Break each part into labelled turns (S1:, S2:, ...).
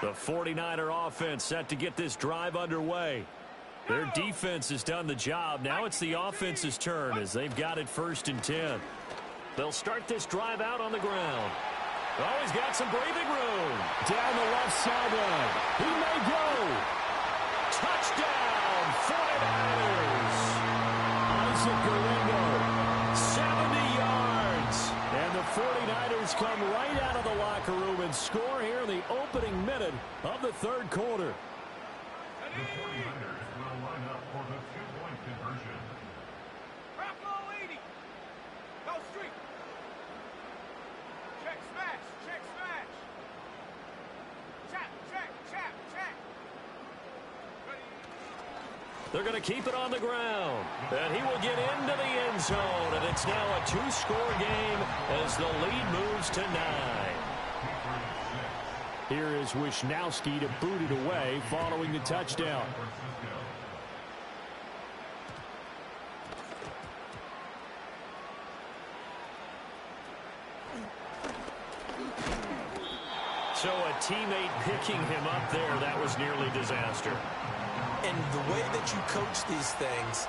S1: The 49er offense set to get this drive underway. Their defense has done the job. Now it's the offense's turn as they've got it 1st and 10. They'll start this drive out on the ground. Oh, he's got some breathing room.
S2: Down the left sideline. He may go.
S1: Touchdown, 49ers.
S2: Isaac Garingo.
S1: 70 yards.
S2: And the 49ers come right out of the locker room and score here in the opening minute of the 3rd quarter.
S3: The 49ers will line up for the 2-point conversion.
S4: Drop ball 80. Go street. Check smash. Check smash. Chap, check, chap, check.
S1: They're going to keep it on the ground. And he will get into the end zone. And it's now a 2-score game as the lead moves to 9.
S2: Here is Wisnowski to boot it away following the touchdown.
S1: So a teammate picking him up there, that was nearly disaster.
S5: And the way that you coach these things,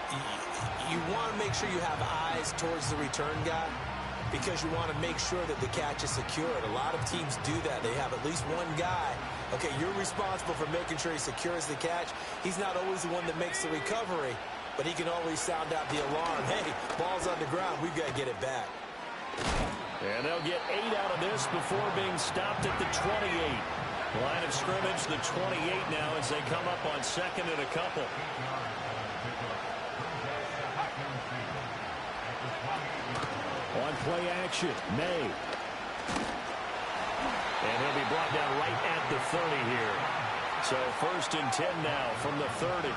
S5: you want to make sure you have eyes towards the return guy because you want to make sure that the catch is secured. A lot of teams do that. They have at least one guy. Okay, you're responsible for making sure he secures the catch. He's not always the one that makes the recovery, but he can always sound out the alarm. Hey, ball's on the ground. We've got to get it back.
S1: And they'll get 8 out of this before being stopped at the 28. Line of scrimmage, the 28 now as they come up on 2nd and a couple.
S2: On play action, May.
S1: And he'll be brought down right at the 30 here. So 1st and 10 now from the 30.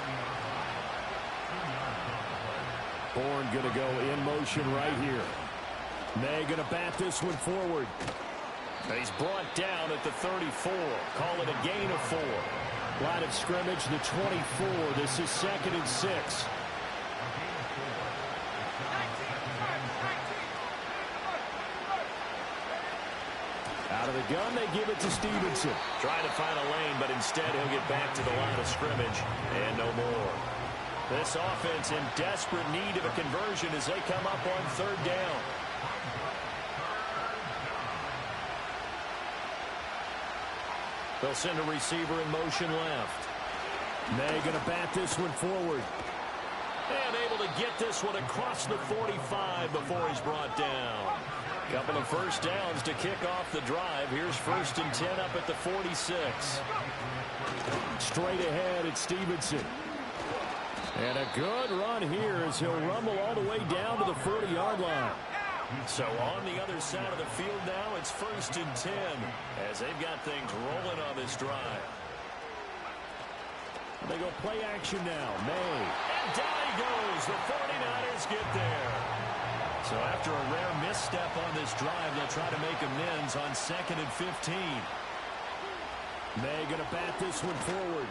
S2: Bourne going to go in motion right here. May going to bat this one forward.
S1: He's brought down at the 34. Call it a gain of 4.
S2: Line of scrimmage, the 24. This is 2nd and 6. Out of the gun, they give it to Stevenson.
S1: Trying to find a lane, but instead he'll get back to the line of scrimmage and no more. This offense in desperate need of a conversion as they come up on 3rd down. They'll send a receiver in motion left.
S2: May going to bat this one forward.
S1: And able to get this one across the 45 before he's brought down. Couple of 1st downs to kick off the drive. Here's 1st and 10 up at the 46.
S2: Straight ahead, it's Stevenson. And a good run here as he'll rumble all the way down to the 40-yard line.
S1: So on the other side of the field now, it's 1st and 10 as they've got things rolling on this drive.
S2: They go play action now. May.
S1: And down he goes. The 49ers get there. So after a rare misstep on this drive, they'll try to make amends on 2nd and 15.
S2: May going to bat this one forward.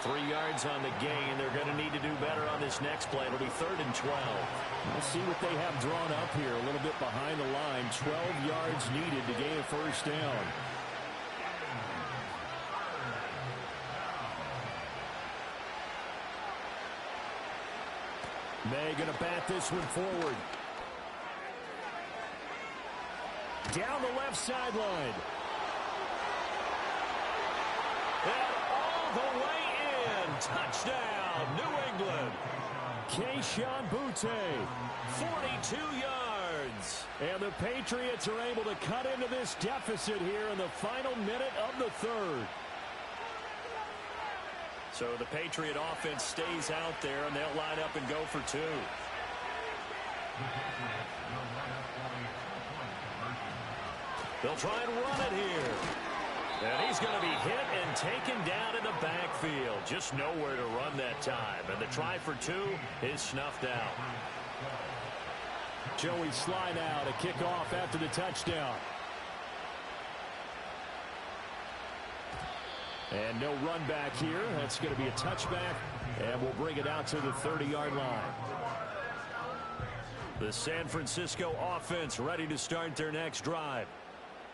S1: 3 yards on the gain. They're going to need to do better on this next play. It'll be 3rd and 12.
S2: We'll see what they have drawn up here. A little bit behind the line. 12 yards needed to gain a 1st down. May going to bat this one forward. Down the left sideline.
S1: And all the way in. Touchdown, New England.
S2: Keyshawn Butte.
S1: 42 yards.
S2: And the Patriots are able to cut into this deficit here in the final minute of the 3rd.
S1: So the Patriot offense stays out there, and they'll line up and go for 2. They'll try and run it here. And he's going to be hit and taken down in the backfield. Just nowhere to run that time. And the try for 2 is snuffed out.
S2: Joey Sly now to kick off after the touchdown. And no run back here. That's going to be a touchback. And we'll bring it out to the 30-yard line.
S1: The San Francisco offense ready to start their next drive.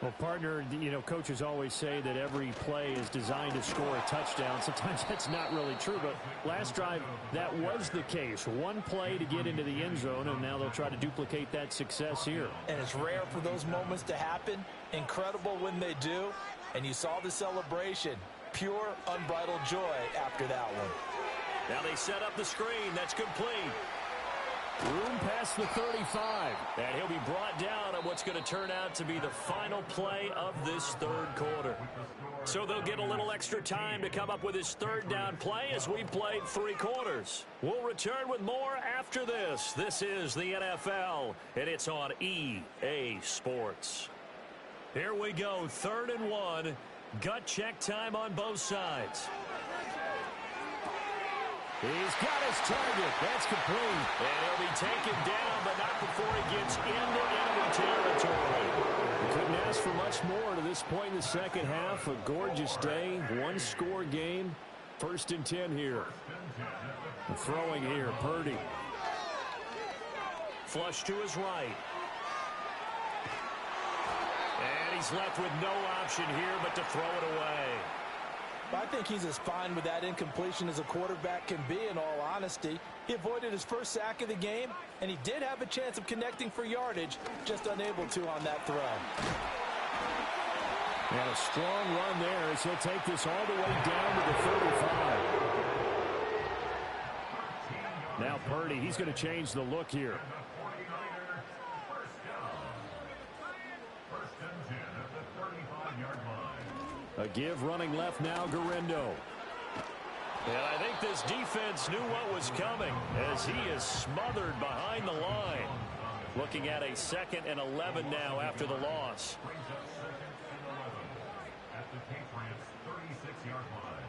S2: Well, partner, you know, coaches always say that every play is designed to score a touchdown. Sometimes that's not really true, but last drive, that was the case. One play to get into the end zone, and now they'll try to duplicate that success here.
S5: And it's rare for those moments to happen. Incredible when they do. And you saw the celebration. Pure, unbridled joy after that one.
S1: Now they set up the screen. That's complete.
S2: Room past the 35.
S1: And he'll be brought down on what's going to turn out to be the final play of this third quarter. So they'll get a little extra time to come up with his third down play as we played 3 quarters. We'll return with more after this. This is the NFL, and it's on EA Sports. Here we go, 3rd and 1. Gut check time on both sides.
S2: He's got his target. That's complete.
S1: And he'll be taken down, but not before he gets into enemy territory.
S2: Couldn't ask for much more to this point in the second half. A gorgeous day, one-score game. 1st and 10 here. Throwing here, Purdy.
S1: Flush to his right. And he's left with no option here but to throw it away.
S5: I think he's as fine with that incompletion as a quarterback can be, in all honesty. He avoided his first sack of the game, and he did have a chance of connecting for yardage, just unable to on that throw.
S2: And a strong run there as he'll take this all the way down to the 35. Now Purdy, he's going to change the look here. A give running left now, Garendo.
S1: And I think this defense knew what was coming as he is smothered behind the line. Looking at a 2nd and 11 now after the loss.
S3: At the Patriots' 36-yard line.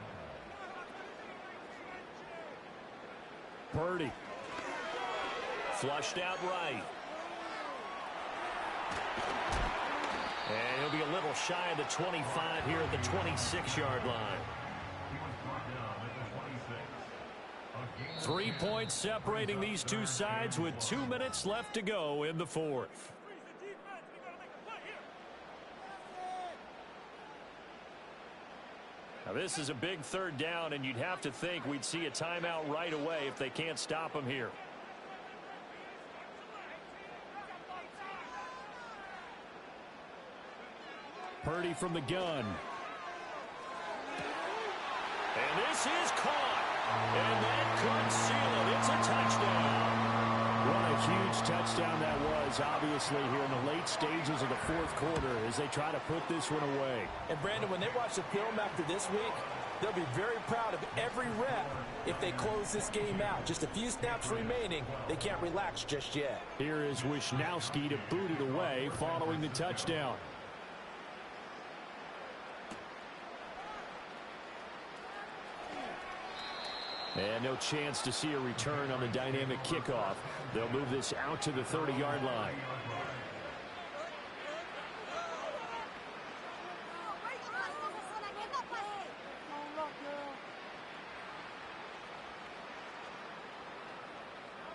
S2: Purdy.
S1: Flushed out right. And he'll be a little shy of the 25 here at the 26-yard line.
S3: He was brought down at the 26.
S1: 3 points separating these two sides with 2 minutes left to go in the 4th. Now this is a big 3rd down, and you'd have to think we'd see a timeout right away if they can't stop him here.
S2: Purdy from the gun.
S1: And this is caught. And that could seal it. It's a touchdown.
S2: What a huge touchdown that was, obviously, here in the late stages of the 4th quarter as they try to put this one away.
S5: And, Brandon, when they watch the film after this week, they'll be very proud of every rep if they close this game out. Just a few snaps remaining. They can't relax just yet.
S2: Here is Wisnowski to boot it away following the touchdown. And no chance to see a return on the dynamic kickoff. They'll move this out to the 30-yard line.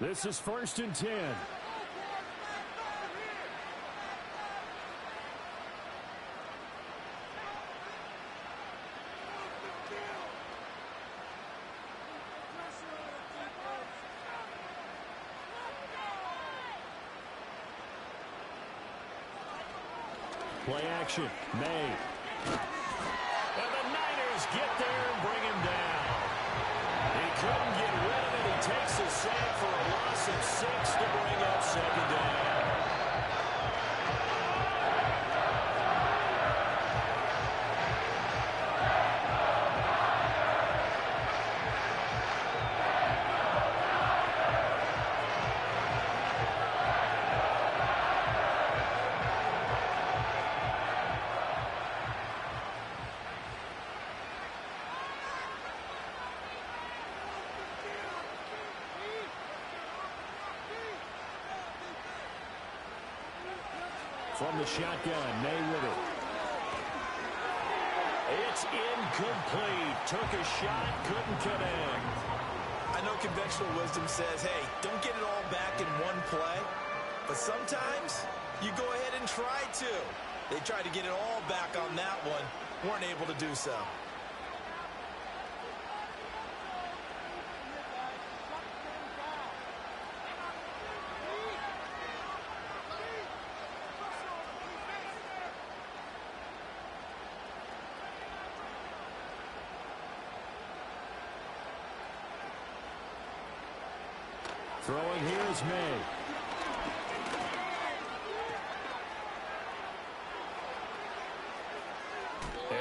S2: This is 1st and 10. Play action. May.
S1: And the Niners get there and bring him down. He couldn't get rid of it. He takes a sack for a loss of 6 to bring up 2nd down.
S2: From the shotgun, May with it.
S1: It's incomplete. Took a shot, couldn't connect.
S5: I know conventional wisdom says, hey, don't get it all back in one play. But sometimes you go ahead and try to. They tried to get it all back on that one. Weren't able to do so.
S2: Throwing here is May.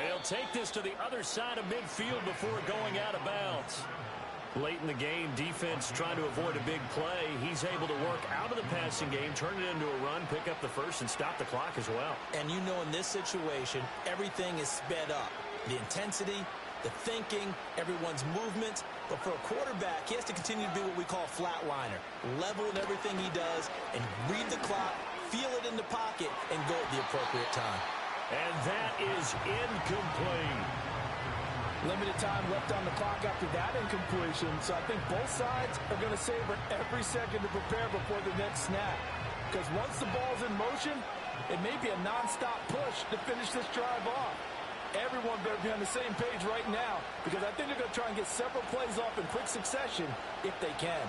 S1: He'll take this to the other side of midfield before going out of bounds. Late in the game, defense trying to avoid a big play. He's able to work out of the passing game, turn it into a run, pick up the first, and stop the clock as well.
S5: And you know in this situation, everything is sped up. The intensity, the thinking, everyone's movement. But for a quarterback, he has to continue to be what we call a flatliner. Level in everything he does and read the clock, feel it in the pocket, and go at the appropriate time.
S1: And that is incomplete.
S6: Limited time left on the clock after that incompletion. So I think both sides are going to savor every second to prepare before the next snap. Because once the ball's in motion, it may be a nonstop push to finish this drive off. Everyone better be on the same page right now, because I think they're going to try and get several plays off in quick succession if they can.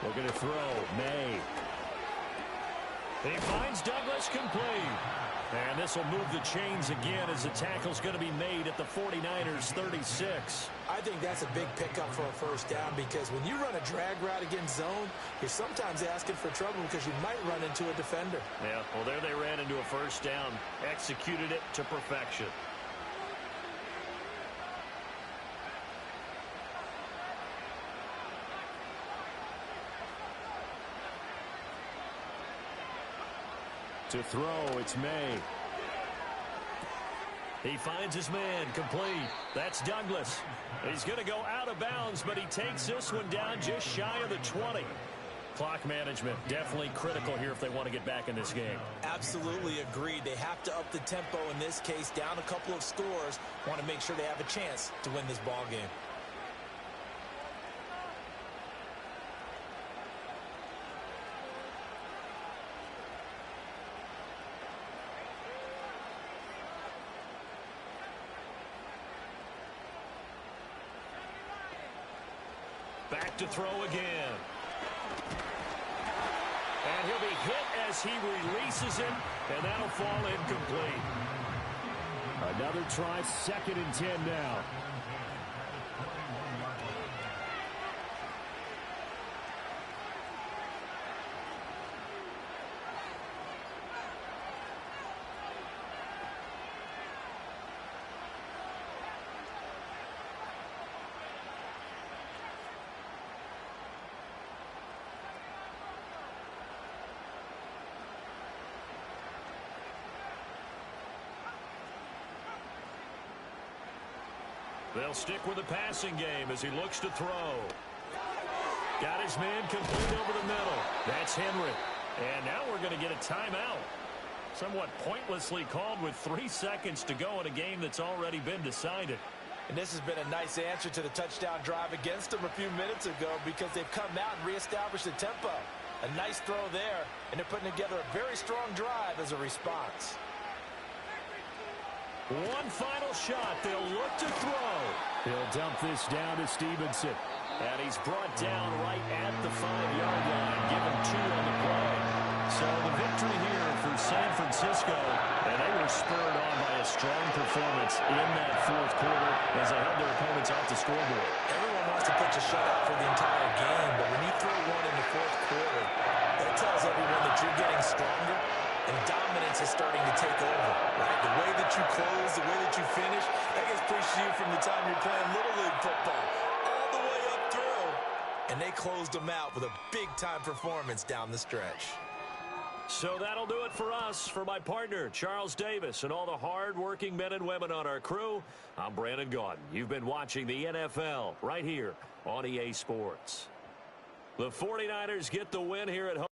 S1: Looking to throw. May. He finds Douglas complete. And this will move the chains again as the tackle's going to be made at the 49ers 36.
S5: I think that's a big pickup for a first down, because when you run a drag route against zone, you're sometimes asking for trouble because you might run into a defender.
S1: Yeah, well, there they ran into a first down. Executed it to perfection.
S2: To throw, it's May.
S1: He finds his man complete. That's Douglas. He's going to go out of bounds, but he takes this one down just shy of the 20. Clock management definitely critical here if they want to get back in this game.
S5: Absolutely agreed. They have to up the tempo in this case, down a couple of scores. Want to make sure they have a chance to win this ball game.
S1: Back to throw again. And he'll be hit as he releases it, and that'll fall incomplete.
S2: Another try, 2nd and 10 now.
S1: They'll stick with the passing game as he looks to throw. Got his man complete over the middle. That's Henry. And now we're going to get a timeout. Somewhat pointlessly called with 3 seconds to go in a game that's already been decided.
S6: And this has been a nice answer to the touchdown drive against them a few minutes ago, because they've come out and reestablished the tempo. A nice throw there, and they're putting together a very strong drive as a response.
S1: One final shot. They'll look to throw.
S2: He'll dump this down to Stevenson.
S1: And he's brought down right at the 5-yard line, given 2 on the play. So the victory here for San Francisco, and they were spurred on by a strong performance in that 4th quarter as they held their opponents off the scoreboard.
S5: Everyone wants to pitch a shutout for the entire game, but when you throw one in the 4th quarter, that tells everyone that you're getting stronger and dominance is starting to take over, right? The way that you close, the way that you finish, that gets pushed to you from the time you're playing Little League football all the way up through. And they closed them out with a big-time performance down the stretch.
S1: So that'll do it for us. For my partner, Charles Davis, and all the hard-working men and women on our crew, I'm Brandon Gaudin. You've been watching the NFL right here on EA Sports. The 49ers get the win here at home.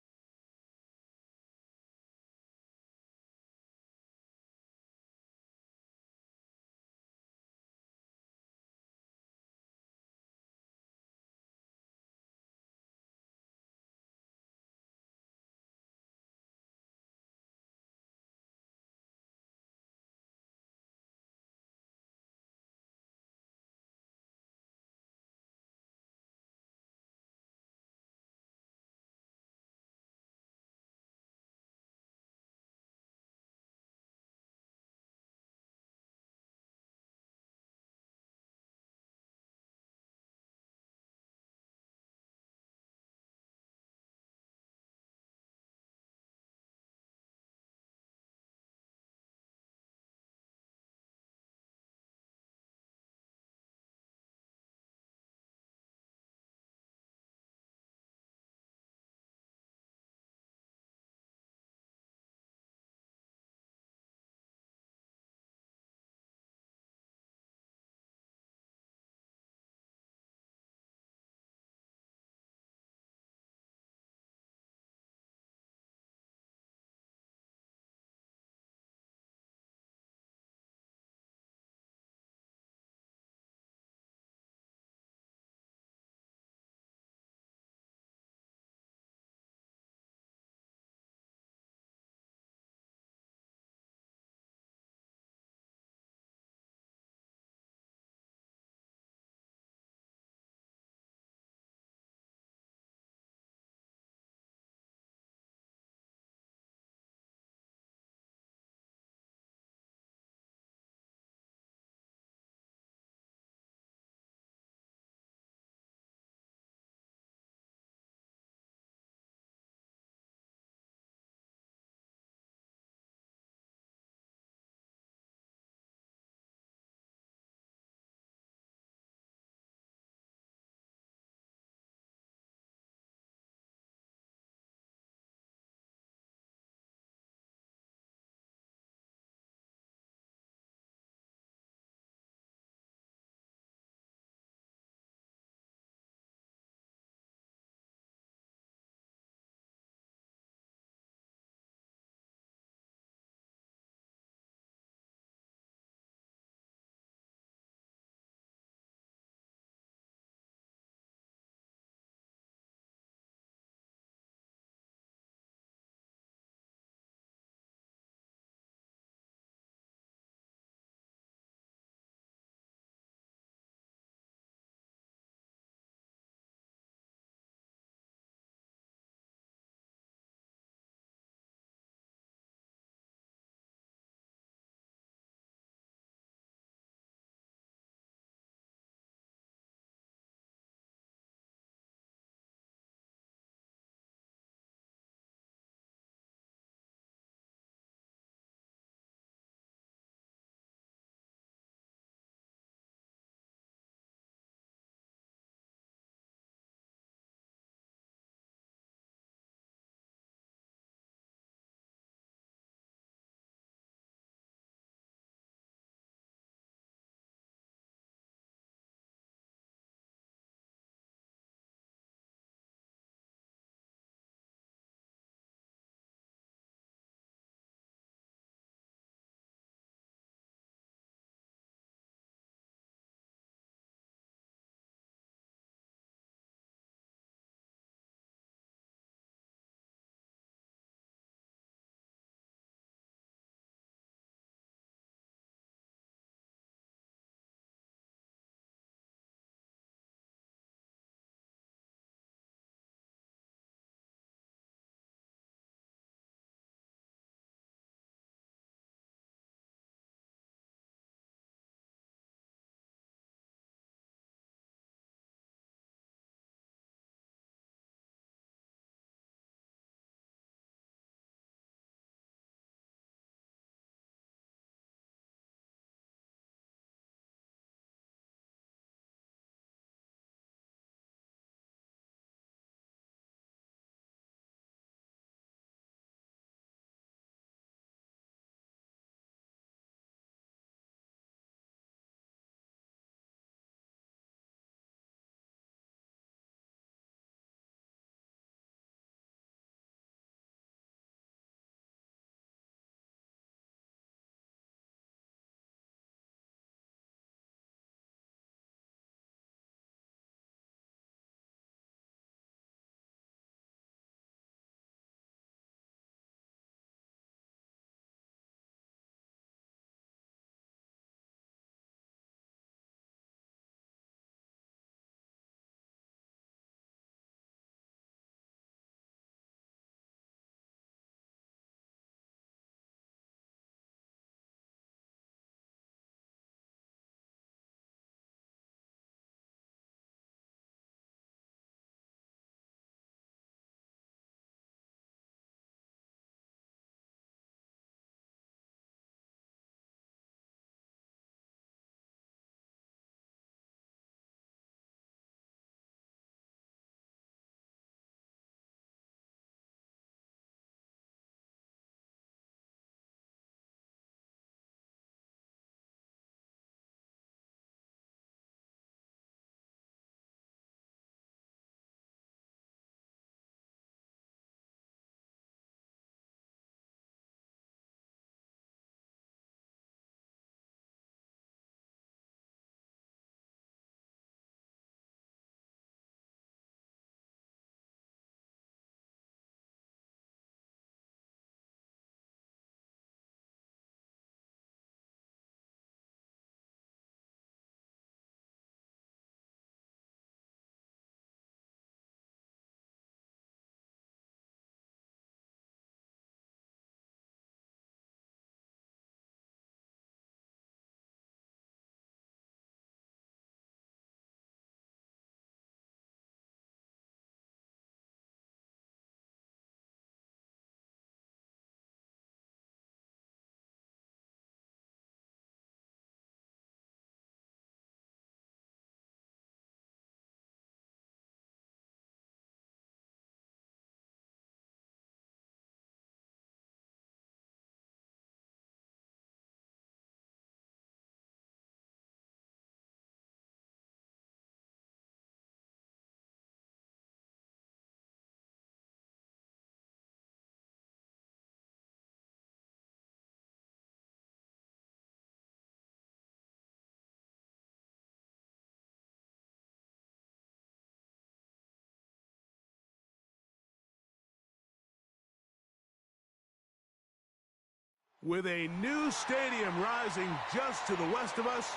S7: With a new stadium rising just to the west of us,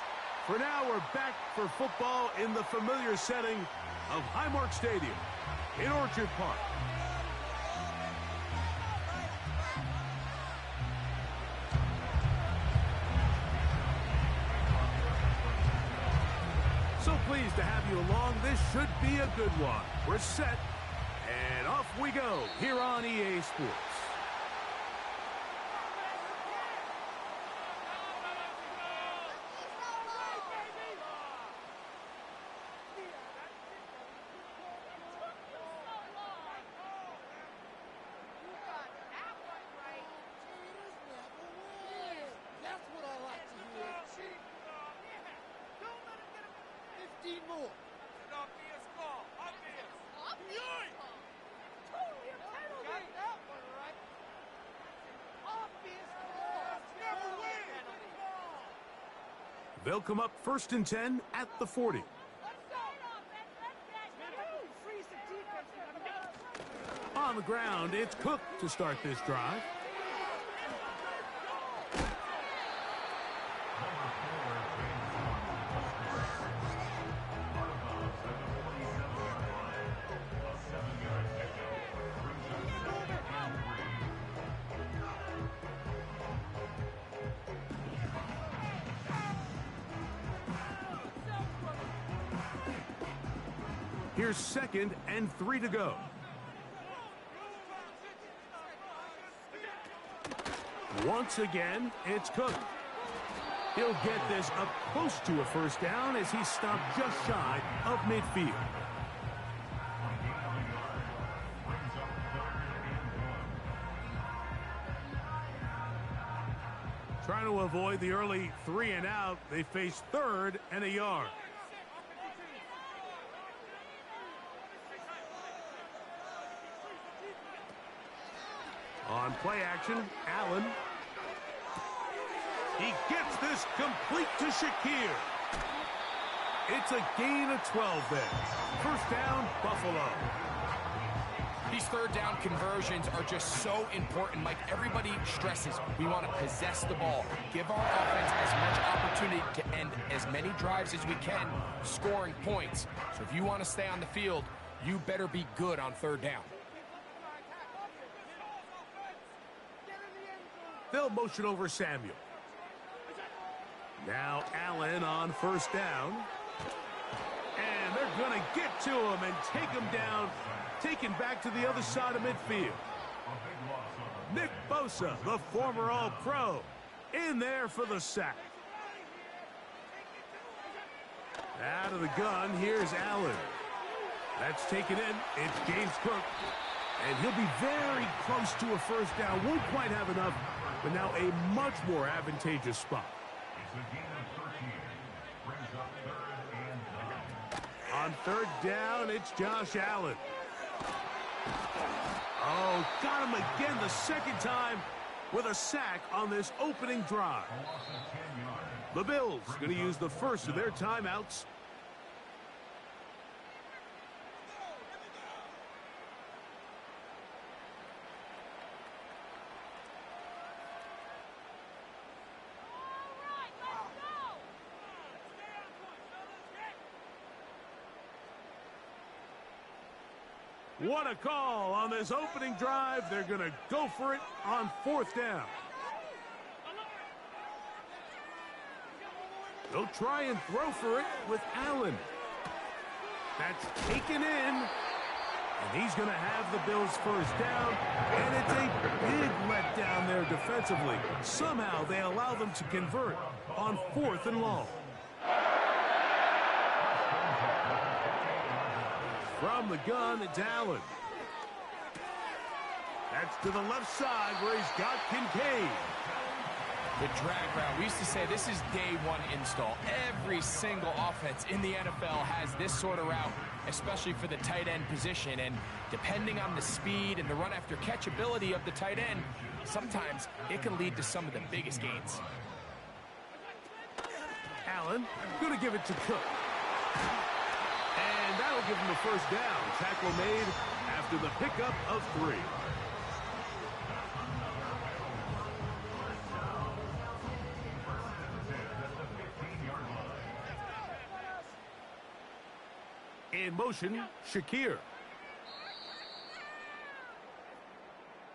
S7: for now we're back for football in the familiar setting of Highmark Stadium in Orchard Park. So pleased to have you along. This should be a good one. We're set, and off we go here on EA Sports. They'll come up 1st and 10 at the 40. On the ground, it's Cook to start this drive. Here's 2nd and 3 to go. Once again, it's Cook. He'll get this up close to a first down as he stopped just shy of midfield. Trying to avoid the early 3 and out, they face 3rd and a yard. On play action, Allen. He gets this complete to Shakir. It's a gain of 12 there. First down, Buffalo.
S8: These third down conversions are just so important, Mike. Everybody stresses we want to possess the ball, give our offense as much opportunity to end as many drives as we can, scoring points. So if you want to stay on the field, you better be good on third down.
S7: They'll motion over Samuel. Now Allen on first down. And they're going to get to him and take him down, taken back to the other side of midfield. Nick Bosa, the former All-Pro, in there for the sack. Out of the gun, here's Allen. That's taken in. It's James Cook. And he'll be very close to a first down. Won't quite have enough, but now a much more advantageous spot. On third down, it's Josh Allen. Oh, got him again the second time with a sack on this opening drive. The Bills going to use the first of their timeouts. What a call on this opening drive. They're going to go for it on fourth down. They'll try and throw for it with Allen. That's taken in. And he's going to have the Bills first down. And it's a big letdown there defensively. Somehow they allow them to convert on 4th and long. From the gun, it's Allen. That's to the left side where he's got Kincaid.
S8: The drag route. We used to say this is day one install. Every single offense in the NFL has this sort of route, especially for the tight end position. And depending on the speed and the run after catch ability of the tight end, sometimes it can lead to some of the biggest gains.
S7: Allen going to give it to Cook. And that'll give him the first down. Tackle made after the pickup of 3. In motion, Shakir.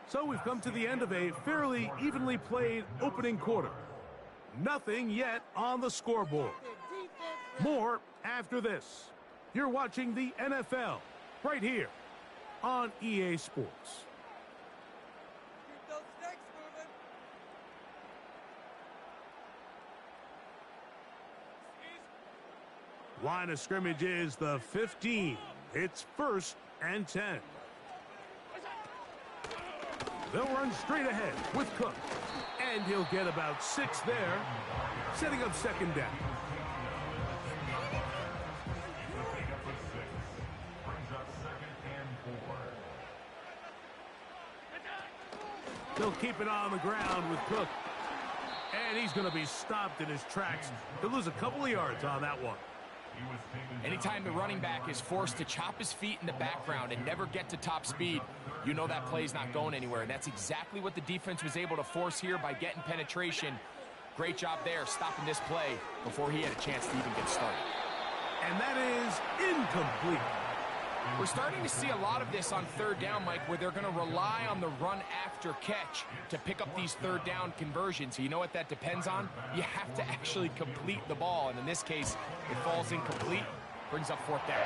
S7: So we've come to the end of a fairly evenly played opening quarter. Nothing yet on the scoreboard. More after this. You're watching the NFL right here on EA Sports.
S4: Keep those sticks moving.
S7: Line of scrimmage is the 15. It's 1st and 10. They'll run straight ahead with Cook. And he'll get about 6 there, setting up 2nd down. They'll keep it on the ground with Cook. And he's going to be stopped in his tracks. He'll lose a couple of yards on that one.
S8: Anytime the running back is forced to chop his feet in the background and never get to top speed, you know that play's not going anywhere. And that's exactly what the defense was able to force here by getting penetration. Great job there, stopping this play before he had a chance to even get started.
S7: And that is incomplete.
S8: We're starting to see a lot of this on 3rd down, Mike, where they're going to rely on the run after catch to pick up these 3rd down conversions. You know what that depends on? You have to actually complete the ball, and in this case, it falls incomplete, brings up 4th down.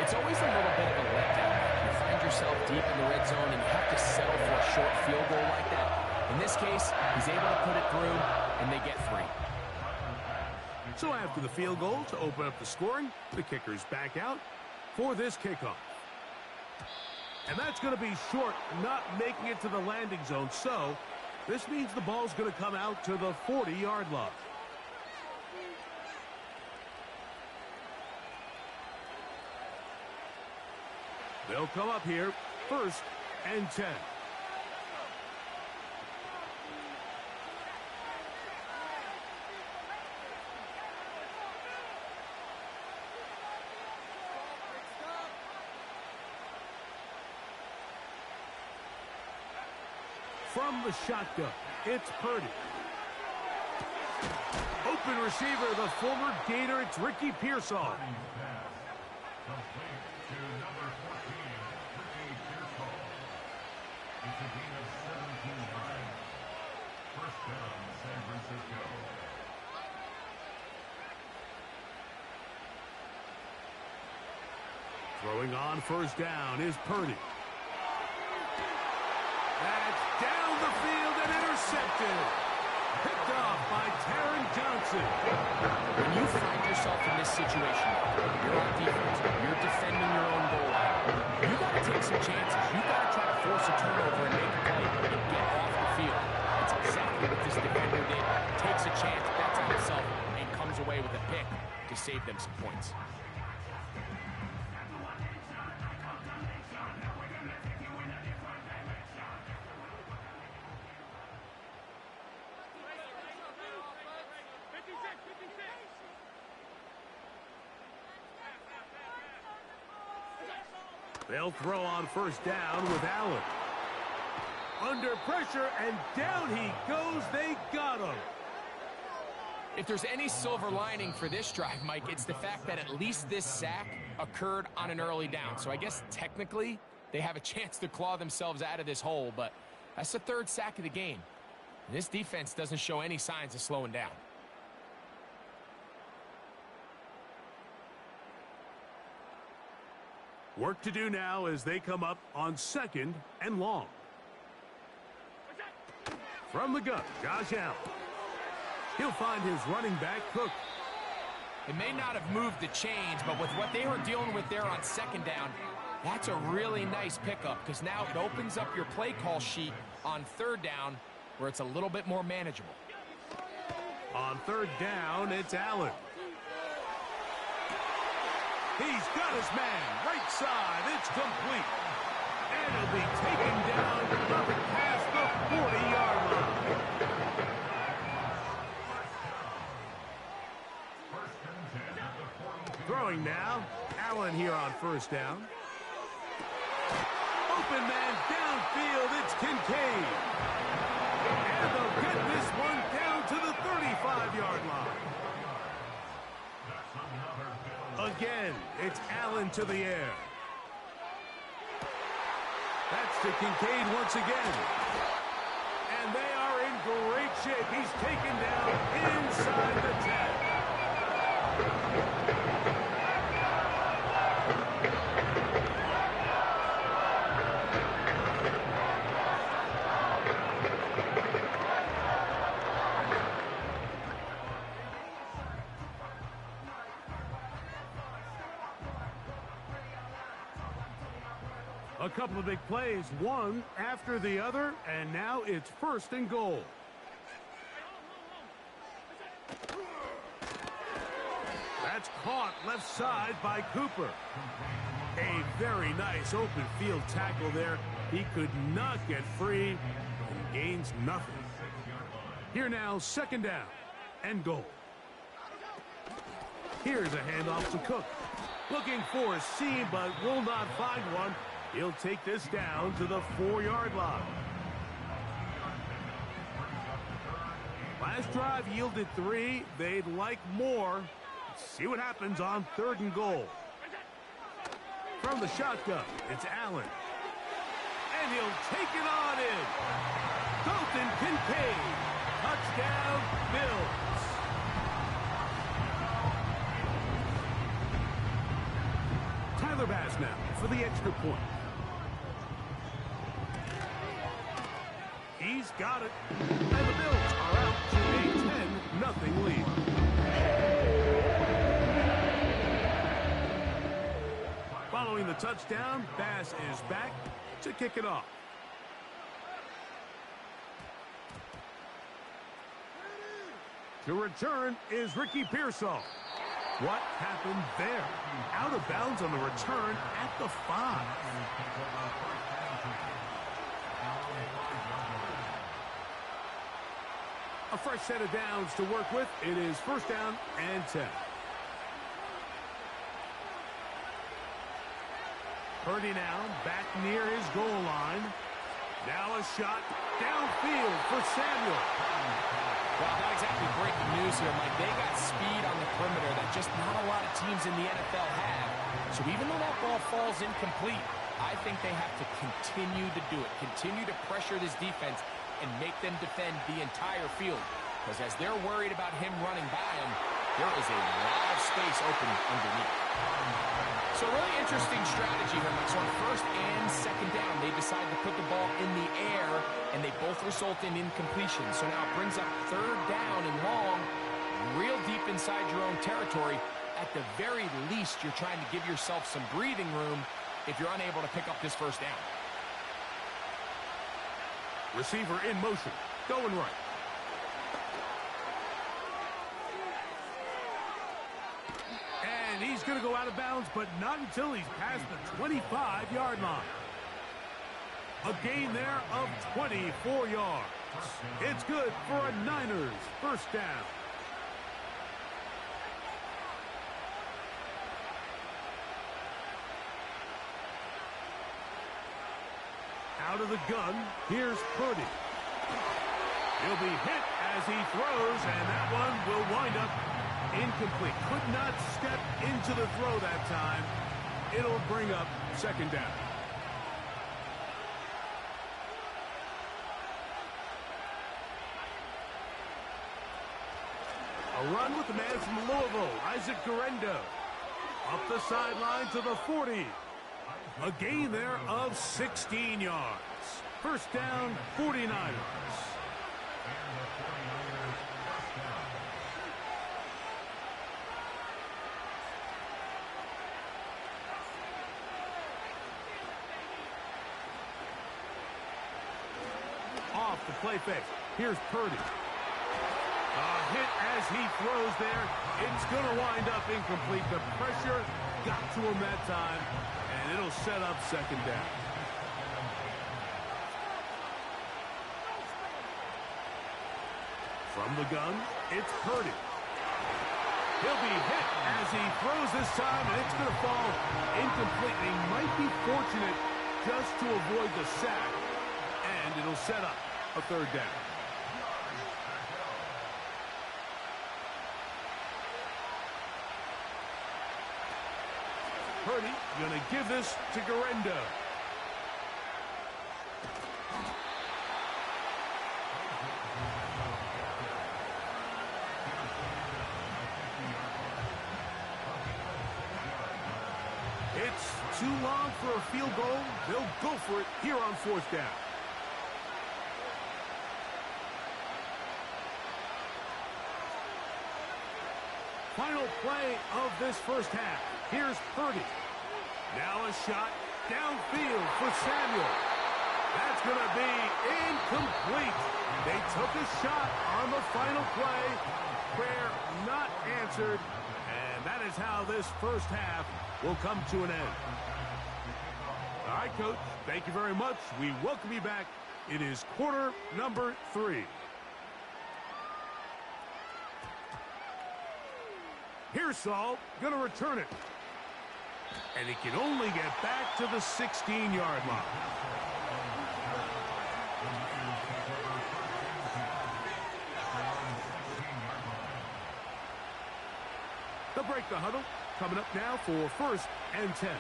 S8: It's always a little bit of a letdown. You find yourself deep in the red zone, and you have to settle for a short field goal like that. In this case, he's able to put it through, and they get 3.
S7: So after the field goal to open up the scoring, the kicker's back out for this kickoff. And that's going to be short, not making it to the landing zone. So this means the ball's going to come out to the 40-yard line. They'll come up here, 1st and 10. From the shotgun, it's Purdy. Open receiver, the former Gator, it's Ricky Pearsall. Throwing on 1st down is Purdy. That's down the field and intercepted. Picked off by Taron Johnson.
S8: When you find yourself in this situation, you're on defense, you're defending your own goal line, you got to take some chances. You got to try to force a turnover and make a play and get off the field. That's exactly what this defender did. Takes a chance, bets on himself, and comes away with a pick to save them some points.
S7: They'll throw on 1st down with Allen. Under pressure, and down he goes. They got him.
S8: If there's any silver lining for this drive, Mike, it's the fact that at least this sack occurred on an early down. So I guess technically they have a chance to claw themselves out of this hole, but that's the 3rd sack of the game. And this defense doesn't show any signs of slowing down.
S7: Work to do now as they come up on 2nd and long. From the gun, Josh Allen. He'll find his running back, Cook.
S8: It may not have moved the chains, but with what they were dealing with there on 2nd down, that's a really nice pickup because now it opens up your play call sheet on 3rd down where it's a little bit more manageable.
S7: On 3rd down, it's Allen. He's got his man, right side, it's complete. And he'll be taken down up past the 40-yard line. Throwing now, Allen here on 1st down. Open man downfield, it's Kincaid. And they'll get this one down to the 35-yard line. again. It's Allen to the air. That's to Kincaid once again. And they are in great shape. He's taken down inside the 10. A couple of big plays, one after the other, and now it's 1st and goal. That's caught left side by Cooper. A very nice open field tackle there. He could not get free and gains nothing. Here now, 2nd down and goal. Here's a handoff to Cook. Looking for a seam, but will not find one. He'll take this down to the 4-yard line. Last drive yielded 3. They'd like more. See what happens on 3rd and goal. From the shotgun, it's Allen. And he'll take it on in. Dalton Kincaid. Touchdown, Bills. Tyler Bass now for the extra point. He's got it. And the Bills are out to a 10-0 lead. Following the touchdown, Bass is back to kick it off. To return is Ricky Pearsall. What happened there? Out of bounds on the return at the 5. A fresh set of downs to work with. It is 1st down and 10. Purdy now back near his goal line. Now a shot downfield for Samuel.
S8: Well, not exactly breaking news here, Mike. They got speed on the perimeter that just not a lot of teams in the NFL have. So even though that ball falls incomplete, I think they have to continue to do it. Continue to pressure this defense and make them defend the entire field. Because as they're worried about him running by them, there is a lot of space open underneath. So really interesting strategy here, Mike. So on 1st and 2nd down, they decide to put the ball in the air, and they both result in incompletion. So now it brings up 3rd down and long, real deep inside your own territory. At the very least, you're trying to give yourself some breathing room if you're unable to pick up this 1st down.
S7: Receiver in motion, going right. And he's going to go out of bounds, but not until he's past the 25-yard line. A gain there of 24 yards. It's good for a Niners 1st down. Out of the gun, here's Purdy. He'll be hit as he throws, and that one will wind up incomplete. Could not step into the throw that time. It'll bring up 2nd down. A run with the man from Louisville, Isaac Guerendo. Up the sideline to the 40. A gain there of 16 yards. 1st down, 49ers. Off the play fake. Here's Purdy. A hit as he throws there. It's going to wind up incomplete. The pressure got to him that time, and it'll set up 2nd down. From the gun, it's Purdy. He'll be hit as he throws this time, and it's going to fall incomplete. He might be fortunate just to avoid the sack, and it'll set up a 3rd down. Purdy going to give this to Garendo. It's too long for a field goal. They'll go for it here on 4th down. Final play of this first half. Here's Purdy. Now a shot downfield for Samuel. That's going to be incomplete. They took a shot on the final play. Prayer not answered. And that is how this first half will come to an end. All right, Coach, thank you very much. We welcome you back. It is quarter number 3. Here's Saul, going to return it. And he can only get back to the 16-yard line. They'll break the huddle. Coming up now for 1st and 10.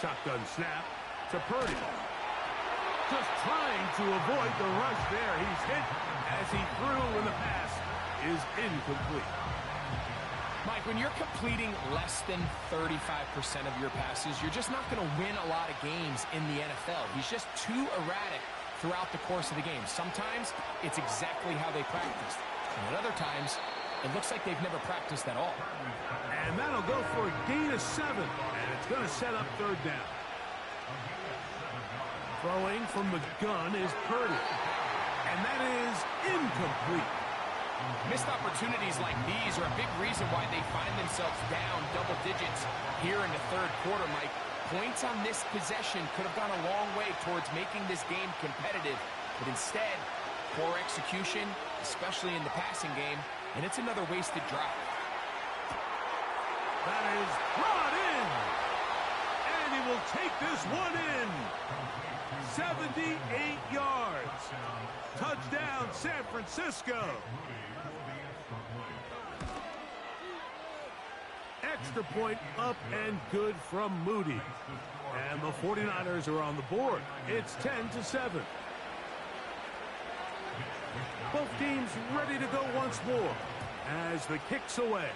S7: Shotgun snap to Purdy. Just trying to avoid the rush there. He's hit as he threw, and the pass is incomplete.
S8: Mike, when you're completing less than 35% of your passes, you're just not going to win a lot of games in the NFL. He's just too erratic throughout the course of the game. Sometimes it's exactly how they practiced. And at other times, it looks like they've never practiced at all.
S7: And that'll go for a gain of 7. And it's going to set up 3rd down. Throwing from the gun is Purdy. And that is incomplete.
S8: Missed opportunities like these are a big reason why they find themselves down double digits here in the 3rd quarter, Mike. Points on this possession could have gone a long way towards making this game competitive. But instead, poor execution, especially in the passing game, and it's another wasted drive.
S7: That is brought in. And he will take this one in. 78 yards. Touchdown, San Francisco. Extra point up and good from Moody. And the 49ers are on the board. It's 10-7. Both teams ready to go once more as the kick's away.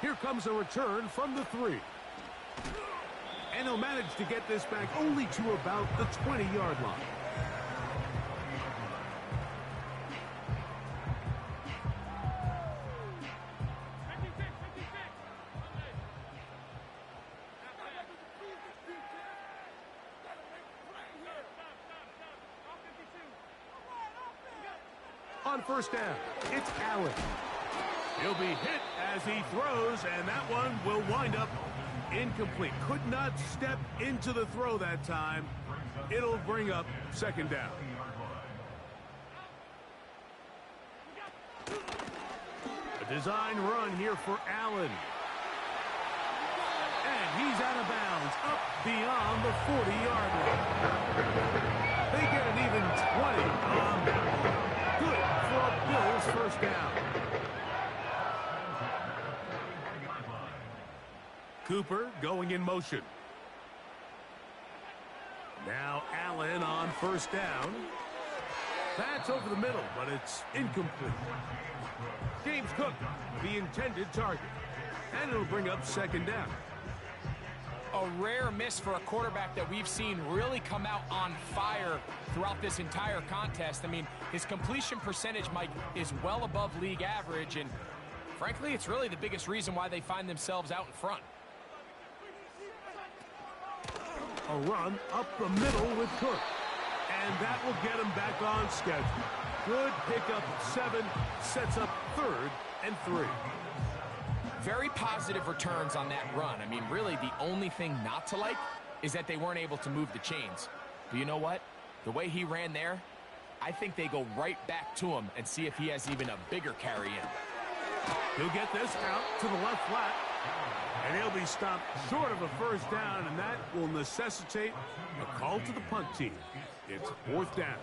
S7: Here comes a return from the 3. And he'll manage to get this back only to about the 20-yard line. On 1st down, it's Allen. He'll be hit as he throws, and that one will wind up incomplete. Could not step into the throw that time. It'll bring up 2nd down. A design run here for Allen. And he's out of bounds, up beyond the 40-yard line. They get an even 20 on that one. Good for a Bills 1st down. Cooper going in motion. Now Allen on 1st down. That's over the middle, but it's incomplete. James Cook, the intended target. And it'll bring up 2nd down.
S8: A rare miss for a quarterback that we've seen really come out on fire throughout this entire contest. I mean, his completion percentage, Mike, is well above league average, and frankly, it's really the biggest reason why they find themselves out in front.
S7: A run up the middle with Cook. And that will get him back on schedule. Good pickup of 7, sets up 3rd and 3.
S8: Very positive returns on that run. I mean, really, the only thing not to like is that they weren't able to move the chains. But you know what? The way he ran there, I think they go right back to him and see if he has even a bigger carry in.
S7: He'll get this out to the left flat. And he'll be stopped short of a 1st down, and that will necessitate a call to the punt team. It's 4th down.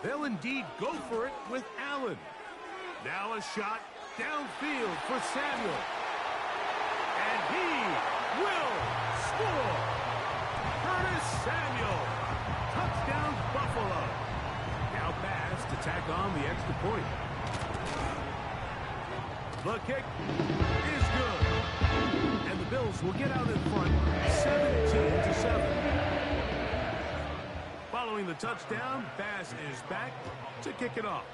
S7: They'll indeed go for it with Allen. Now a shot downfield for Samuel. And he will score. Curtis Samuel. Touchdown, Buffalo. Now pass to tack on the extra point. The kick is good. And the Bills will get out in front 17-7. Following the touchdown, Bass is back to kick it off.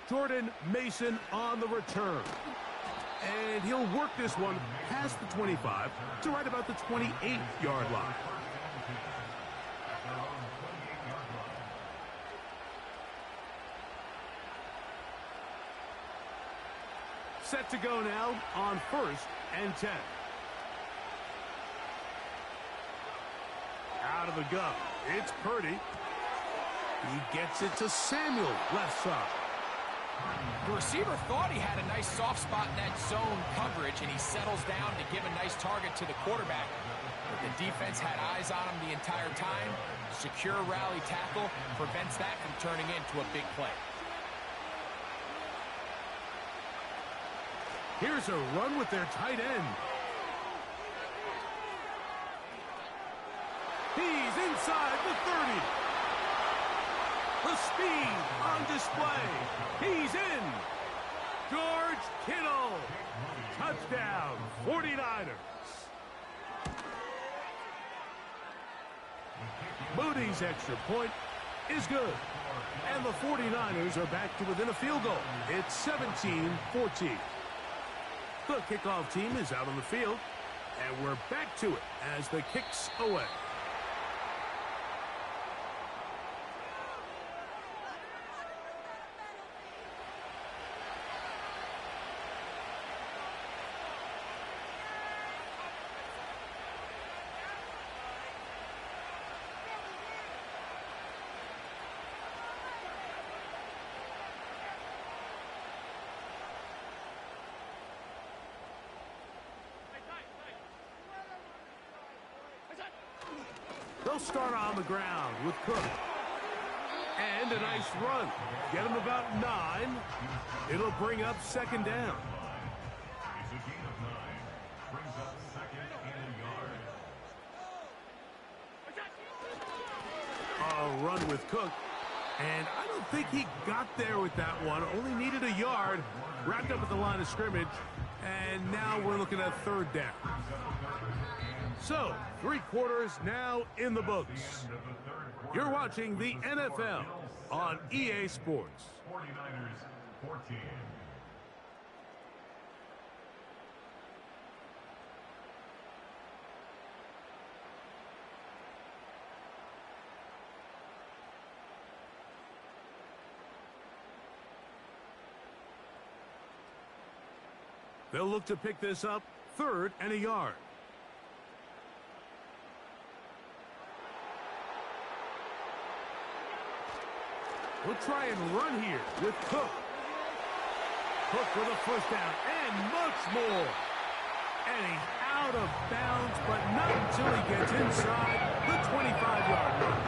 S7: Jordan Mason on the return. And he'll work this one past the 25 to right about the 28-yard line. Set to go now on 1st and 10. Out of the gun. It's Purdy. He gets it to Samuel, left side.
S8: The receiver thought he had a nice soft spot in that zone coverage, and he settles down to give a nice target to the quarterback. But the defense had eyes on him the entire time. Secure rally tackle prevents that from turning into a big play.
S7: Here's a run with their tight end. He's inside the 30. The speed on display. He's in. George Kittle. Touchdown, 49ers. Moody's extra point is good. And the 49ers are back to within a field goal. It's 17-14. The kickoff team is out on the field, and we're back to it as the kick's away. They'll start on the ground with Cook. And a nice run. Get him about 9. It'll bring up 2nd down.
S3: It's a gain of 9. Brings up 2nd and a yard.
S7: A run with Cook. And I don't think he got there with that one. Only needed a yard. Wrapped up at the line of scrimmage. And now we're looking at 3rd down. So, 3 quarters now in the books. You're watching the NFL on EA Sports.
S3: 49ers 14.
S7: They'll look to pick this up 3rd and a yard. We'll try and run here with Cook. Cook with a 1st down and much more. And he's out of bounds, but not until he gets inside the 25-yard line.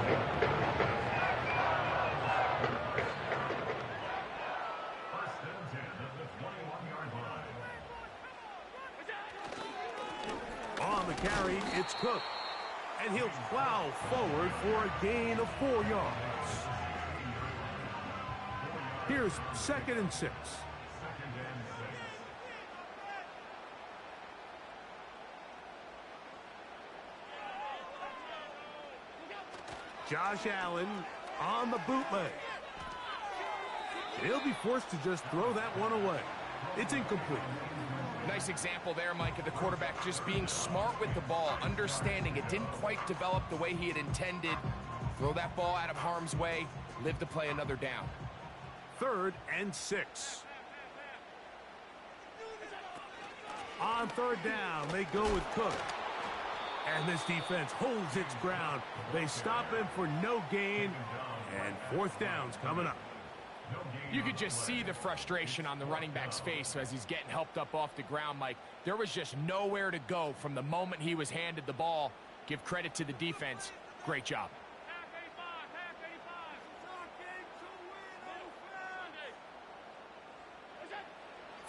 S3: First and 10 at the 21-yard line.
S7: On the carry, it's Cook. And he'll plow forward for a gain of 4 yards. Here's 2nd and 6. Josh Allen on the bootleg. He'll be forced to just throw that one away. It's incomplete.
S8: Nice example there, Mike, of the quarterback just being smart with the ball, understanding it didn't quite develop the way he had intended. Throw that ball out of harm's way, live to play another down.
S7: 3rd and 6. On 3rd down, they go with Cook. And this defense holds its ground. They stop him for no gain. And 4th down's coming up.
S8: You could just see the frustration on the running back's face as he's getting helped up off the ground, Mike. There was just nowhere to go from the moment he was handed the ball. Give credit to the defense. Great job.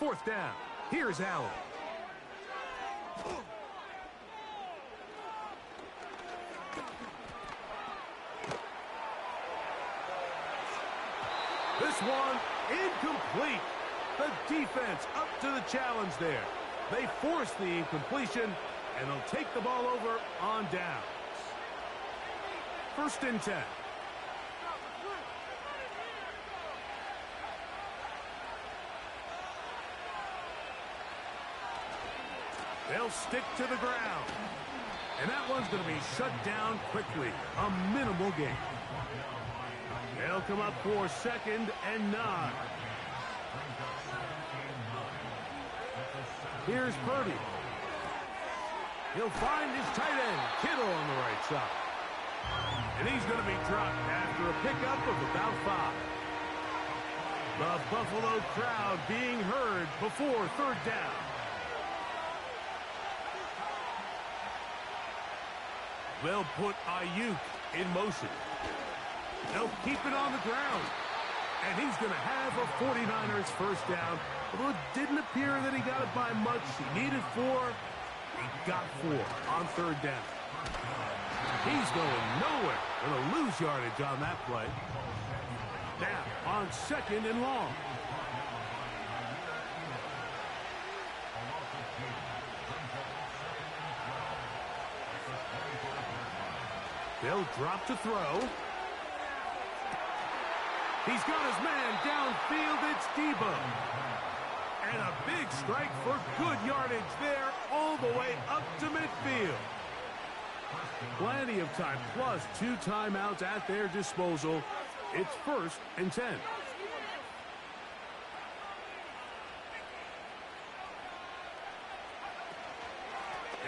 S7: 4th down. Here's Allen. This one incomplete. The defense up to the challenge there. They force the incompletion, and they'll take the ball over on downs. 1st and 10. They'll stick to the ground. And that one's going to be shut down quickly. A minimal gain. They'll come up for 2nd and 9. Here's Purdy. He'll find his tight end, Kittle, on the right side. And he's going to be dropped after a pickup of about 5. The Buffalo crowd being heard before 3rd down. They'll put Ayuk in motion. They'll keep it on the ground. And he's going to have a 49ers 1st down. Although it didn't appear that he got it by much. He needed 4. He got 4 on 3rd down. He's going nowhere. Going to lose yardage on that play. Now on 2nd and long. They'll drop to throw. He's got his man downfield. It's Debo. And a big strike for good yardage there all the way up to midfield. Plenty of time, plus 2 timeouts at their disposal. It's 1st and 10.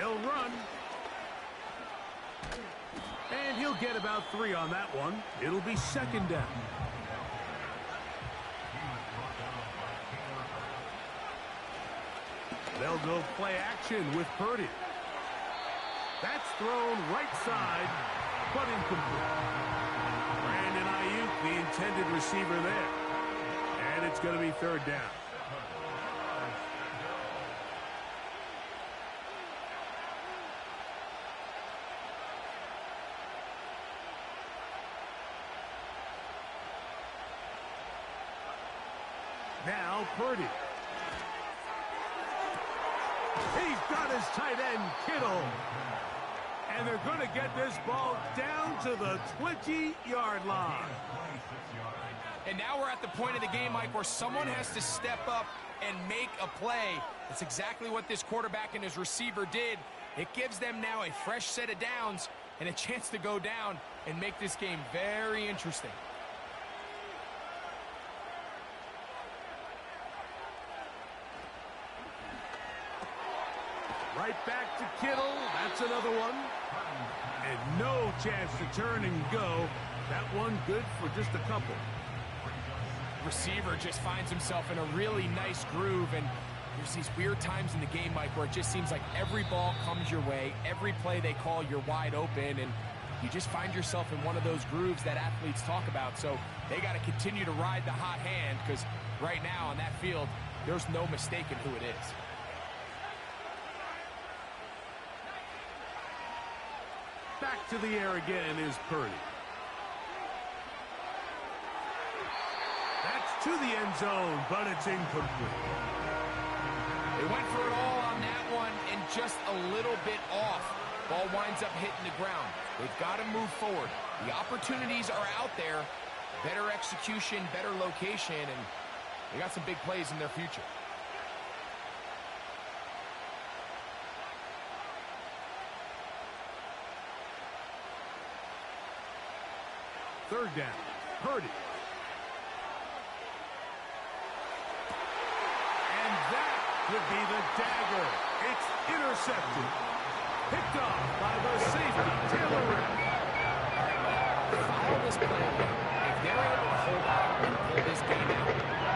S7: He'll run. And he'll get about 3 on that one. It'll be 2nd down. They'll go play action with Purdy. That's thrown right side, but incomplete. Brandon Ayuk, the intended receiver there. And it's going to be 3rd down. Now Purdy. He's got his tight end, Kittle. And they're going to get this ball down to the 20-yard line.
S8: And now we're at the point of the game, Mike, where someone has to step up and make a play. That's exactly what this quarterback and his receiver did. It gives them now a fresh set of downs and a chance to go down and make this game very interesting.
S7: Right back to Kittle. That's another one. And no chance to turn and go. That one good for just a couple.
S8: Receiver just finds himself in a really nice groove, and there's these weird times in the game, Mike, where it just seems like every ball comes your way, every play they call, you're wide open, and you just find yourself in one of those grooves that athletes talk about. So they got to continue to ride the hot hand, because right now on that field, there's no mistaking who it is.
S7: Back to the air again is Purdy. That's to the end zone, but it's incomplete.
S8: They went for it all on that one and just a little bit off. Ball winds up hitting the ground. They've got to move forward. The opportunities are out there. Better execution, better location, and they got some big plays in their future.
S7: Third down, Purdy. And that could be the dagger. It's intercepted. Picked off by the safety, Taylor Rapp.
S8: Follow this play. If they're able to hold out and pull this game out,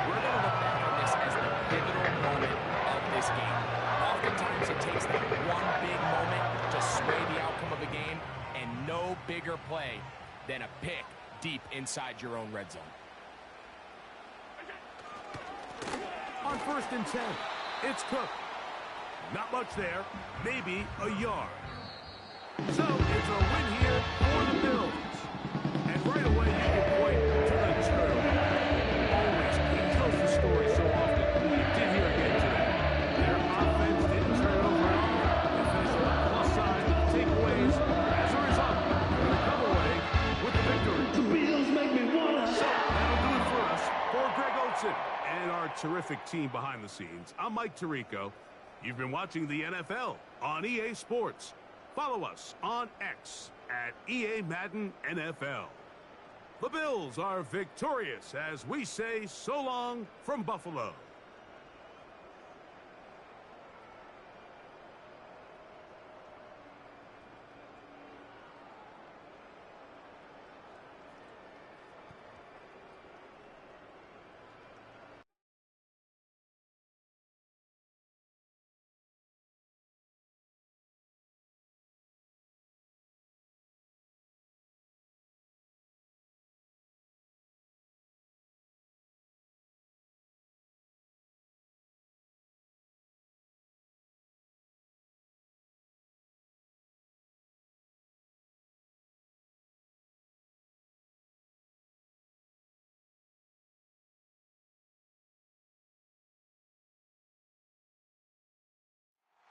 S8: we're going to look back on this as the pivotal moment of this game. Oftentimes it takes that one big moment to sway the outcome of a game, and no bigger play than a pick deep inside your own red zone.
S7: On on 1st and 10. It's Cook. Not much there. Maybe a yard. So it's a win here for the Bills. And right away you can point to the turnover. Always he tells the story so often. You did hear again today. Their offense didn't turn over at all. They finished on the plus side of takeaways. As a result, they're going to come away with the victory. The Bills make me wanna. So that'll do it for us. For Greg Olsen and our terrific team behind the scenes, I'm Mike Tirico. You've been watching the NFL on EA Sports. Follow us on X at EA Madden NFL. The Bills are victorious as we say so long from Buffalo.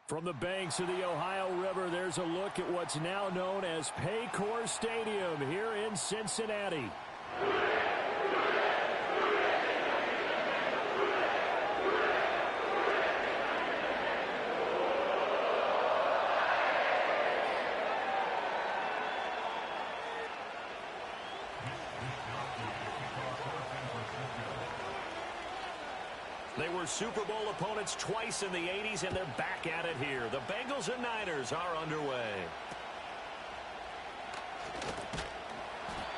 S2: From the banks of the Ohio River, there's a look at what's now known as Paycor Stadium here in Cincinnati.
S1: They were Super Bowl opponents twice in the 80s, and they're back at it here. The Bengals and Niners are underway.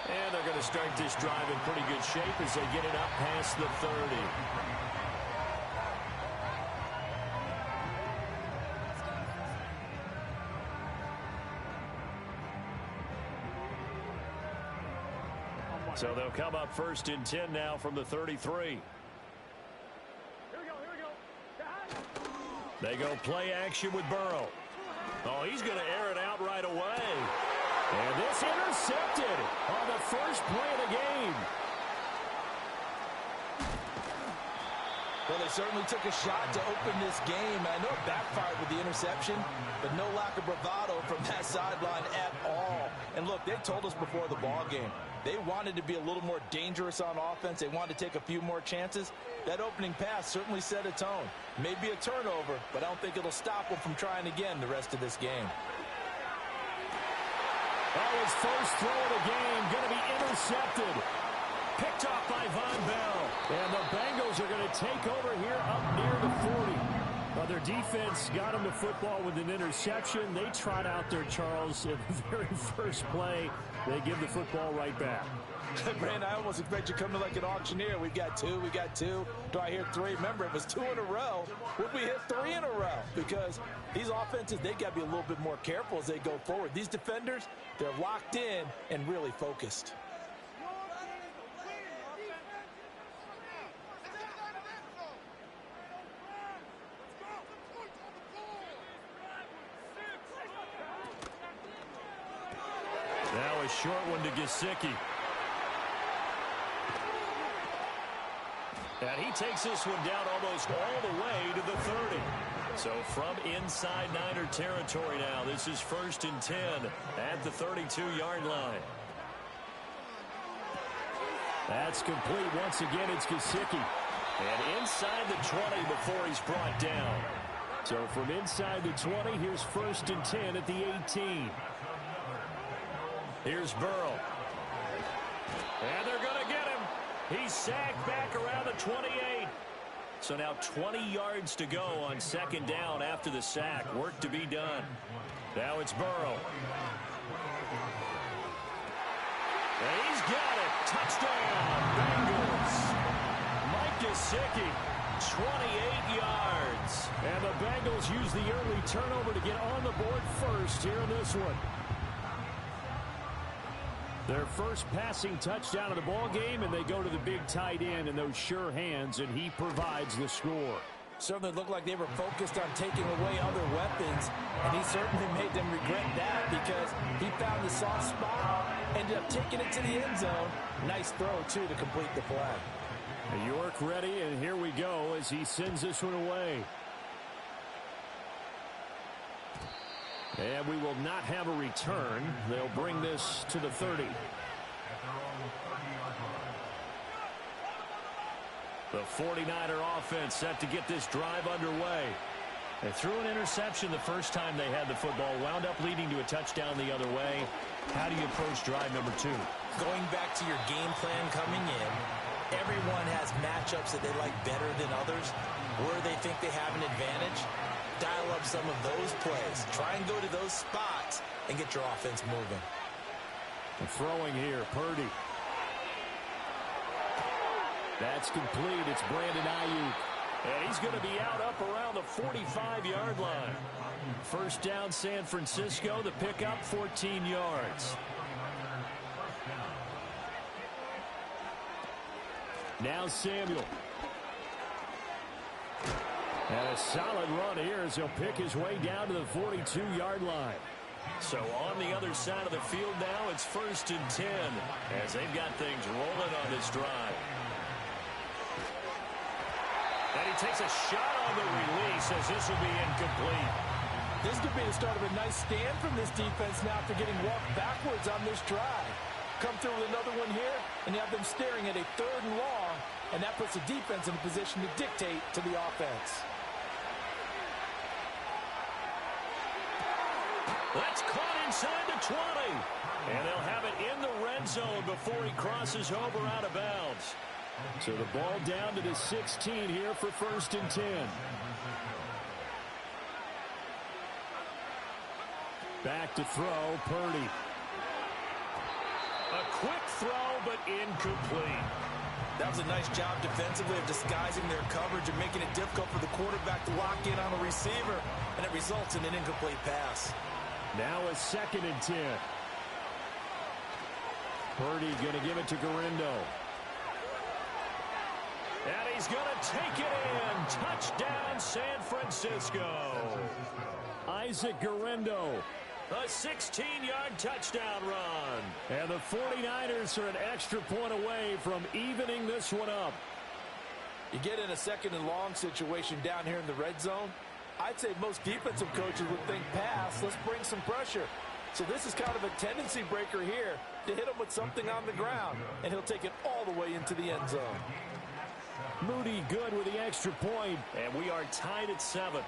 S1: And they're going to start this drive in pretty good shape as they get it up past the 30. So they'll come up 1st and 10 now from the 33. They go play action with Burrow. Oh, he's going to air it out right away. And this intercepted on the first play of the game.
S6: Well, they certainly took a shot to open this game. I know it backfired with the interception, but no lack of bravado from that sideline at all. And look, they told us before the ball game, they wanted to be a little more dangerous on offense. They wanted to take a few more chances. That opening pass certainly set a tone. Maybe a turnover, but I don't think it'll stop them from trying again the rest of this game.
S2: Oh, his first throw of the game going to be intercepted. Picked off by Von Bell. And the Bengals are going to take over here up near the 40. Well, their defense got them to football with an interception. They trot out there, Charles, in the very first play. They give the football right back.
S6: Brandon, I almost expect you to come to like an auctioneer. We've got two. Do I hear three? Remember, if it's 2 in a row, would we hit 3 in a row? Because these offenses, they got to be a little bit more careful as they go forward. These defenders, they're locked in and really focused.
S1: Now a short one to Gesicki. And he takes this one down almost all the way to the 30. So from inside Niner territory now, this is 1st and 10 at the 32-yard line.
S2: That's complete. Once again, it's Gesicki.
S1: And inside the 20 before he's brought down.
S2: So from inside the 20, here's 1st and 10 at the 18.
S1: Here's Burrow. And they're going to get him. He's sacked back around the 28. So now 20 yards to go on 2nd down after the sack. Work to be done. Now it's Burrow. And he's got it. Touchdown, Bengals. Mike Gesicki, 28 yards.
S2: And the Bengals use the early turnover to get on the board first here in this one. Their first passing touchdown of the ball game, and they go to the big tight end in those sure hands, and he provides the score.
S6: Certainly looked like they were focused on taking away other weapons, and he certainly made them regret that because he found the soft spot, ended up taking it to the end zone. Nice throw, too, to complete the play.
S2: York ready, and here we go as he sends this one away. And we will not have a return. They'll bring this to the 30.
S1: The 49er offense set to get this drive underway. They threw an interception the first time they had the football, wound up leading to a touchdown the other way. How do you approach drive number 2?
S5: Going back to your game plan coming in, everyone has matchups that they like better than others, where they think they have an advantage. Dial up some of those plays. Try and go to those spots and get your offense moving.
S2: Throwing here, Purdy. That's complete. It's Brandon Ayuk.
S1: And he's going to be out up around the 45-yard line. First down, San Francisco. The pickup, 14 yards.
S2: Now Samuel. And a solid run here as he'll pick his way down to the 42-yard line.
S1: So on the other side of the field now, it's 1st and 10 as they've got things rolling on this drive. And he takes a shot on the release as this will be incomplete.
S6: This could be the start of a nice stand from this defense now after getting walked backwards on this drive. Come through with another one here, and you have them staring at a 3rd and long, and that puts the defense in a position to dictate to the offense.
S1: That's caught inside the 20. And they'll have it in the red zone before he crosses over out of bounds.
S2: So the ball down to the 16 here for 1st and 10. Back to throw, Purdy.
S1: A quick throw, but incomplete.
S5: That was a nice job defensively of disguising their coverage and making it difficult for the quarterback to lock in on the receiver, and it results in an incomplete pass.
S2: Now a 2nd and 10. Purdy going to give it to Garindo.
S1: And he's going to take it in. Touchdown, San Francisco.
S2: Isaac Garindo.
S1: A 16-yard touchdown run.
S2: And the 49ers are an extra point away from evening this one up.
S6: You get in a 2nd and long situation down here in the red zone, I'd say most defensive coaches would think pass, let's bring some pressure. So this is kind of a tendency breaker here to hit him with something on the ground, and he'll take it all the way into the end zone.
S2: Moody good with the extra point.
S1: And we are tied at 7.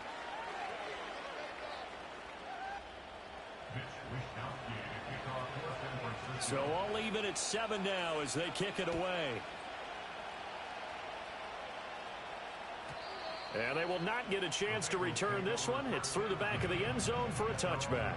S1: So all even at 7 now as they kick it away. And they will not get a chance to return this one. It's through the back of the end zone for a touchback.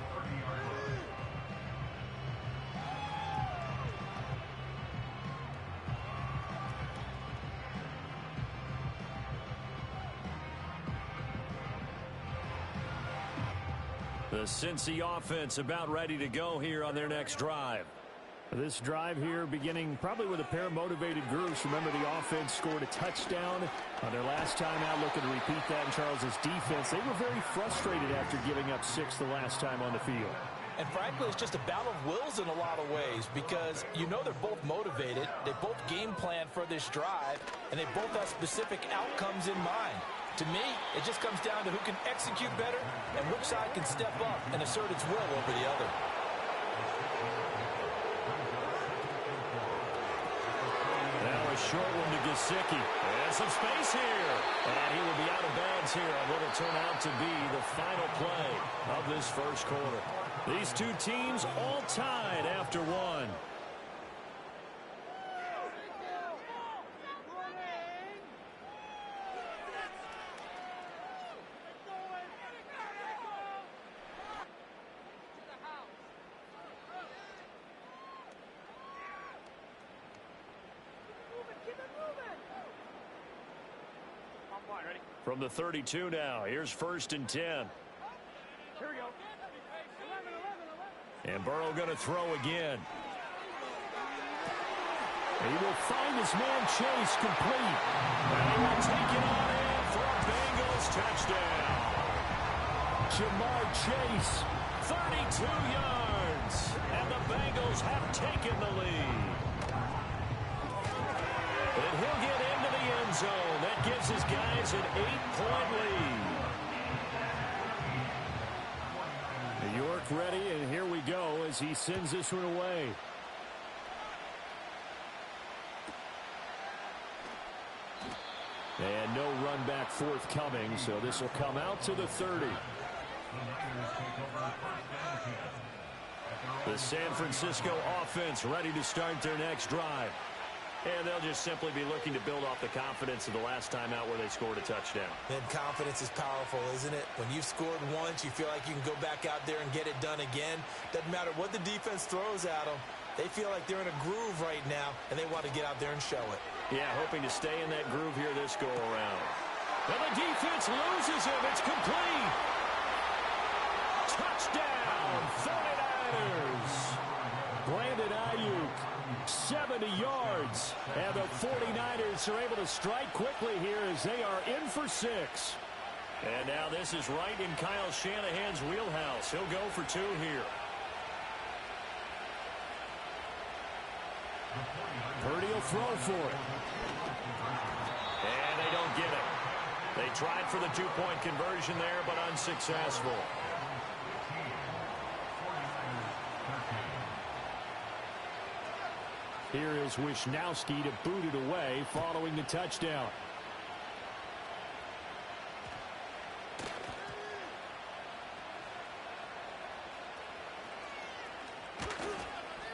S1: The Cincy offense about ready to go here on their next drive.
S2: This drive here beginning probably with a pair of motivated groups. Remember, the offense scored a touchdown on their last time out, looking to repeat that in Charles's defense. They were very frustrated after giving up 6 the last time on the field.
S6: And frankly, it's just a battle of wills in a lot of ways because you know they're both motivated, they both game plan for this drive, and they both have specific outcomes in mind. To me, it just comes down to who can execute better and which side can step up and assert its will over the other.
S1: Now a short one to Gesicki. And some space here. And he will be out of bounds here on what will turn out to be the final play of this first quarter. These two teams all tied after one. From the 32 now, here's 1st and 10.
S4: Here we go.
S1: And Burrow going to throw again.
S2: He will find his man Chase complete.
S1: And he will take it on in for a Bengals touchdown.
S2: Jamar Chase,
S1: 32 yards. And the Bengals have taken the lead. And he'll get into the end zone. That gives his guys an 8-point lead.
S2: New York ready, and here we go as he sends this one away. And no run back forthcoming, so this will come out to the 30.
S1: The San Francisco offense ready to start their next drive. And they'll just simply be looking to build off the confidence of the last time out where they scored a touchdown.
S5: And confidence is powerful, isn't it? When you've scored once, you feel like you can go back out there and get it done again. Doesn't matter what the defense throws at them. They feel like they're in a groove right now, and they want to get out there and show it.
S1: Yeah, hoping to stay in that groove here this go-around. And the defense loses him. It's complete. Touchdown, 49ers.
S2: Brandon Ayuk, 70 yards. And the 49ers are able to strike quickly here as they are in for 6.
S1: And now this is right in Kyle Shanahan's wheelhouse. He'll go for 2 here.
S2: Purdy will throw for it.
S1: And they don't get it. They tried for the 2-point conversion there, but unsuccessful.
S2: Here is Wisnowski to boot it away following the touchdown.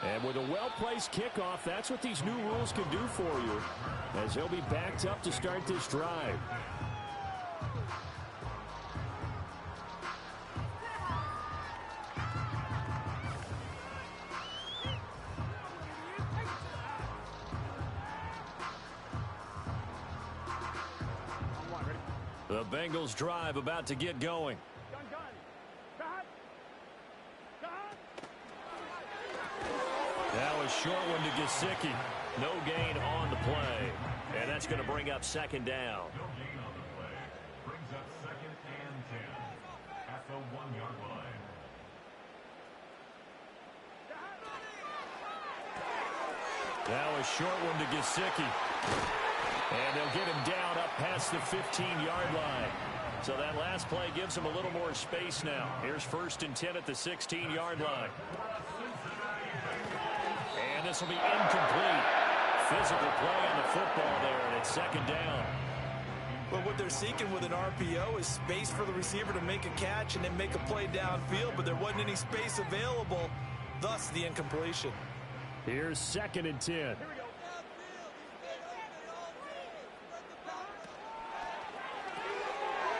S2: And with a well-placed kickoff, that's what these new rules can do for you, as they'll be backed up to start this drive.
S1: The Bengals drive about to get going. That was short one to Gesicki. No gain on the play. And that's going to bring up second down.
S3: No gain on the play. Brings up 2nd and 10 at the 1-yard line.
S1: That was short one to Gesicki. And they'll get him down up past the 15-yard line. So that last play gives him a little more space now. Here's 1st and 10 at the 16-yard line. And this will be incomplete. Physical play on the football there, and it's 2nd down.
S5: Well, what they're seeking with an RPO is space for the receiver to make a catch and then make a play downfield, but there wasn't any space available, thus the incompletion.
S2: Here's 2nd and 10.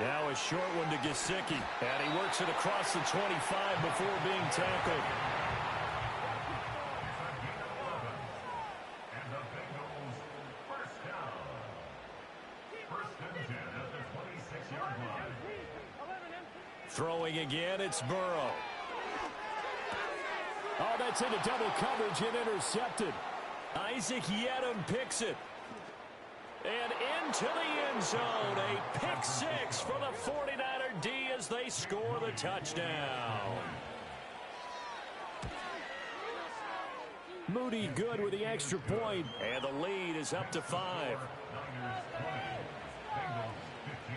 S1: Now a short one to Gesicki. And he works it across the 25 before being tackled.
S3: And the Bengals first down. 1st and 10 at the 26-yard line.
S1: Throwing again, it's Burrow.
S2: Oh, that's into double coverage and intercepted.
S1: Isaac Yedem picks it. And into the end zone. A pick 6 for the 49er D as they score the touchdown.
S2: Moody good with the extra point.
S1: And the lead is up to 5.
S3: Niners 20. Bengals 15.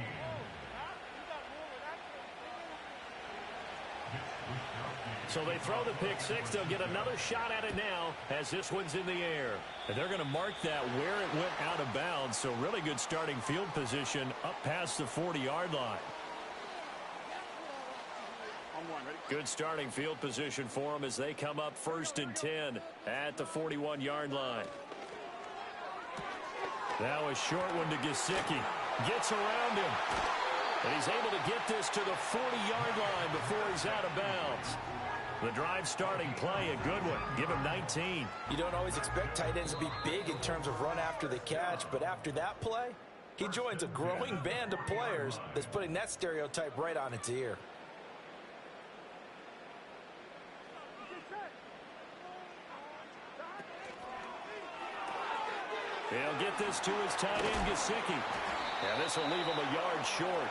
S1: So they throw the pick 6. They'll get another shot at it now as this one's in the air. And they're going to mark that where it went out of bounds. So really good starting field position up past the 40-yard line. Good starting field position for them as they come up 1st and 10 at the 41-yard line. Now a short one to Gesicki. Gets around him. And he's able to get this to the 40-yard line before he's out of bounds. The drive starting play, a good one. Give him 19.
S5: You don't always expect tight ends to be big in terms of run after the catch, but after that play, he joins a growing band of players that's putting that stereotype right on its ear.
S1: He'll get this to his tight end, Gesicki. And this will leave him a yard short.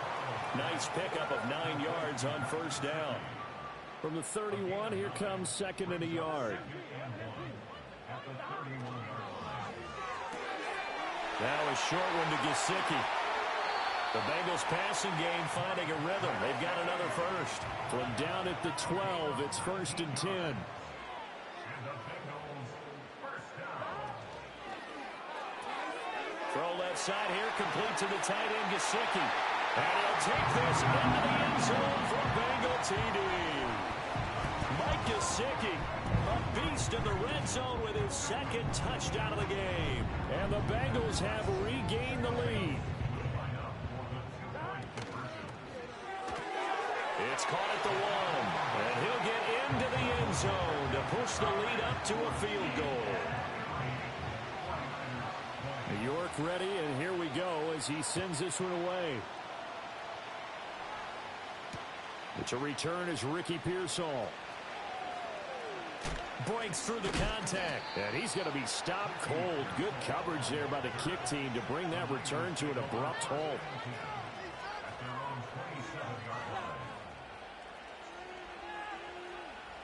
S1: Nice pickup of 9 yards on first down.
S2: From the 31, here comes second and a yard.
S1: Now a short one to Gesicki. The Bengals passing game finding a rhythm. They've got another first.
S2: From down at the 12, it's 1st and 10.
S1: Throw left side here, complete to the tight end, Gesicki. And he'll take this into the end zone for Bengal TD. Mike Gesicki, a beast in the red zone with his second touchdown of the game.
S2: And the Bengals have regained the lead.
S1: It's caught at the 1, and he'll get into the end zone to push the lead up to a field goal.
S2: York ready, and here we go as he sends this one away. It's a return as Ricky Pearsall.
S1: Breaks through the contact.
S2: And he's going to be stopped cold. Good coverage there by the kick team to bring that return to an abrupt halt.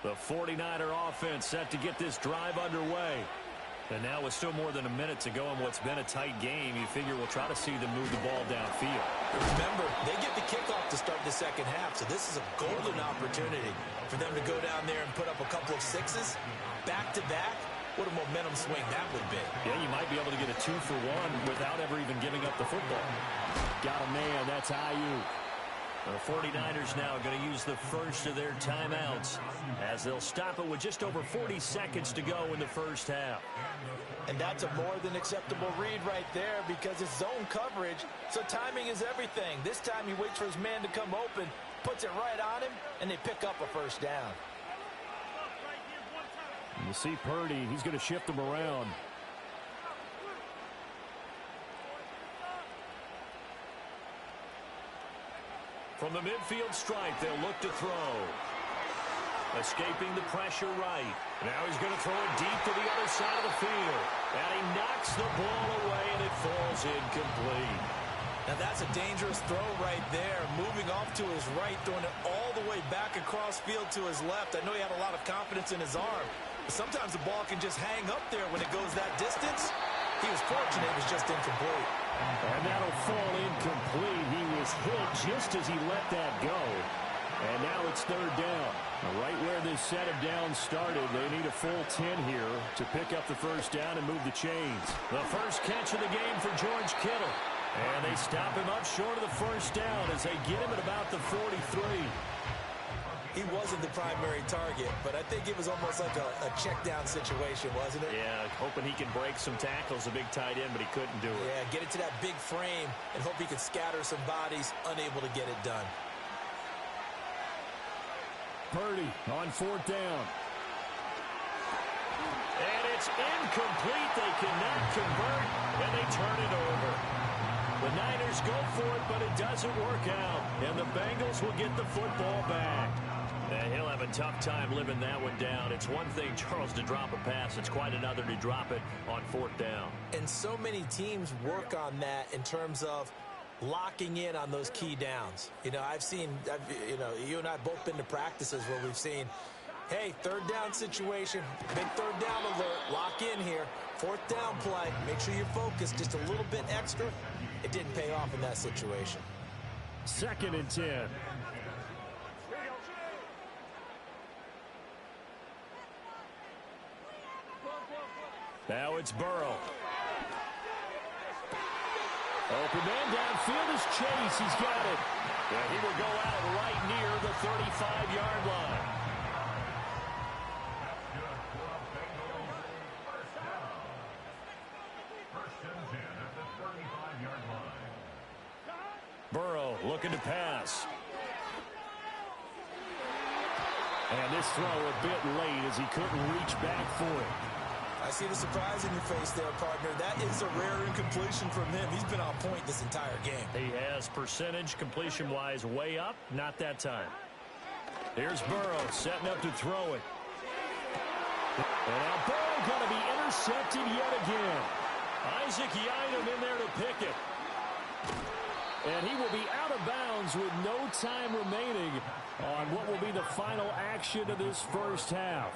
S1: The 49er offense set to get this drive underway. And now with still more than a minute to go in what's been a tight game, you figure we'll try to see them move the ball downfield.
S5: Remember, they get the kickoff to start the second half, so this is a golden opportunity for them to go down there and put up a couple of sixes back-to-back. What a momentum swing that would be.
S1: Yeah, you might be able to get a 2-for-1 without ever even giving up the football.
S2: Got a man. That's Ayuk.
S1: The 49ers now going to use the first of their timeouts as they'll stop it with just over 40 seconds to go in the first half.
S6: And that's a more than acceptable read right there because it's zone coverage, so timing is everything. This time he waits for his man to come open, puts it right on him, and they pick up a first down.
S2: You see Purdy, he's going to shift them around.
S1: From the midfield stripe, they'll look to throw. Escaping the pressure right. Now he's going to throw it deep to the other side of the field. And he knocks the ball away, and it falls incomplete.
S5: Now that's a dangerous throw right there. Moving off to his right, throwing it all the way back across field to his left. I know he had a lot of confidence in his arm. But sometimes the ball can just hang up there when it goes that distance. He was fortunate it was just incomplete.
S2: And that'll fall incomplete. He was hit just as he let that go. And now it's third down. Right where this set of downs started, they need a full 10 here to pick up the first down and move the chains.
S1: The first catch of the game for George Kittle. And they stop him up short of the first down as they get him at about the 43.
S5: He wasn't the primary target, but I think it was almost like a check-down situation, wasn't it?
S1: Yeah, hoping he can break some tackles, a big tight end, but he couldn't do it.
S5: Yeah, get it to that big frame and hope he could scatter some bodies, unable to get it done.
S2: Purdy on fourth down.
S1: And it's incomplete. They cannot convert, and they turn it over. The Niners go for it, but it doesn't work out. And the Bengals will get the football back. And he'll have a tough time living that one down. It's one thing, Charles, to drop a pass. It's quite another to drop it on fourth down.
S5: And so many teams work on that in terms of locking in on those key downs. You know, you and I both been to practices where we've seen, hey, third down situation, big third down alert, lock in here. Fourth down play, make sure you're focused just a little bit extra. It didn't pay off in that situation.
S2: 2nd and 10.
S1: Now it's Burrow.
S2: Open man downfield is Chase. He's got it.
S1: And he will go out right near the 35-yard line. Burrow looking to pass.
S2: And this throw a bit late as he couldn't reach back for it.
S5: I see the surprise in your face there, partner. That is a rare incompletion from him. He's been on point this entire game.
S1: He has percentage completion-wise way up. Not that time. Here's Burrow setting up to throw it.
S2: And now Burrow going to be intercepted yet again. Isaac Yianum in there to pick it. And he will be out of bounds with no time remaining on what will be the final action of this first half.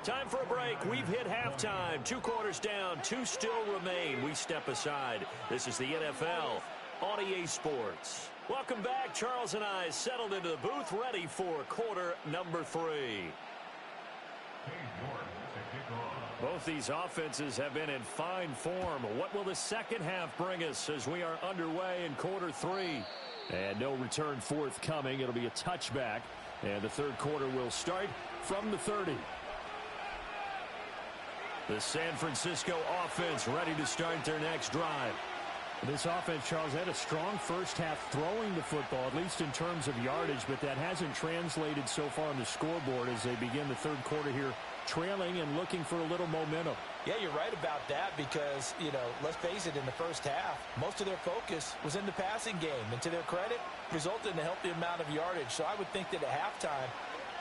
S1: Time for a break. We've hit halftime. 2 quarters down, 2 still remain. We step aside. This is the NFL on EA Sports. Welcome back. Charles and I settled into the booth, ready for quarter number 3. Both these offenses have been in fine form. What will the second half bring us as we are underway in quarter 3? And no return forthcoming. It'll be a touchback. And the third quarter will start from the 30. The San Francisco offense ready to start their next drive.
S2: This offense, Charles, had a strong first half throwing the football, at least in terms of yardage, but that hasn't translated so far on the scoreboard as they begin the third quarter here, trailing and looking for a little momentum.
S6: Yeah, you're right about that because, let's face it, in the first half, most of their focus was in the passing game. And to their credit, resulted in a healthy amount of yardage. So I would think that at halftime,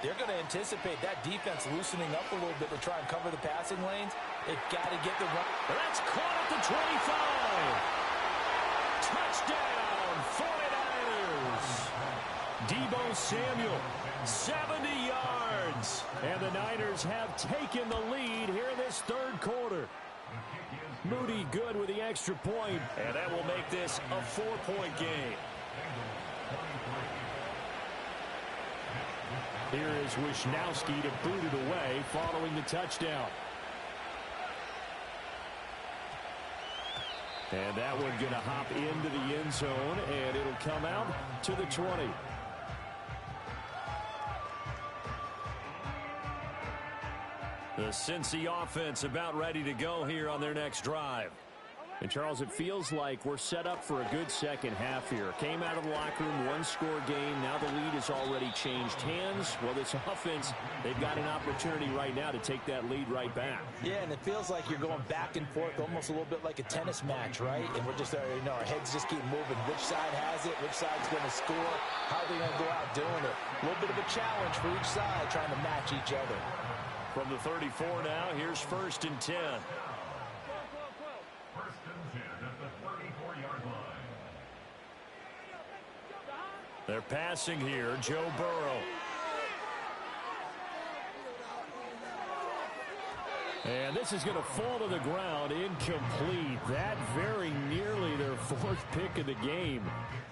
S6: they're going to anticipate that defense loosening up a little bit to try and cover the passing lanes. They've got to get the run.
S1: That's caught at the 25. Touchdown, 49ers.
S2: Deebo Samuel, 70 yards. And the Niners have taken the lead here in this third quarter. Moody good with the extra point.
S1: And that will make this a 4-point game.
S2: Here is Wisnowski to boot it away following the touchdown. And that one going to hop into the end zone, and it'll come out to the 20.
S1: The Cincy offense about ready to go here on their next drive.
S2: And, Charles, it feels like we're set up for a good second half here. Came out of the locker room, one-score game. Now the lead has already changed hands. Well, this offense, they've got an opportunity right now to take that lead right back.
S6: Yeah, and it feels like you're going back and forth, almost a little bit like a tennis match, right? And we're just, our heads just keep moving. Which side has it? Which side's going to score? How are they going to go out doing it? A little bit of a challenge for each side, trying to match each other.
S1: From the 34 now, here's 1st and 10. They're passing here, Joe Burrow.
S2: And this is going to fall to the ground, incomplete. That very nearly their 4th pick of the game.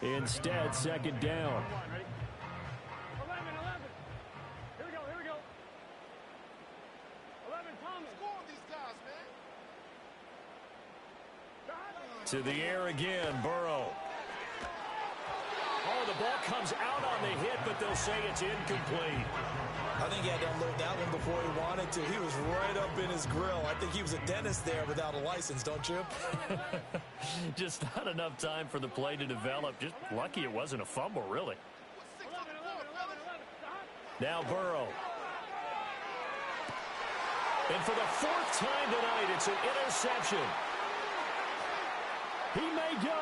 S2: Instead, second down.
S4: 11. Here we go. 11, Thomas. Score these guys, man.
S1: To the air again, Burrow. Oh, the ball comes out on the hit, but they'll say it's incomplete.
S5: I think he had to unload that one before he wanted to. He was right up in his grill. I think he was a dentist there without a license, don't you?
S1: Just not enough time for the play to develop. Just lucky it wasn't a fumble, really.
S4: 11.
S1: Now Burrow. And for the 4th time tonight, it's an interception.
S2: He may go.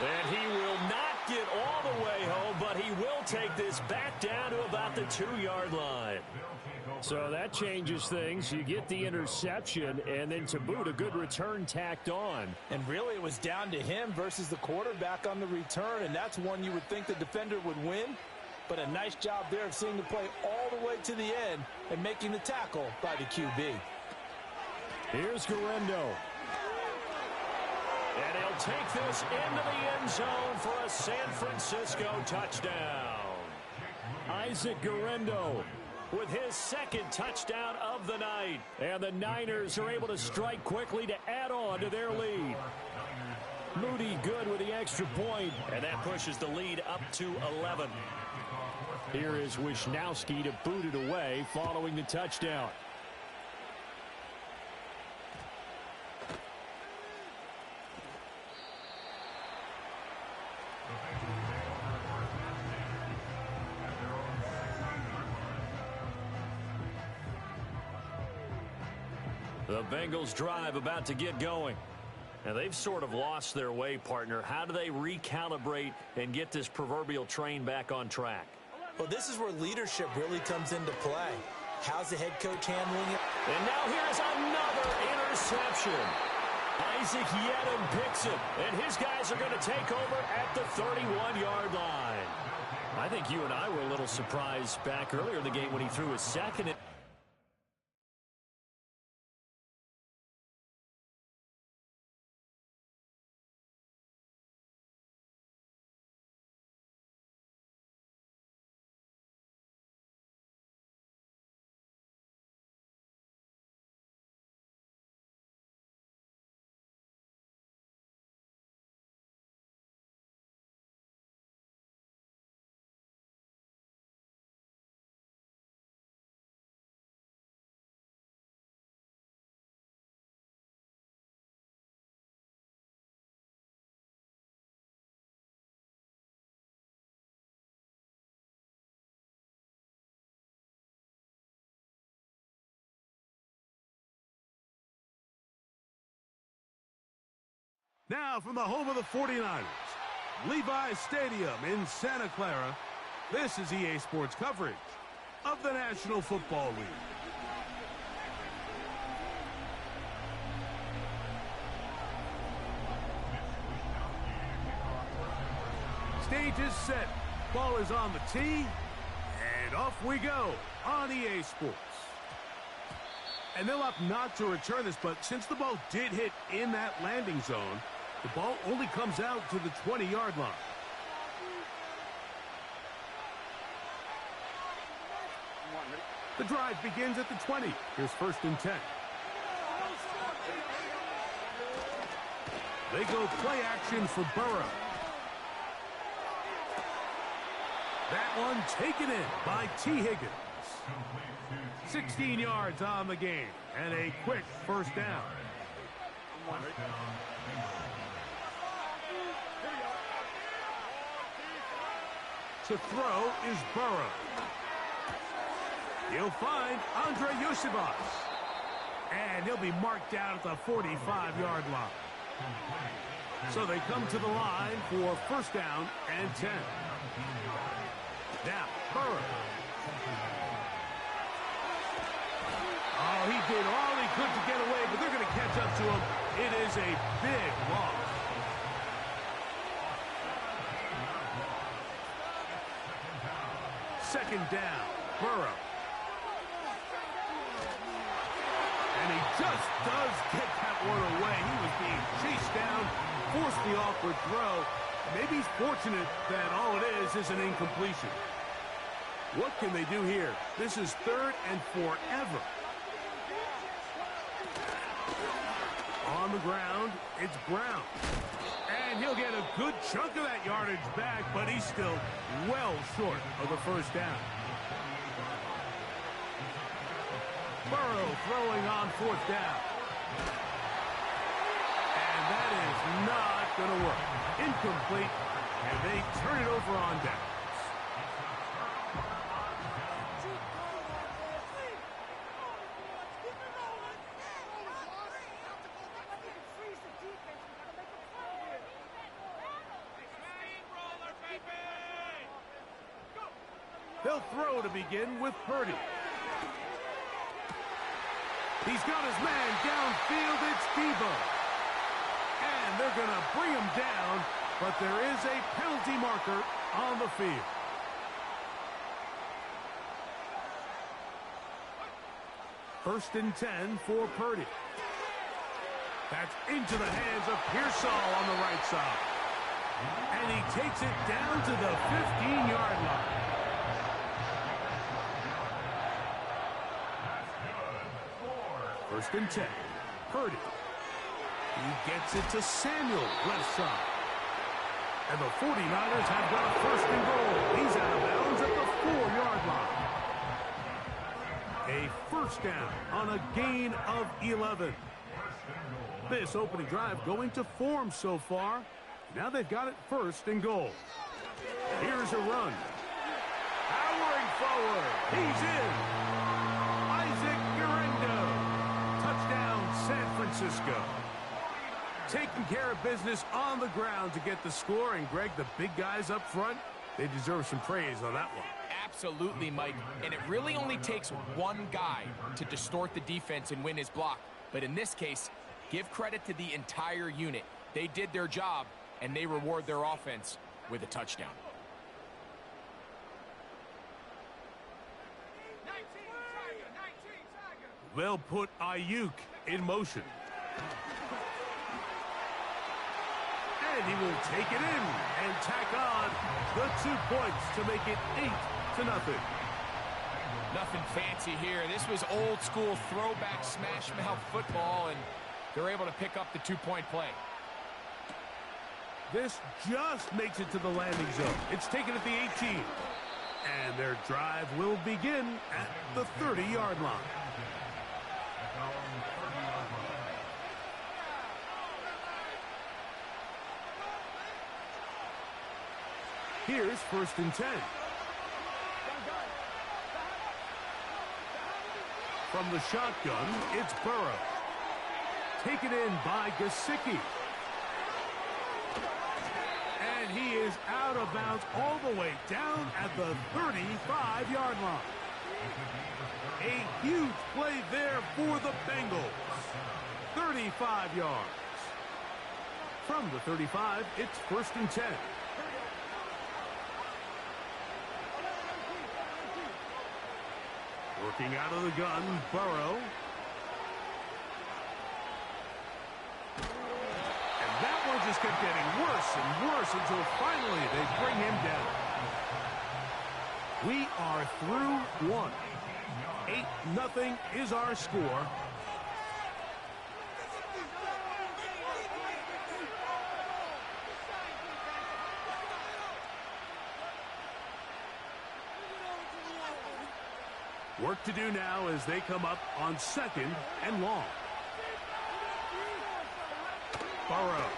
S1: And he will not get all the way home, but he will take this back down to about the 2-yard line.
S2: So that changes things. You get the interception, and then to boot, a good return tacked on.
S6: And really, it was down to him versus the quarterback on the return, and that's one you would think the defender would win. But a nice job there of seeing the play all the way to the end and making the tackle by the QB.
S2: Here's Guerrero.
S1: And he'll take this into the end zone for a San Francisco touchdown.
S2: Isaac Guerrero
S1: with his 2nd touchdown of the night.
S2: And the Niners are able to strike quickly to add on to their lead. Moody good with the extra point.
S1: And that pushes the lead up to 11.
S2: Here is Wisnowski to boot it away following the touchdown.
S1: The Bengals drive about to get going. Now, they've sort of lost their way, partner. How do they recalibrate and get this proverbial train back on track?
S5: Well, this is where leadership really comes into play. How's the head coach handling it?
S1: And now here's another interception. interception. Isaac Yedem picks it, and his guys are going to take over at the 31-yard line. I think you and I were a little surprised back earlier in the game when he threw his second.
S7: Now from the home of the 49ers, Levi's Stadium in Santa Clara, this is EA Sports coverage of the National Football League. Stage is set, ball is on the tee, and off we go on EA Sports. And they'll opt not to return this, but since the ball did hit in that landing zone, the ball only comes out to the 20-yard line. The drive begins at the 20. Here's 1st and 10. They go play action for Burrow. That one taken in by T. Higgins. 16 yards on the game and a quick 1st down. To throw is Burrow. He'll find Andre Yosibas. And he'll be marked down at the 45-yard line. So they come to the line for 1st down and 10. Now, Burrow. Oh, he did all he could to get away, but they're going to catch up to him. It is a big loss. Second down, Burrow. And he just does get that one away. He was being chased down, forced the awkward throw. Maybe he's fortunate that all it is an incompletion. What can they do here? This is 3rd and forever. On the ground, it's Brown. And he'll get a good chunk of that yardage back, but he's still well short of the 1st down. Burrow throwing on 4th down. And that is not going to work. Incomplete, and they turn it over on downs. They'll throw to begin with Purdy. He's got his man downfield. It's Debo. And they're going to bring him down, but there is a penalty marker on the field. First and 10 for Purdy. That's into the hands of Pearsall on the right side. And he takes it down to the 15-yard line. First and 10. Purdy. He gets it to Samuel, left side. And the 49ers have got a 1st and goal. He's out of bounds at the 4-yard line. A 1st down on a gain of 11. This opening drive going to form so far. Now they've got it 1st and goal. Here's a run. Powering forward. He's in. Isaac Guerrero. Touchdown, San Francisco. Taking care of business on the ground to get the score. And, Greg, the big guys up front, they deserve some praise on that one.
S8: Absolutely, Mike. And it really only takes one guy to distort the defense and win his block. But in this case, give credit to the entire unit. They did their job, and they reward their offense with a touchdown.
S4: 19, Tiger, 19, Tiger.
S7: They'll put Ayuk in motion. And he will take it in and tack on the 2 points to make it 8-0.
S8: Nothing fancy here. This was old school throwback smash mouth football, and they're able to pick up the 2-point play.
S7: This just makes it to the landing zone. It's taken at the 18. And their drive will begin at the 30-yard line. Here's 1st and 10. From the shotgun, it's Burrow. Taken in by Gesicki. And he is out of bounds all the way down at the 35-yard line. A huge play there for the Bengals. 35 yards. From the 35, it's 1st and 10. Working out of the gun, Burrow. And that one just kept getting worse and worse until finally they bring him down. We are through one. 8-0 is our score. Work to do now as they come up on 2nd and long. Burrow.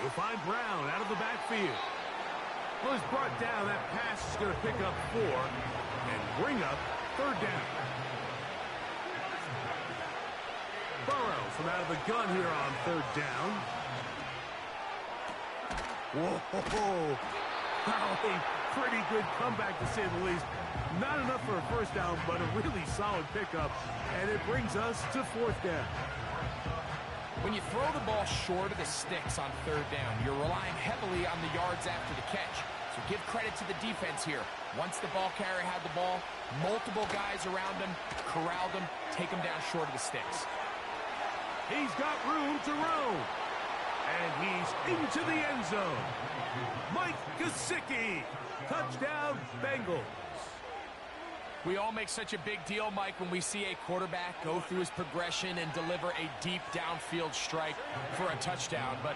S7: You'll find Brown out of the backfield. Well, he's brought down. That pass is going to pick up 4 and bring up 3rd down. Burrow from out of the gun here on 3rd down. Whoa. Wow, pretty good comeback to say the least. Not enough for a 1st down, but a really solid pickup. And it brings us to 4th down.
S8: When you throw the ball short of the sticks on 3rd down, you're relying heavily on the yards after the catch. So give credit to the defense here. Once the ball carrier had the ball, multiple guys around him, corralled him, take him down short of the sticks.
S7: He's got room to roam. And he's into the end zone. Mike Gesicki. Touchdown, Bengals.
S8: We all make such a big deal, Mike, when we see a quarterback go through his progression and deliver a deep downfield strike for a touchdown. But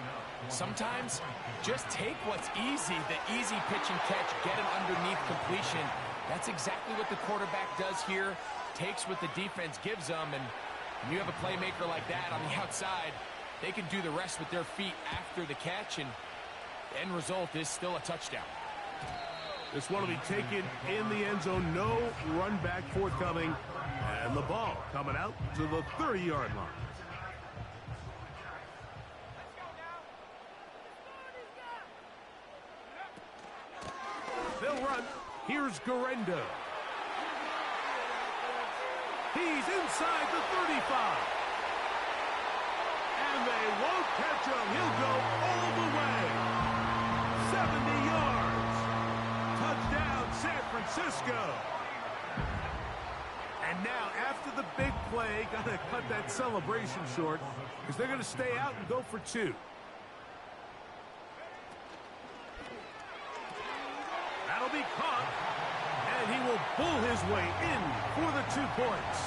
S8: sometimes, just take what's easy, the easy pitch and catch, get an underneath completion. That's exactly what the quarterback does here, takes what the defense gives them, and when you have a playmaker like that on the outside, they can do the rest with their feet after the catch, and the end result is still a touchdown.
S7: This one will be taken in the end zone. No run back forthcoming. And the ball coming out to the 30-yard line. They'll run. Here's Garendo. He's inside the 35. And they won't catch him. He'll go all the way. 70 yards. Touchdown, San Francisco. And now, after the big play, got to cut that celebration short because they're going to stay out and go for 2. That'll be caught. And he will pull his way in for the 2 points.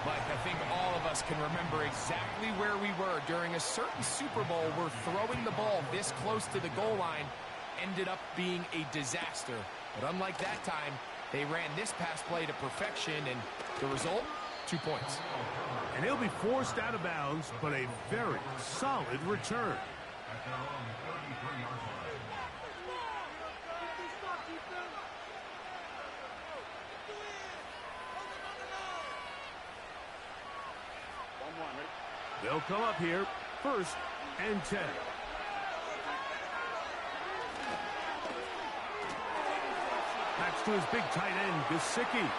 S8: Mike, I think all of us can remember exactly where we were during a certain Super Bowl where throwing the ball this close to the goal line ended up being a disaster. But unlike that time, they ran this pass play to perfection, and the result, 2 points.
S7: And he'll be forced out of bounds, but a very solid return. They'll come up here, 1st and 10. That's to his big tight end, Gesicki.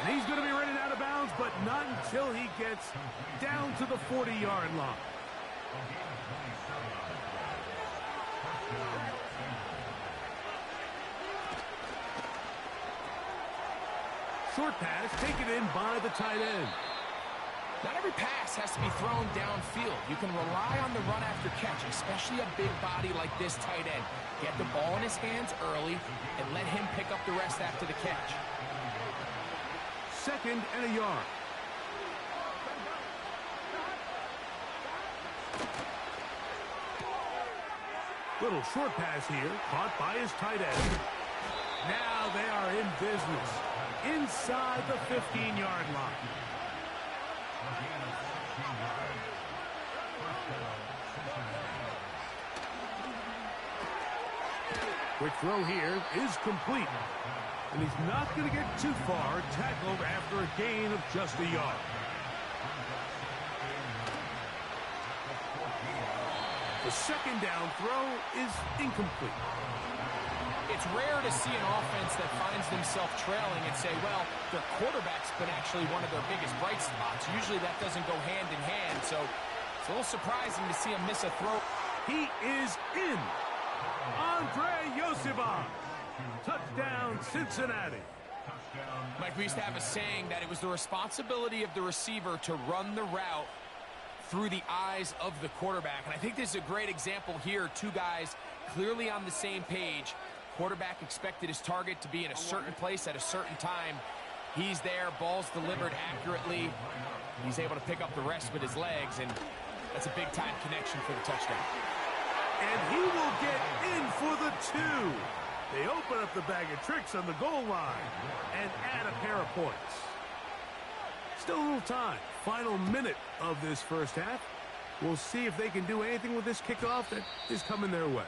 S7: And he's going to be ready now to but not until he gets down to the 40-yard line. Short pass taken in by the tight end.
S8: Not every pass has to be thrown downfield. You can rely on the run after catch, especially a big body like this tight end. Get the ball in his hands early and let him pick up the rest after the catch.
S7: 2nd and a yard. Little short pass here, caught by his tight end. Now they are in business inside the 15-yard line. Quick throw here is complete. And he's not going to get too far, tackled after a gain of just a yard. The 2nd down throw is incomplete.
S8: It's rare to see an offense that finds themselves trailing and say, well, their quarterback's been actually one of their biggest bright spots. Usually that doesn't go hand in hand, so it's a little surprising to see him miss a throw.
S7: He is in. Andre Yoseva. Touchdown, Cincinnati.
S8: Mike, we used to have a saying that it was the responsibility of the receiver to run the route through the eyes of the quarterback. And I think this is a great example here. Two guys clearly on the same page. Quarterback expected his target to be in a certain place at a certain time. He's there, ball's delivered accurately. He's able to pick up the rest with his legs, and that's a big-time connection for the touchdown.
S7: And he will get in for the 2. They open up the bag of tricks on the goal line and add a pair of points. Still a little time. Final minute of this first half. We'll see if they can do anything with this kickoff that is coming their way.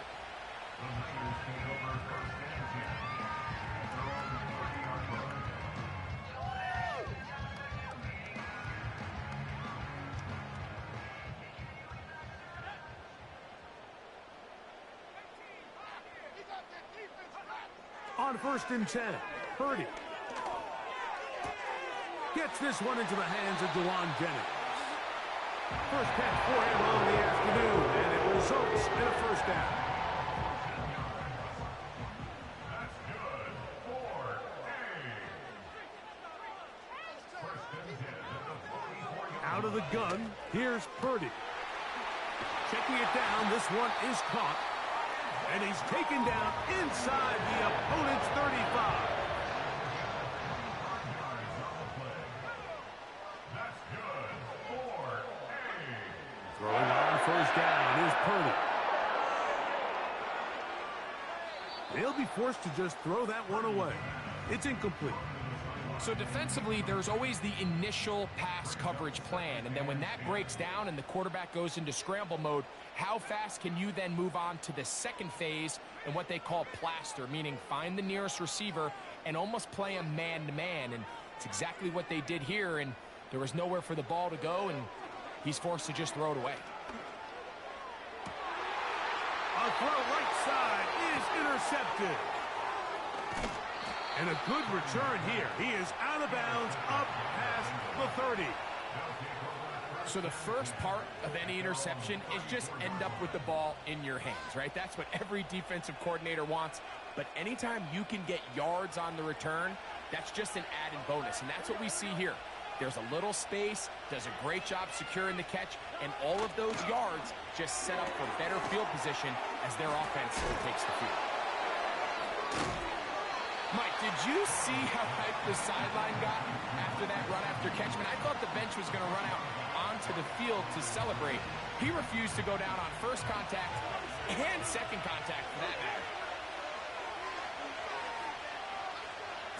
S7: On 1st and 10, Purdy gets this one into the hands of Jawan Jennings. First catch for him on the afternoon, and it results in a 1st down.
S3: That's good for A. 1st and 10 at the 44-yard line.
S7: Out of the gun, here's Purdy. Checking it down, this one is caught. And he's taken down inside the opponent's 35.
S3: That's good for A.
S7: Throwing on 1st down is Purdy. They'll be forced to just throw that one away. It's incomplete.
S8: So defensively, there's always the initial pass coverage plan. And then when that breaks down and the quarterback goes into scramble mode, how fast can you then move on to the second phase and what they call plaster, meaning find the nearest receiver and almost play him man-to-man. And it's exactly what they did here, and there was nowhere for the ball to go, and he's forced to just throw it away.
S7: A throw right side is intercepted. And a good return here. He is out of bounds up past the 30.
S8: So the first part of any interception is just end up with the ball in your hands, right? That's what every defensive coordinator wants. But anytime you can get yards on the return, that's just an added bonus. And that's what we see here. There's a little space, does a great job securing the catch, and all of those yards just set up for better field position as their offense takes the field. Mike, did you see how hyped the sideline got after that run after catch? I mean, I thought the bench was going to run out onto the field to celebrate. He refused to go down on first contact and second contact for that matter.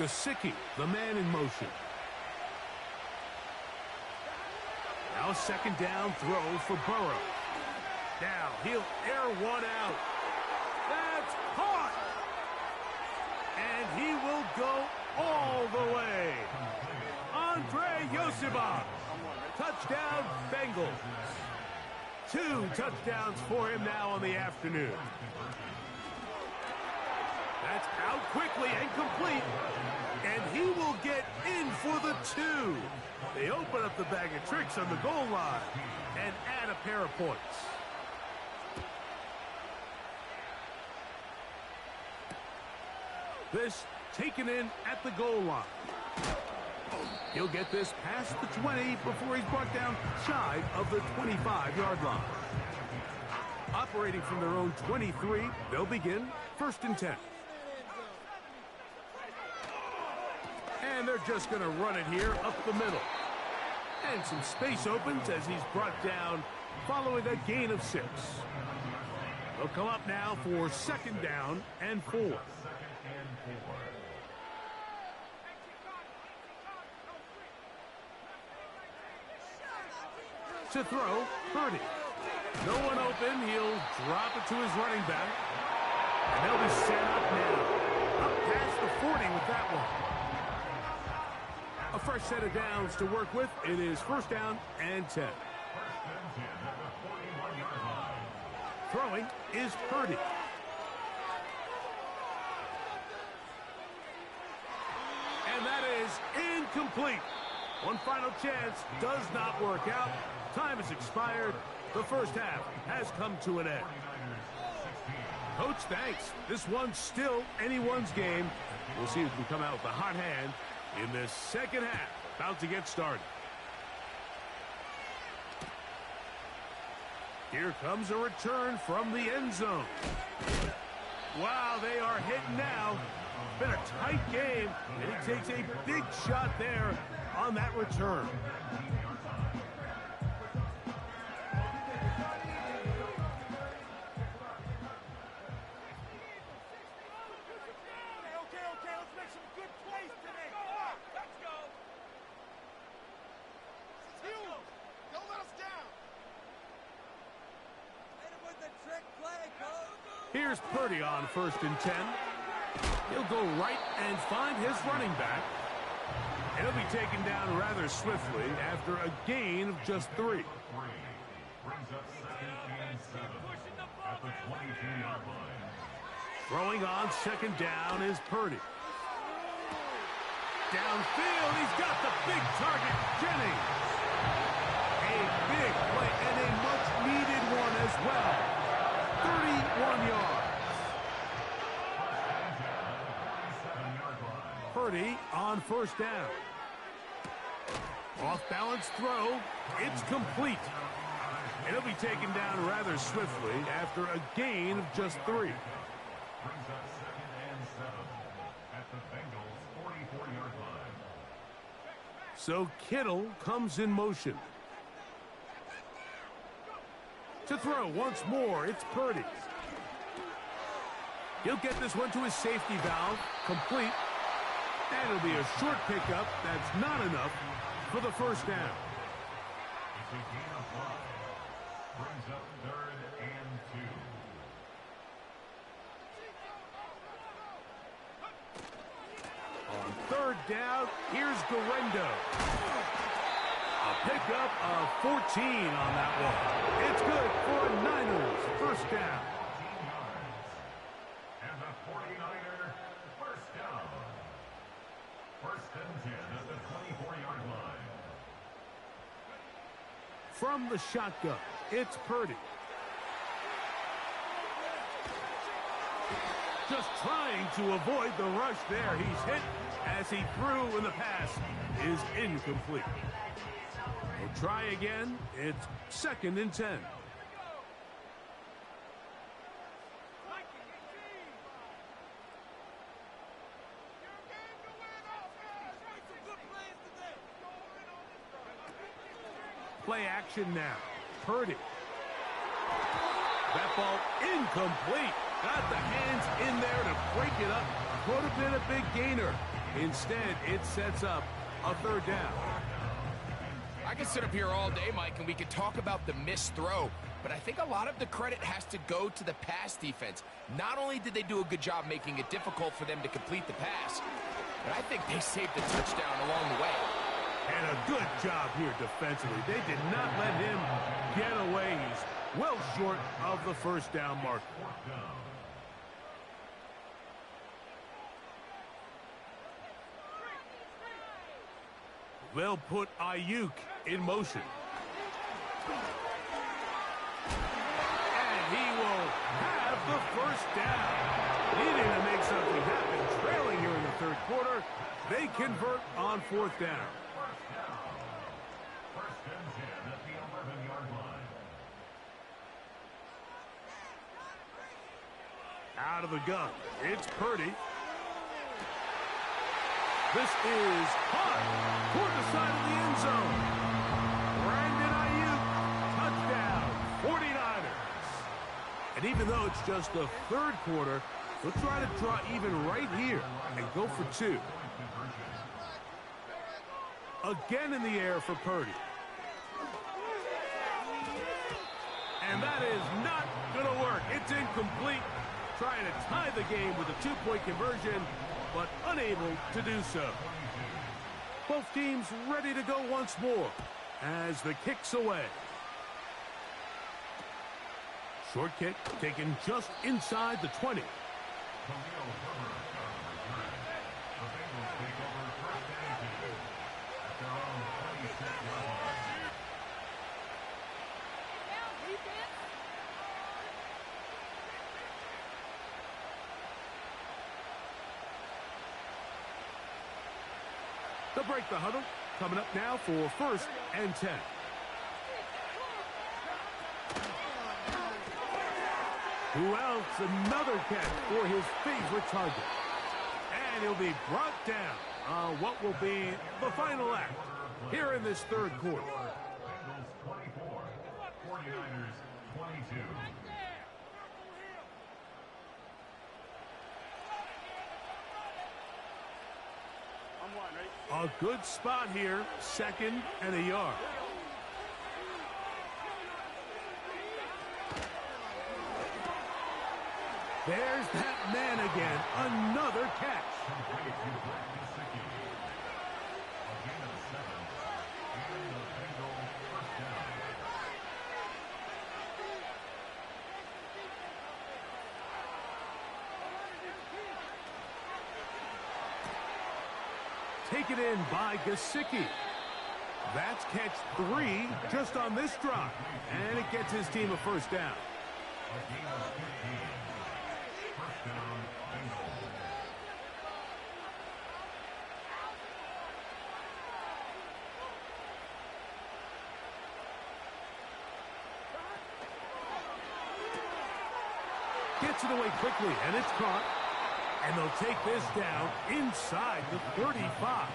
S7: Gesicki, the man in motion. Now 2nd down throw for Burrow. Now he'll air one out. That's caught. And he will go all the way. Andre Yoseva. Touchdown, Bengals. 2 touchdowns for him now on the afternoon. That's out quickly and complete. And he will get in for the 2. They open up the bag of tricks on the goal line and add a pair of points. This taken in at the goal line. He'll get this past the 20 before he's brought down shy of the 25-yard line. Operating from their own 23, they'll begin 1st and 10. And they're just going to run it here up the middle. And some space opens as he's brought down following a gain of 6. They'll come up now for 2nd down and 4. To throw, Purdy. No one open. He'll drop it to his running back. And they'll be set up now. Up past the 40 with that one. A fresh set of downs to work with. It is 1st down and 10. Throwing is Purdy. And that is incomplete. One final chance does not work out. Time has expired. The first half has come to an end. Coach, thanks. This one's still anyone's game. We'll see who can come out with a hot hand in this second half. About to get started. Here comes a return from the end zone. Wow, they are hitting now. Been a tight game, and he takes a big shot there on that return.
S4: Okay, let's make some good plays today. Let's go. Don't let us down. Hit him with the trick play, coach.
S7: Here's Purdy on 1st and 10. He'll go right and find his running back. And he'll be taken down rather swiftly after a gain of just 3.
S3: Brings up 2nd and 7 at the 22-yard line.
S7: Throwing on 2nd down is Purdy. Downfield, he's got the big target, Jennings. A big play and a much-needed one as well. 31 yards. Purdy on 1st down. Off-balance throw. It's complete. And he'll be taken down rather swiftly after a gain of just 3.
S3: Brings up 2nd and 7 at the Bengals' 44-yard line.
S7: So Kittle comes in motion. To throw once more, it's Purdy. He'll get this one to his safety valve, complete. And it'll be a short pickup. That's not enough for the 1st down.
S3: It's a gain of 5. Brings up 3rd and 2.
S7: On 3rd down, here's Guerrero. A pickup of 14 on that one. It's good for Niners. 1st down.
S3: 14 yards. And the 49er, 1st down. 1st and 10 at the 24-yard line.
S7: From the shotgun, it's Purdy. Just trying to avoid the rush there. He's hit as he threw, and the pass is incomplete. We'll try again. It's 2nd and 10. Play action now. Purdy. That ball incomplete. Got the hands in there to break it up. Could have been a big gainer. Instead, it sets up a 3rd down.
S8: I could sit up here all day, Mike, and we could talk about the missed throw, but I think a lot of the credit has to go to the pass defense. Not only did they do a good job making it difficult for them to complete the pass, but I think they saved the touchdown along the way.
S7: And a good job here defensively. They did not let him get away. He's well short of the 1st down mark. They'll put Ayuk in motion. And he will have the first down. Needing to make something happen, trailing here in the third quarter. They convert on fourth down.
S3: First and 10 at the 11-yard line.
S7: Out of the gun, it's Purdy. This is hot toward the side of the end zone. Brandon Ayuk, touchdown, 49ers. And even though it's just the third quarter, they'll try to draw even right here and go for two. Again in the air for Purdy. And that is not going to work. It's incomplete. Trying to tie the game with a two-point conversion, but unable to do so. Both teams ready to go once more as the kick's away. Short kick taken just inside the 20. They'll break the huddle. Coming up now for first and 10. Who else? Another catch for his favorite target. And he'll be brought down on what will be the final act here in this third quarter.
S3: Bengals 24, 49ers 22.
S7: A good spot here, second and a yard. There's that man again, another catch. Taken in by Gesicki. That's catch 3 just on this drive. And it gets his team a first down. Gets it away quickly, and it's caught. And they'll take this down inside the 35.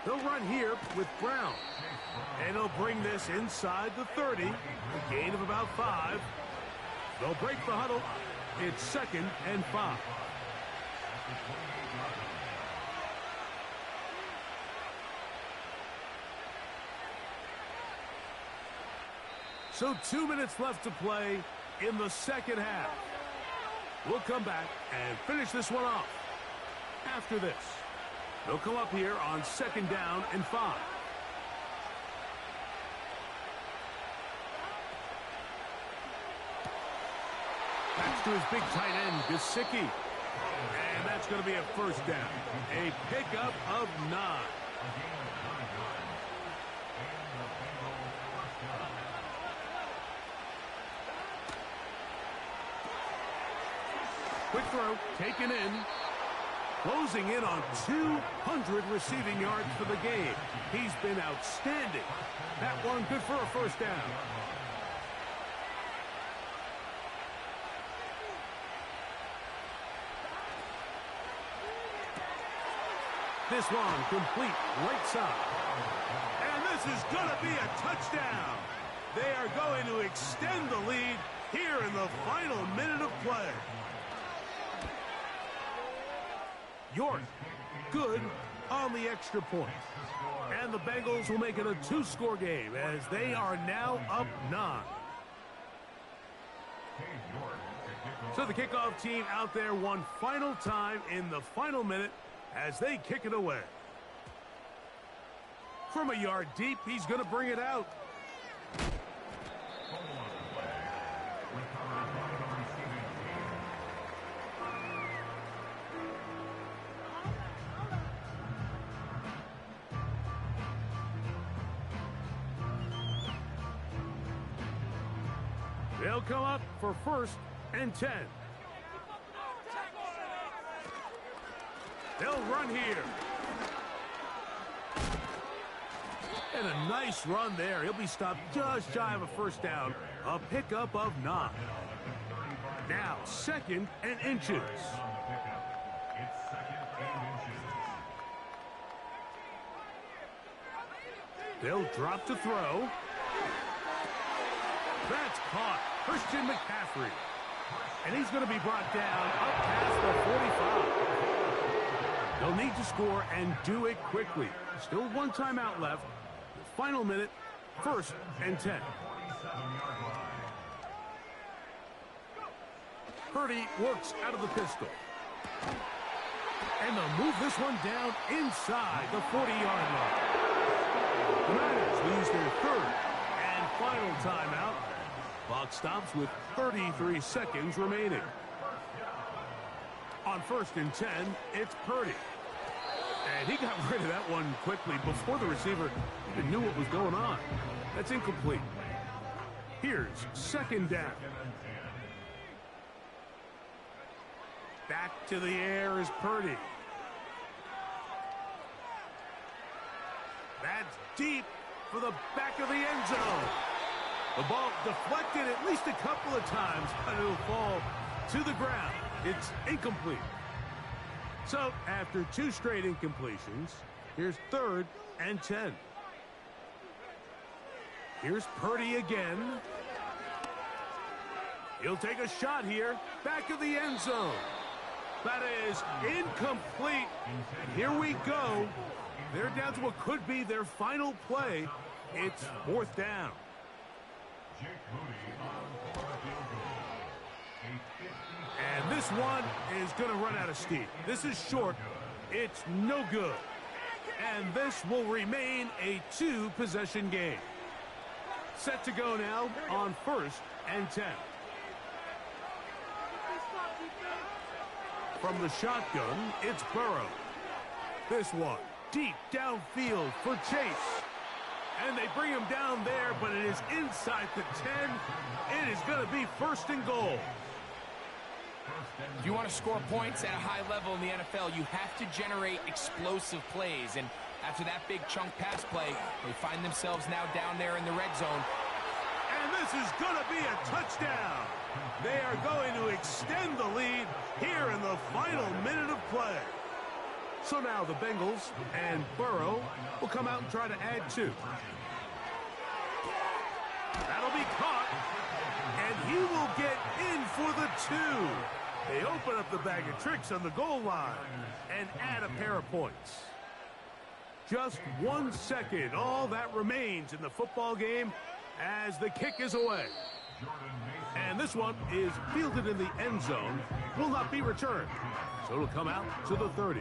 S7: They'll run here with Brown. And he'll bring this inside the 30. A gain of about 5. They'll break the huddle. It's second and 5. So 2 minutes left to play in the second half. We'll come back and finish this one off after this. They'll come up here on second down and 5. That's to his big tight end, Gesicki. And that's going to be a first down. A pickup of 9. Quick throw, taken in. Closing in on 200 receiving yards for the game. He's been outstanding. That one good for a first down. This one complete right side. And this is going to be a touchdown. They are going to extend the lead here in the final minute of play. York, good on the extra point. And the Bengals will make it a 2-score game as they are now up 9. So the kickoff team out there one final time in the final minute as they kick it away. From a yard deep, he's going to bring it out. They'll come up for 1st and 10. They'll run here. And a nice run there. He'll be stopped just shy of a 1st down. A pickup of 9. Now 2nd and inches. They'll drop to throw. That's caught. Christian McCaffrey. And he's going to be brought down up past the 45. They'll need to score and do it quickly. Still 1 timeout left. The final minute, 1st and 10. Purdy works out of the pistol. And they'll move this one down inside the 40-yard line. The Niners lose their 3rd and final timeout. Clock stops with 33 seconds remaining. On 1st and 10, it's Purdy. And he got rid of that one quickly before the receiver even knew what was going on. That's incomplete. Here's 2nd down. Back to the air is Purdy. That's deep for the back of the end zone. The ball deflected at least a couple of times, but it'll fall to the ground. It's incomplete. So after 2 straight incompletions, here's 3rd and 10. Here's Purdy again. He'll take a shot here. Back of the end zone. That is incomplete. And here we go. They're down to what could be their final play. It's 4th down. And this one is going to run out of steam. This is short. It's no good. And this will remain a 2-possession game. Set to go now on 1st and 10. From the shotgun, it's Burrow. This one deep downfield for Chase. And they bring him down there, but it is inside the 10. It is going to be 1st and goal.
S8: If you want to score points at a high level in the NFL, you have to generate explosive plays. And after that big chunk pass play, they find themselves now down there in the red zone.
S7: And this is going to be a touchdown. They are going to extend the lead here in the final minute of play. So now the Bengals and Burrow will come out and try to add 2. That'll be caught. And he will get in for the 2. They open up the bag of tricks on the goal line and add a pair of points. Just 1 second, all that remains in the football game as the kick is away. And this one is fielded in the end zone, will not be returned. So it'll come out to the 30.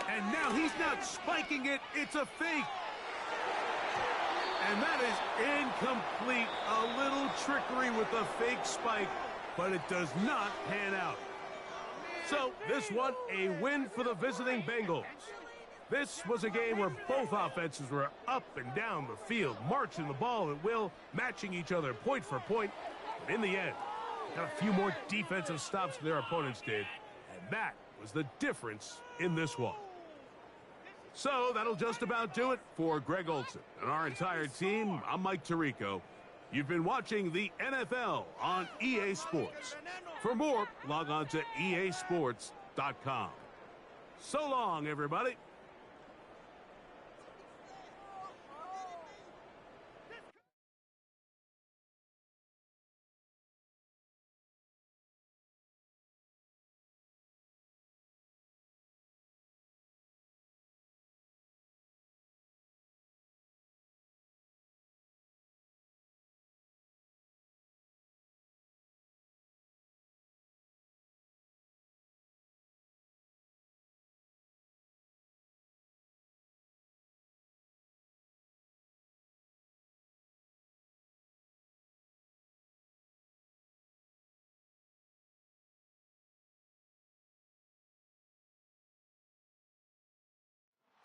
S7: And now he's not spiking it, it's a fake. And that is incomplete. A little trickery with a fake spike, but it does not pan out. So this one, a win for the visiting Bengals. This was a game where both offenses were up and down the field, marching the ball at will, matching each other point for point. But in the end, got a few more defensive stops than their opponents did, and that was the difference in this one. So that'll just about do it for Greg Olson and our entire team. I'm Mike Tirico. You've been watching the NFL on EA Sports. For more, log on to easports.com. So long, everybody.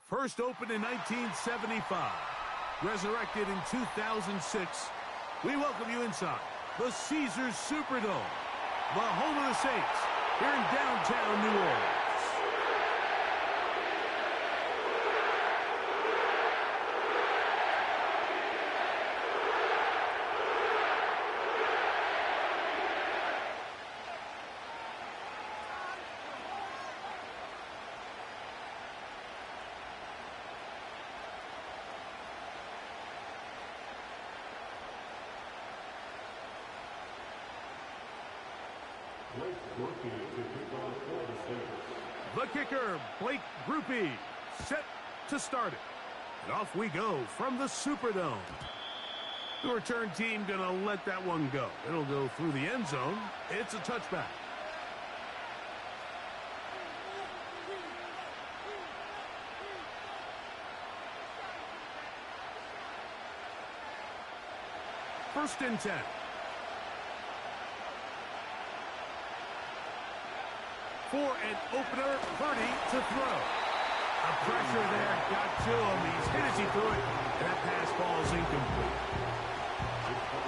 S7: First opened in 1975, resurrected in 2006, we welcome you inside the Caesars Superdome, the home of the Saints, here in downtown New Orleans. The kicker, Blake Grupe, set to start it. And off we go from the Superdome. The return team going to let that one go. It'll go through the end zone. It's a touchback. First and 10. For an opener, Purdy to throw. The pressure there got to him. He's hit as he threw it, and that pass ball is incomplete.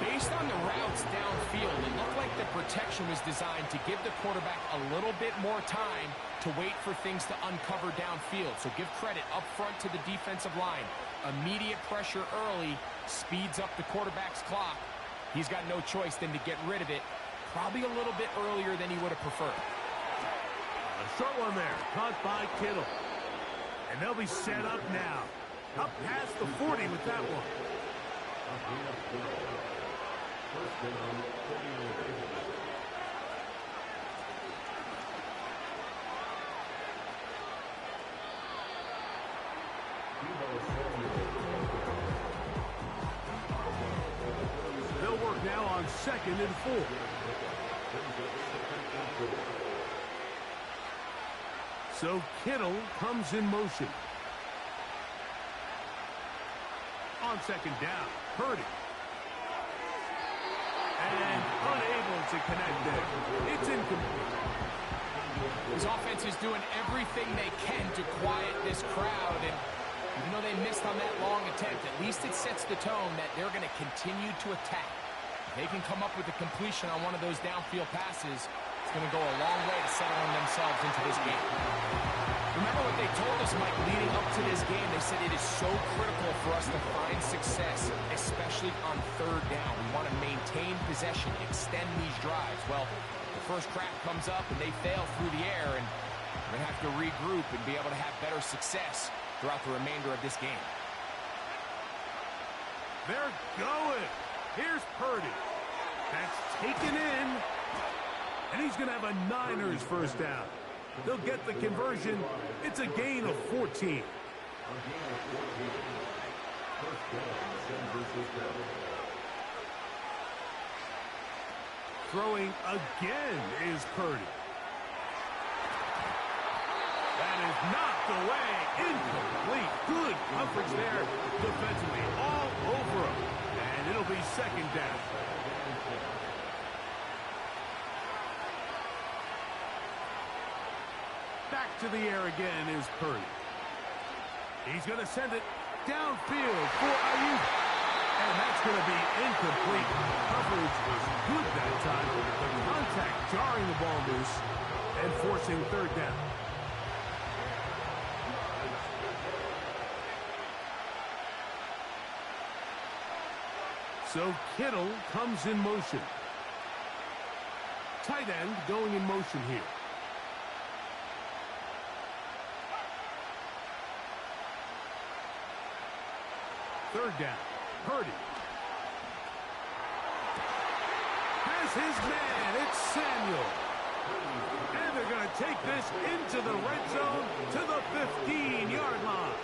S8: Based on the routes downfield, it looked like the protection was designed to give the quarterback a little bit more time to wait for things to uncover downfield. So give credit up front to the defensive line. Immediate pressure early speeds up the quarterback's clock. He's got no choice than to get rid of it, probably a little bit earlier than he would have preferred.
S7: A short one there, caught by Kittle. And they'll be set up now. Up past the 40 with that one. They'll work now on 2nd and 4. So Kittle comes in motion. On 2nd down, Purdy. And unable to connect there. It's incomplete.
S8: His offense is doing everything they can to quiet this crowd. And even though they missed on that long attempt, at least it sets the tone that they're going to continue to attack. If they can come up with a completion on one of those downfield passes, it's going to go a long way to settling themselves into this game. Remember what they told us, Mike, leading up to this game. They said it is so critical for us to find success, especially on 3rd down. We want to maintain possession, extend these drives. Well, the first crack comes up and they fail through the air, and we're going to have to regroup and be able to have better success throughout the remainder of this game.
S7: They're going. Here's Purdy. That's taken in. And he's going to have a Niners first down. They'll get the conversion. It's a gain of 14. Throwing again is Purdy. That is knocked away. Incomplete. Good coverage there defensively. All over him. And it'll be 2nd down. Back to the air again is Purdy. He's going to send it downfield for Ayuk. And that's going to be incomplete. Coverage was good that time. The contact jarring the ball loose and forcing 3rd down. So Kittle comes in motion. Tight end going in motion here. Third down, Purdy. Has his man, it's Samuel. And they're going to take this into the red zone to the 15-yard line.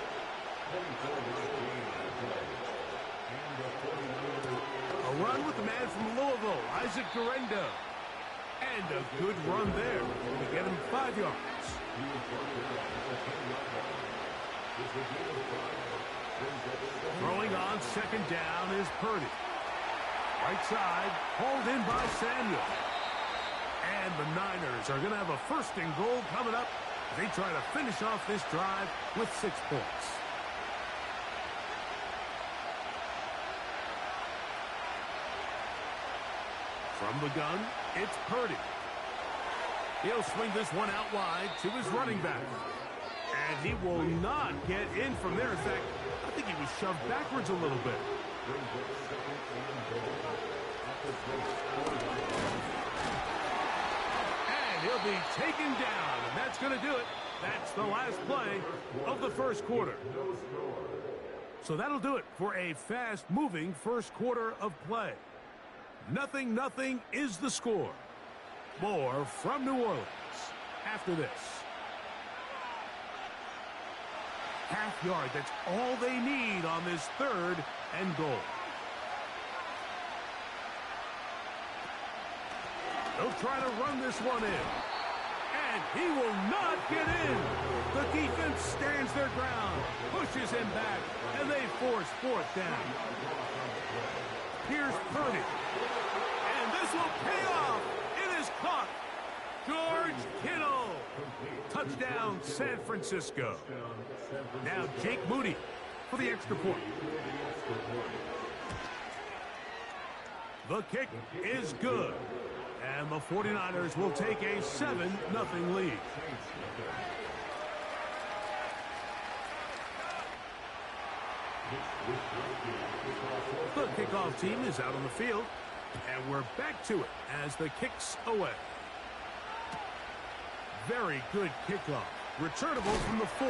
S7: A run with the man from Louisville, Isaac Guerendo. And a good run there to get him 5 yards. Throwing on 2nd down is Purdy. Right side, hauled in by Samuel. And the Niners are going to have a 1st and goal coming up They try to finish off this drive with 6 points. From the gun, it's Purdy. He'll swing this one out wide to his running back. And he will not get in from there. In fact, I think he was shoved backwards a little bit. And he'll be taken down. And that's going to do it. That's the last play of the first quarter. So that'll do it for a fast-moving first quarter of play. 0-0 is the score. More from New Orleans after this. Half yard, that's all they need on this 3rd and goal. They'll try to run this one in. And he will not get in. The defense stands their ground, pushes him back, and they force 4th down. Here's Purdy. And this will pay off. It is caught. George Kittle. Touchdown, San Francisco. Now Jake Moody for the extra point. The kick is good. And the 49ers will take a 7-0 lead. The kickoff team is out on the field. And we're back to it as the kick's away. Very good kickoff. Returnable from the 4.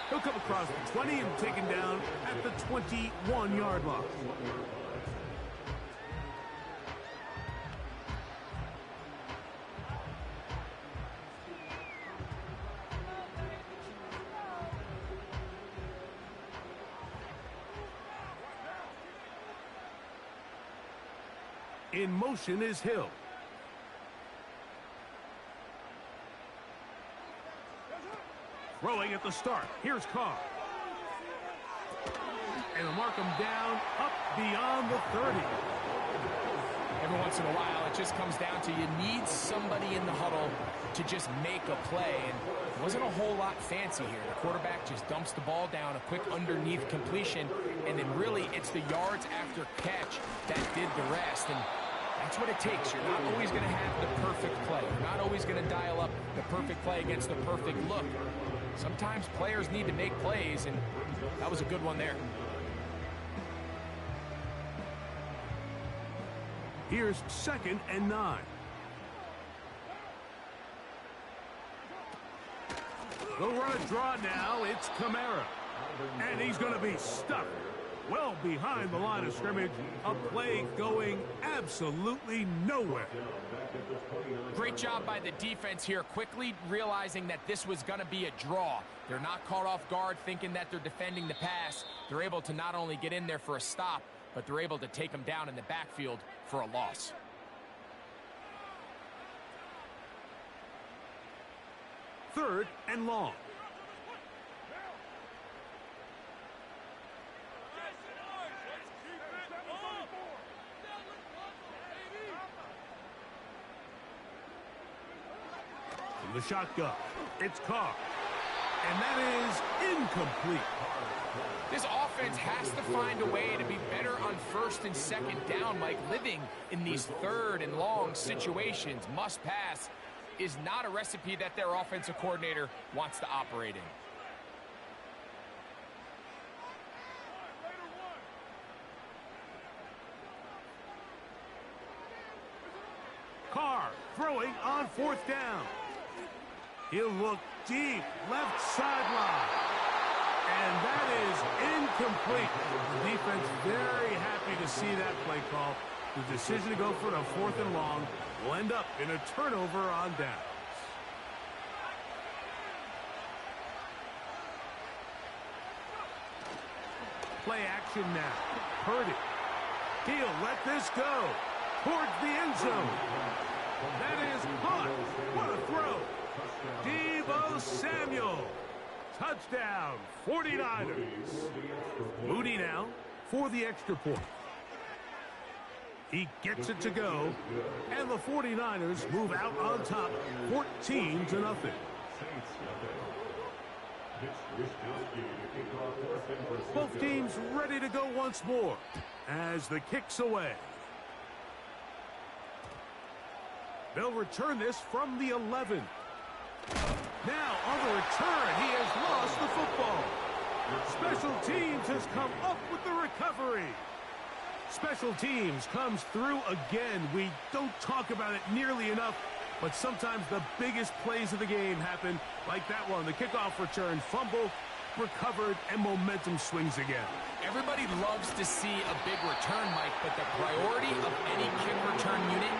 S7: He'll come across the 20 and taken down at the 21-yard line. In motion is Hill. Throwing at the start. Here's Carr. And they'll mark him down up beyond the 30.
S8: Every once in a while, it just comes down to you need somebody in the huddle to just make a play. And it wasn't a whole lot fancy here. The quarterback just dumps the ball down, a quick underneath completion, and then really it's the yards after catch that did the rest. And that's what it takes. You're not always going to have the perfect play. You're not always going to dial up the perfect play against the perfect look. Sometimes players need to make plays, and that was a good one there.
S7: Here's 2nd and 9. They'll run a draw now. It's Kamara. And he's going to be stuck well behind the line of scrimmage. A play going absolutely nowhere.
S8: Great job by the defense here, quickly realizing that this was going to be a draw. They're not caught off guard thinking that they're defending the pass. They're able to not only get in there for a stop, but they're able to take them down in the backfield for a loss.
S7: Third and long. From the shotgun, it's Carr. And that is incomplete.
S8: This offense has to find a way to be better on 1st and 2nd down. Like living in these 3rd and long situations, must pass, is not a recipe that their offensive coordinator wants to operate in.
S7: Carr throwing on 4th down. He'll look deep, left sideline. And that is incomplete. The defense very happy to see that play call. The decision to go for a 4th and long will end up in a turnover on downs. Play action now. Purdy. He'll let this go towards the end zone. That is caught. What a throw. Deebo Samuel. Touchdown, 49ers. Moody now for the extra point. He gets it to go, and the 49ers move out on top, 14-0.
S3: Saints nothing. Mitch Trubisky to kick off first and for
S7: Both teams ready to go once more as the kick's away. They'll return this from the 11. Now on the return, he has lost the football. Special teams has come up with the recovery. Special teams comes through again. We don't talk about it nearly enough, but sometimes the biggest plays of the game happen like that one. The kickoff return, fumble, recovered, and momentum swings again.
S8: Everybody loves to see a big return, Mike, but the priority of any kick return unit,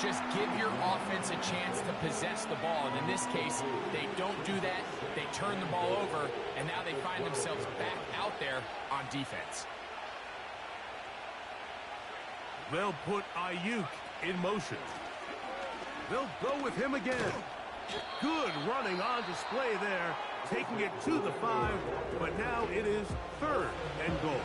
S8: just give your offense a chance to possess the ball. And in this case, they don't do that. They turn the ball over, and now they find themselves back out there on defense.
S7: They'll put Ayuk in motion. They'll go with him again. Good running on display there, taking it to the 5, but now it is 3rd and goal.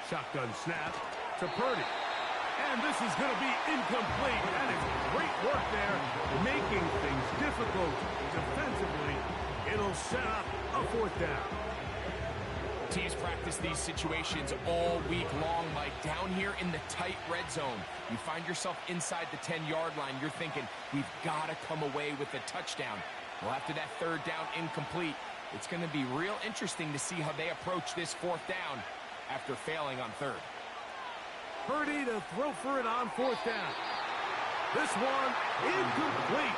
S7: Shotgun snap to Purdy. And this is going to be incomplete. That is great work there, making things difficult defensively. It'll set up a 4th down.
S8: Teams practice these situations all week long, Mike. Down here in the tight red zone, you find yourself inside the 10-yard line. You're thinking, we've got to come away with a touchdown. Well, after that 3rd down incomplete, it's going to be real interesting to see how they approach this 4th down after failing on 3rd.
S7: Purdy to throw for it on 4th down. This one incomplete.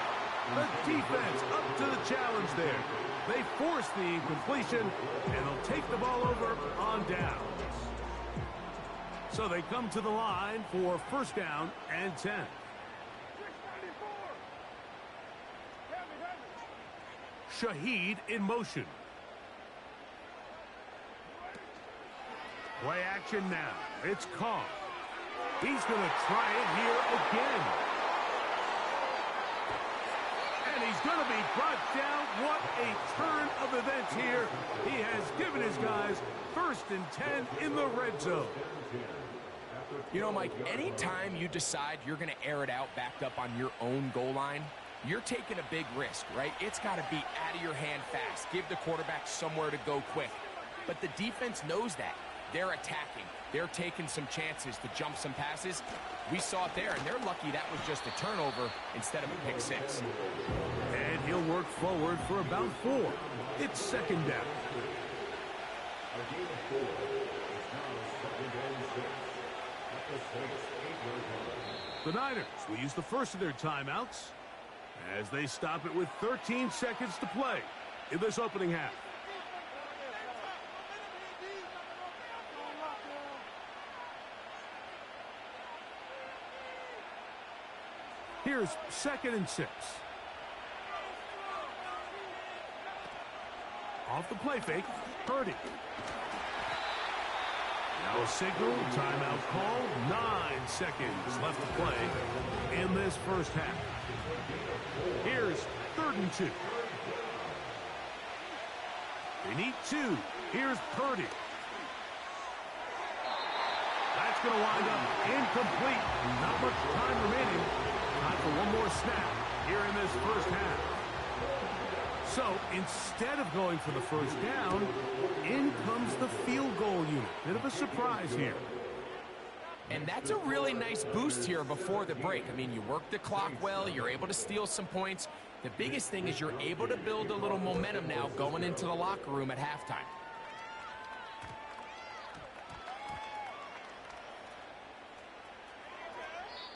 S7: The defense up to the challenge there. They force the incompletion, and they'll take the ball over on downs. So they come to the line for 1st down and 10. Shaheed in motion. Play action now. It's Kong. He's going to try it here again. And he's going to be brought down. What a turn of events here. He has given his guys 1st and 10 in the red zone.
S8: You know, Mike, anytime you decide you're going to air it out backed up on your own goal line, you're taking a big risk, right? It's got to be out of your hand fast. Give the quarterback somewhere to go quick. But the defense knows that. They're attacking. They're taking some chances to jump some passes. We saw it there, and they're lucky that was just a turnover instead of a pick 6.
S7: And he'll work forward for about 4. It's 2nd down. The Niners will use the first of their timeouts as they stop it with 13 seconds to play in this opening half. Here's 2nd and 6. Off the play fake, Purdy. Now a signal, timeout call, 9 seconds left to play in this 1st half. Here's 3rd and 2. They need 2. Here's Purdy. That's going to wind up incomplete. Not much time remaining. Time for one more snap here in this 1st half. So instead of going for the 1st down, in comes the field goal unit. Bit of a surprise here.
S8: And that's a really nice boost here before the break. I mean, you work the clock well. You're able to steal some points. The biggest thing is you're able to build a little momentum now going into the locker room at halftime.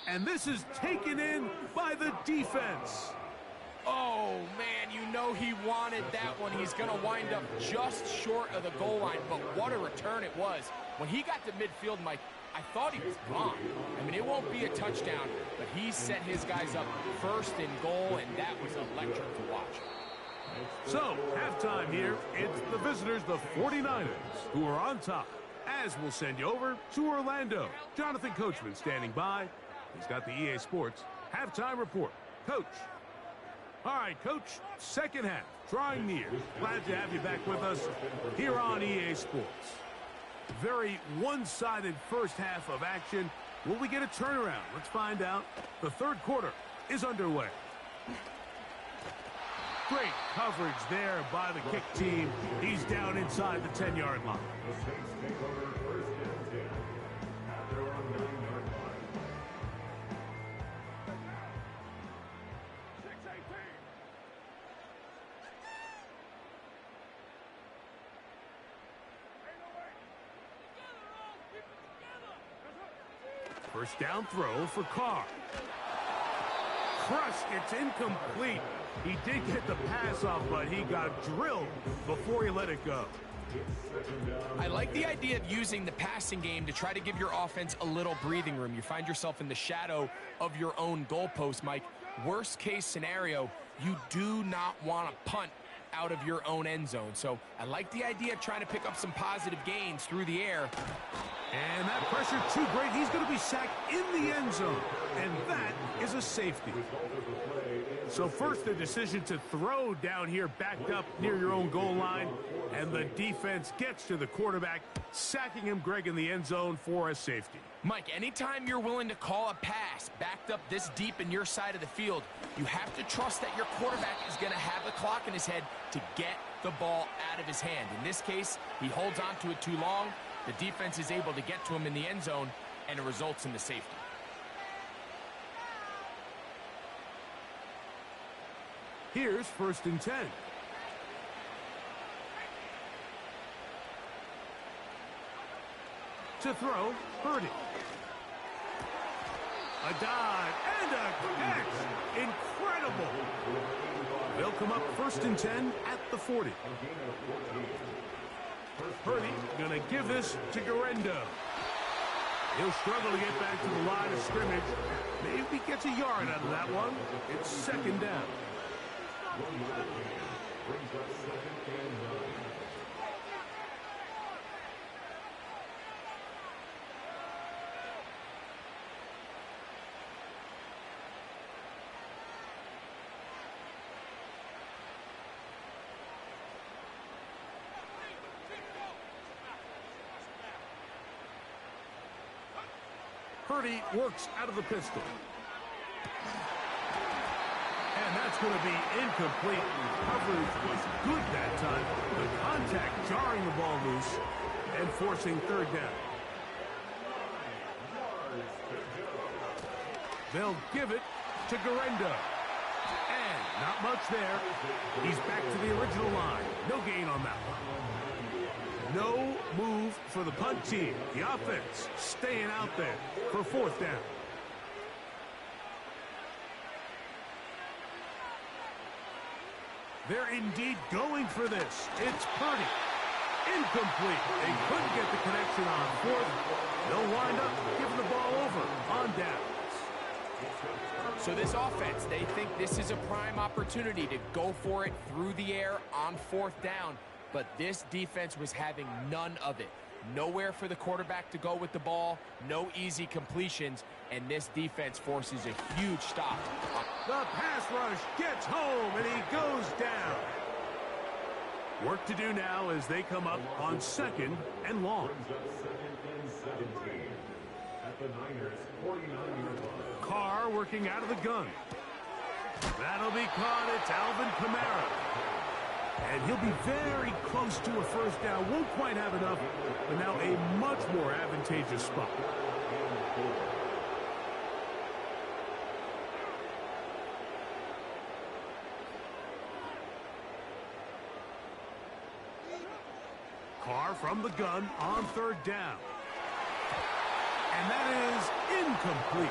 S7: And this is taken in by the defense.
S8: Oh, man, you know he wanted that one. He's going to wind up just short of the goal line, but what a return it was. When he got to midfield, Mike, I thought he was gone. I mean, it won't be a touchdown, but he set his guys up 1st and goal, and that was electric to watch.
S7: So, halftime here, it's the visitors, the 49ers, who are on top, as we'll send you over to Orlando. Jonathan Coachman standing by. He's got the EA Sports halftime report. Coach. All right, Coach, second half, drawing near. Glad to have you back with us here on EA Sports. Very one-sided first half of action. Will we get a turnaround? Let's find out. The third quarter is underway. Great coverage there by the kick team. He's down inside the 10-yard line. First down throw for Carr. Crushed. It's incomplete. He did get the pass off, but he got drilled before he let it go.
S8: I like the idea of using the passing game to try to give your offense a little breathing room. You find yourself in the shadow of your own goalpost, Mike. Worst case scenario, you do not want to punt out of your own end zone. So I like the idea of trying to pick up some positive gains through the air.
S7: And that pressure too great. He's going to be sacked in the end zone. And that is a safety. So first the decision to throw down here backed up near your own goal line. And the defense gets to the quarterback, sacking him, Greg, in the end zone for a safety.
S8: Mike, anytime you're willing to call a pass backed up this deep in your side of the field, you have to trust that your quarterback is going to have the clock in his head to get the ball out of his hand. In this case, he holds on to it too long. The defense is able to get to him in the end zone, and it results in the safety.
S7: Here's 1st and 10. To throw, Purdy. A dive and a catch. Incredible. They'll come up 1st and 10 at the 40. Purdy going to give this to Garendo. He'll struggle to get back to the line of scrimmage. Maybe gets a yard out of that one. It's 2nd down. Purdy works out of the pistol. And that's going to be incomplete. Coverage was good that time. The contact jarring the ball loose and forcing 3rd down. They'll give it to Garendo. And not much there. He's back to the original line. No gain on that one. No move for the punt team. The offense staying out there for 4th down. They're indeed going for this. It's Purdy. Incomplete. They couldn't get the connection on 4th. They'll wind up giving the ball over on downs.
S8: So this offense, they think this is a prime opportunity to go for it through the air on 4th down. But this defense was having none of it. Nowhere for the quarterback to go with the ball, no easy completions, and this defense forces a huge stop.
S7: The pass rush gets home, and he goes down. Work to do now as they come up on 2nd and long. Carr working out of the gun. That'll be caught. It's Alvin Kamara. And he'll be very close to a 1st down. Won't quite have enough, but now a much more advantageous spot. Carr from the gun on 3rd down. And that is incomplete.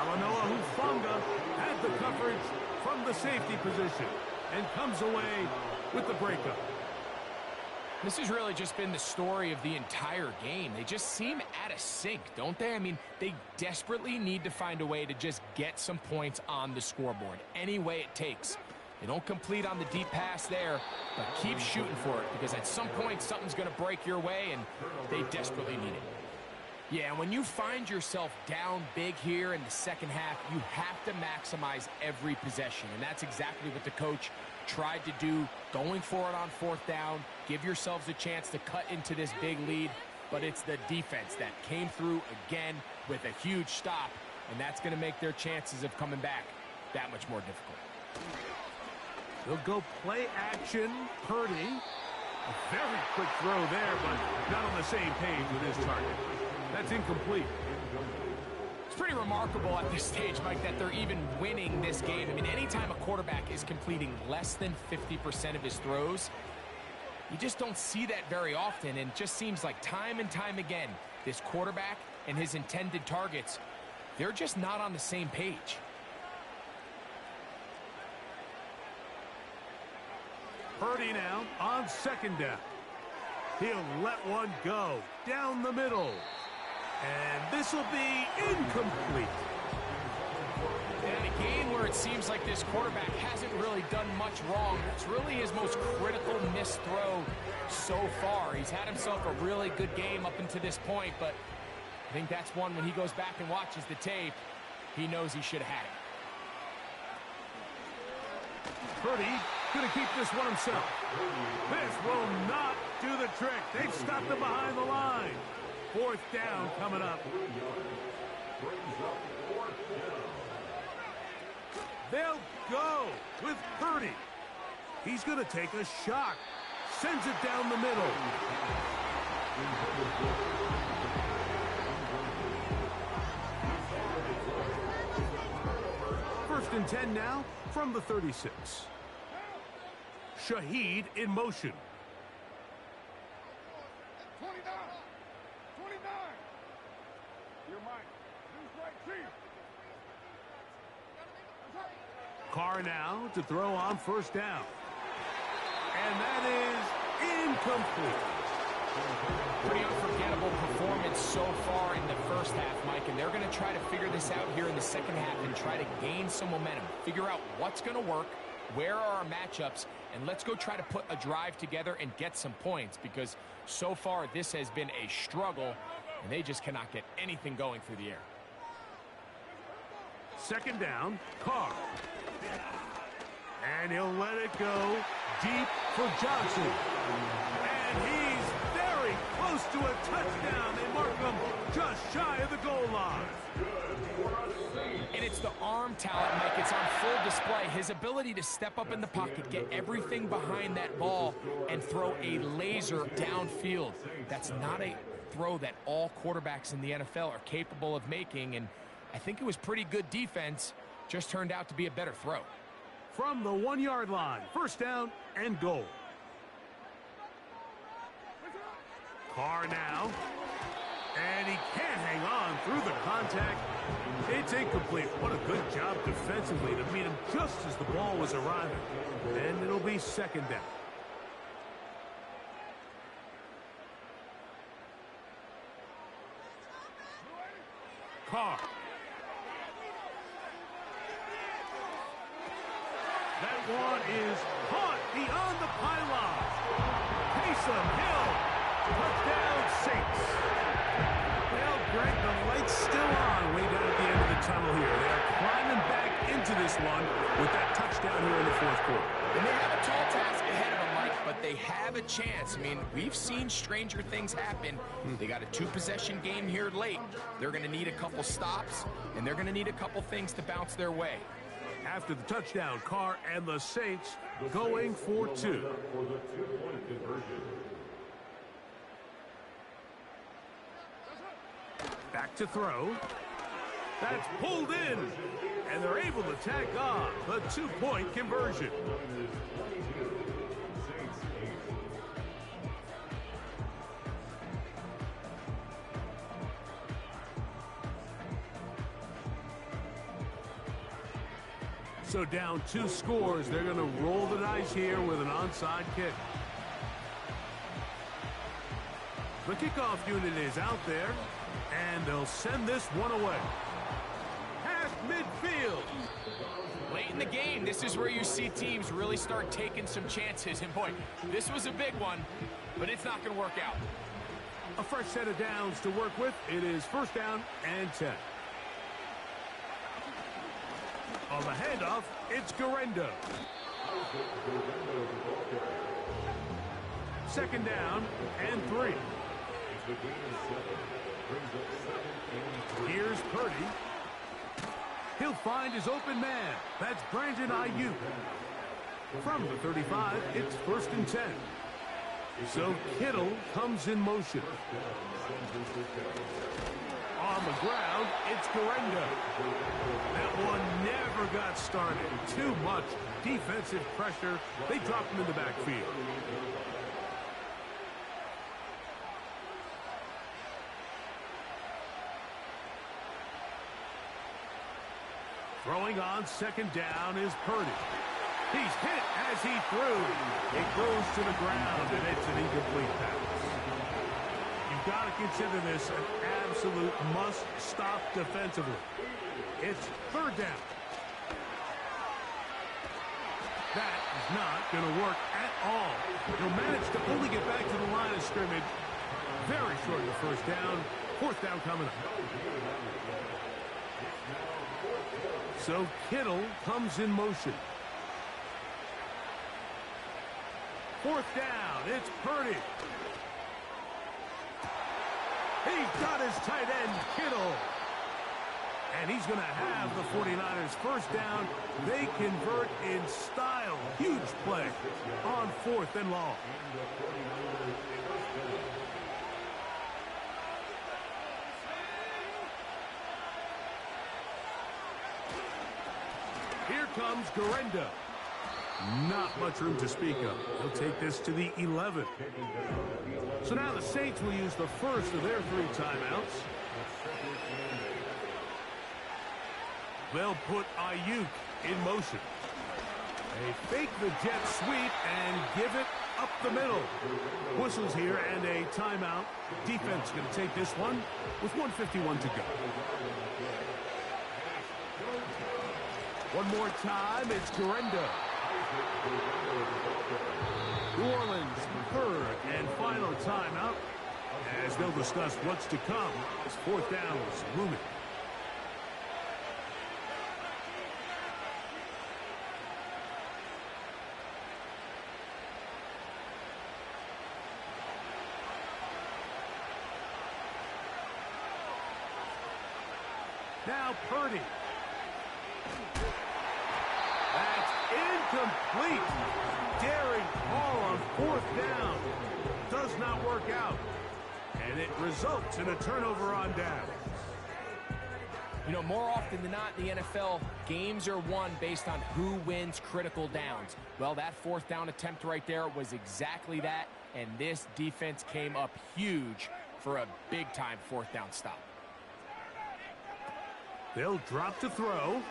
S7: Alanoa Hufanga had the coverage from the safety position and comes away with the breakup.
S8: This has really just been the story of the entire game. They just seem out of sync, don't they? I mean, they desperately need to find a way to just get some points on the scoreboard, any way it takes. They don't complete on the deep pass there, but keep shooting for it, because at some point something's going to break your way, and they desperately need it. Yeah, when you find yourself down big here in the second half, you have to maximize every possession. And that's exactly what the coach tried to do, going for it on fourth down. Give yourselves a chance to cut into this big lead. But it's the defense that came through again with a huge stop. And that's going to make their chances of coming back that much more difficult.
S7: They'll go play action. Purdy. A very quick throw there, but not on the same page with his target. That's incomplete.
S8: It's pretty remarkable at this stage, Mike, that they're even winning this game. I mean, anytime a quarterback is completing less than 50% of his throws, you just don't see that very often, and it just seems like time and time again, this quarterback and his intended targets, they're just not on the same page.
S7: Purdy now on second down. He'll let one go down the middle. And this will be incomplete.
S8: In a game where it seems like this quarterback hasn't really done much wrong, it's really his most critical missed throw so far. He's had himself a really good game up until this point, but I think that's one when he goes back and watches the tape, he knows he should have had it.
S7: Purdy going to keep this one himself. This will not do the trick. They've stopped him behind the line. Fourth down coming up. They'll go with Purdy. He's going to take a shot. Sends it down the middle. First and 10 now from the 36. Shaheed in motion.
S4: 29. 29. You're mine. Who's right here?
S7: Carr now to throw on first down. And that is incomplete.
S8: Pretty unforgettable performance so far in the first half, Mike, and they're going to try to figure this out here in the second half and try to gain some momentum. Figure out what's going to work, where are our matchups, and let's go try to put a drive together and get some points, because so far this has been a struggle, and they just cannot get anything going through the air.
S7: Second down, Carr. And he'll let it go deep for Johnson. And he's very close to a touchdown. They mark him just shy of the goal line.
S8: And it's the arm talent, Mike. It's on full display. His ability to step up in the pocket, get everything behind that ball, and throw a laser downfield. That's not a throw that all quarterbacks in the NFL are capable of making, and I think it was pretty good defense. Just turned out to be a better throw.
S7: From the 1-yard line, first down and goal. Carr now. And he can't hang on through the contact. It's incomplete. What a good job defensively to meet him just as the ball was arriving. And it'll be second down. Carr. That one is caught beyond the pylon. Taysom Hill. Touchdown Saints. Well, Greg, the light's still on way down at the end of the tunnel here. They are climbing back into this one with that touchdown here in the fourth quarter.
S8: And they have a tall task ahead of them, Mike, but they have a chance. I mean, we've seen stranger things happen. They got a 2-possession game here late. They're going to need a couple stops, and they're going to need a couple things to bounce their way.
S7: After the touchdown, Carr and the Saints going for 2. Back to throw. That's pulled in. And they're able to tack on the 2-point conversion. So down 2 scores, they're going to roll the dice here with an onside kick. The kickoff unit is out there, and they'll send this one away. Past midfield.
S8: Late in the game, this is where you see teams really start taking some chances. And boy, this was a big one, but it's not going to work out.
S7: A fresh set of downs to work with. It is first down and 10. On the handoff, it's Garendo. Second down and 3. Here's Purdy. He'll find his open man. That's Brandon Ayuk. From the 35, it's first and 10. So Kittle comes in motion. On the ground, it's Garendo. That one never got started. Too much defensive pressure. They dropped him in the backfield. Throwing on second down is Purdy. He's hit as he threw. It goes to the ground, and it's an incomplete pass. You've got to consider this an absolute must-stop defensively. It's third down. That is not going to work at all. He'll manage to only get back to the line of scrimmage. Very short of the first down. Fourth down coming up. So Kittle comes in motion. Fourth down, it's Purdy. He's got his tight end, Kittle. And he's going to have the 49ers first down. They convert in style. Huge play on fourth and long. Here comes Garendo. Not much room to speak of. He'll take this to the 11. So now the Saints will use the first of their 3 timeouts. They'll put Ayuk in motion. They fake the jet sweep and give it up the middle. Whistles here and a timeout. Defense going to take this one with 1:51 to go. One more time, it's Garendo. New Orleans, third and final timeout. As they'll discuss what's to come as fourth down is looming. Now Purdy. That's incomplete. Daring call on fourth down. Does not work out. And it results in a turnover on down.
S8: You know, more often than not in the NFL, games are won based on who wins critical downs. Well, that fourth down attempt right there was exactly that, and this defense came up huge for a big-time fourth down stop.
S7: They'll drop to throw.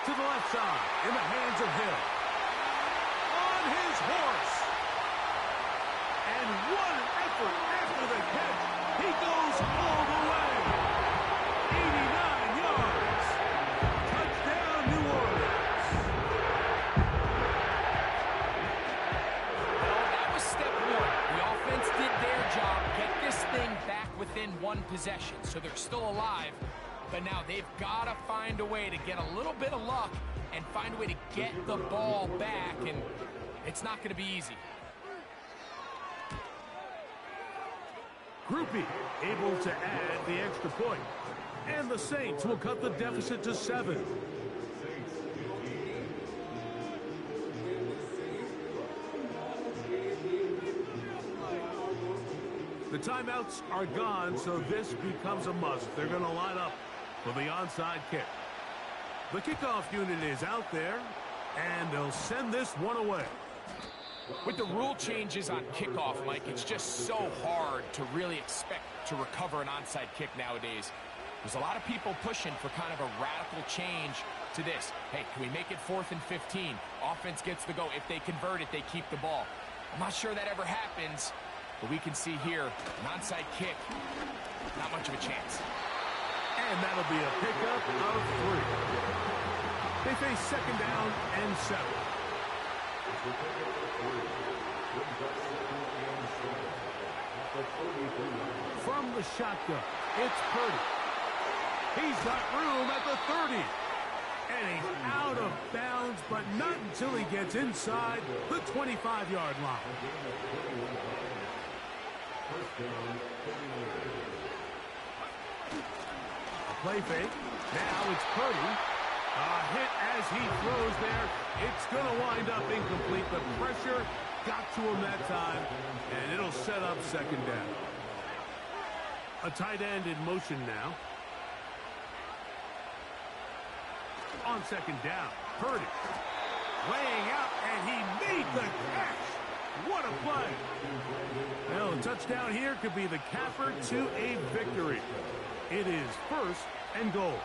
S7: To the left side, in the hands of Hill. On his horse. And what an effort after the catch. He goes all the way. 89 yards. Touchdown, New Orleans.
S8: Well, that was step one. The offense did their job. Get this thing back within one possession. So they're still alive. But now they've got to find a way to get a little bit of luck and find a way to get the ball back. And it's not going to be easy.
S7: Groupie able to add the extra point. And the Saints will cut the deficit to 7. The timeouts are gone, so this becomes a must. They're going to line up for the onside kick. The kickoff unit is out there, and they'll send this one away.
S8: With the rule changes on kickoff, Mike, it's just so hard to really expect to recover an onside kick nowadays. There's a lot of people pushing for kind of a radical change to this. Hey, can we make it 4th and 15? Offense gets the go. If they convert it, they keep the ball. I'm not sure that ever happens, but we can see here, an onside kick, not much of a chance.
S7: And that'll be a pickup of 3. They face second down and 7. From the shotgun, it's Purdy. He's got room at the 30. And he's out of bounds, but not until he gets inside the 25-yard line. A play fake. Now it's Purdy. A hit as he throws there. It's going to wind up incomplete. The pressure got to him that time, and it'll set up second down. A tight end in motion now. On second down, Purdy laying out, and he made the catch. What a play. Well, a touchdown here could be the capper to a victory. It is first and goal.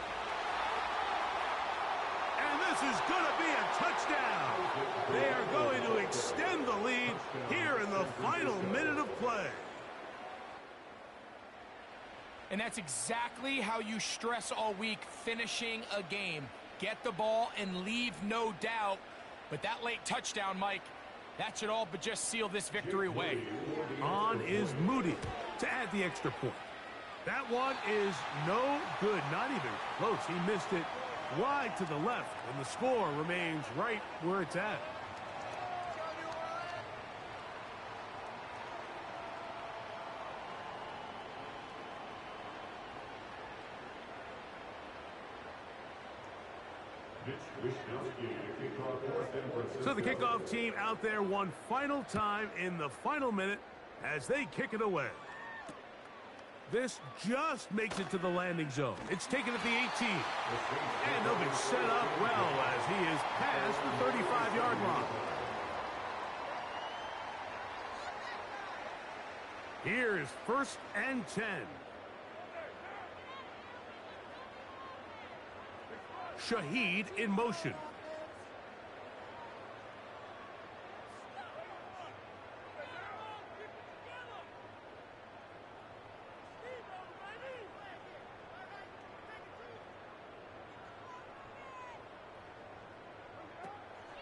S7: And this is going to be a touchdown. They are going to extend the lead here in the final minute of play.
S8: And that's exactly how you stress all week, finishing a game. Get the ball and leave no doubt. But that late touchdown, Mike, that should all but just seal this victory away.
S7: On is Moody to add the extra point. That one is no good, not even close. He missed it wide to the left, and the score remains right where it's at. So the kickoff team out there one final time in the final minute as they kick it away. This just makes it to the landing zone. It's taken at the 18. And they'll be set up well as he is past the 35-yard line. Here is first and 10. Shaheed in motion.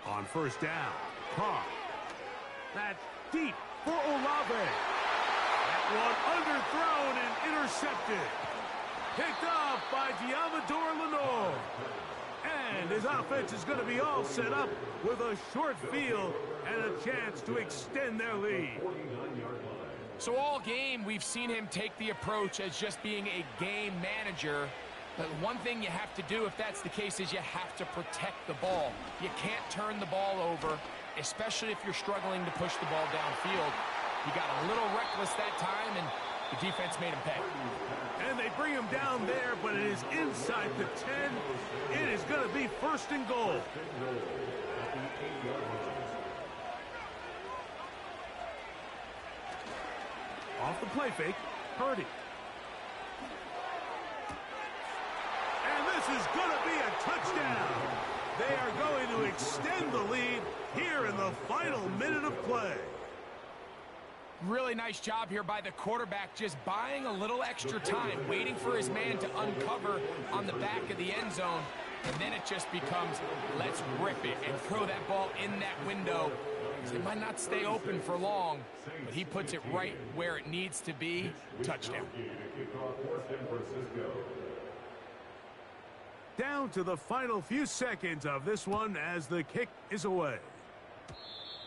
S7: On first down, Carr. That's deep for Olave. That one underthrown and intercepted. Picked off by Diamador Lenore. And his offense is going to be all set up with a short field and a chance to extend their lead.
S8: So all game, we've seen him take the approach as just being a game manager. But one thing you have to do if that's the case is you have to protect the ball. You can't turn the ball over, especially if you're struggling to push the ball downfield. He got a little reckless that time, and the defense made him pay.
S7: And they bring him down there, but it is inside the 10. It is going to be first and goal. Off the play fake, Purdy. And this is going to be a touchdown. They are going to extend the lead here in the final minute of play.
S8: Really nice job here by the quarterback, just buying a little extra time, waiting for his man to uncover on the back of the end zone. And then it just becomes, let's rip it and throw that ball in that window. It might not stay open for long, but he puts it right where it needs to be. Touchdown.
S7: Down to the final few seconds of this one as the kick is away.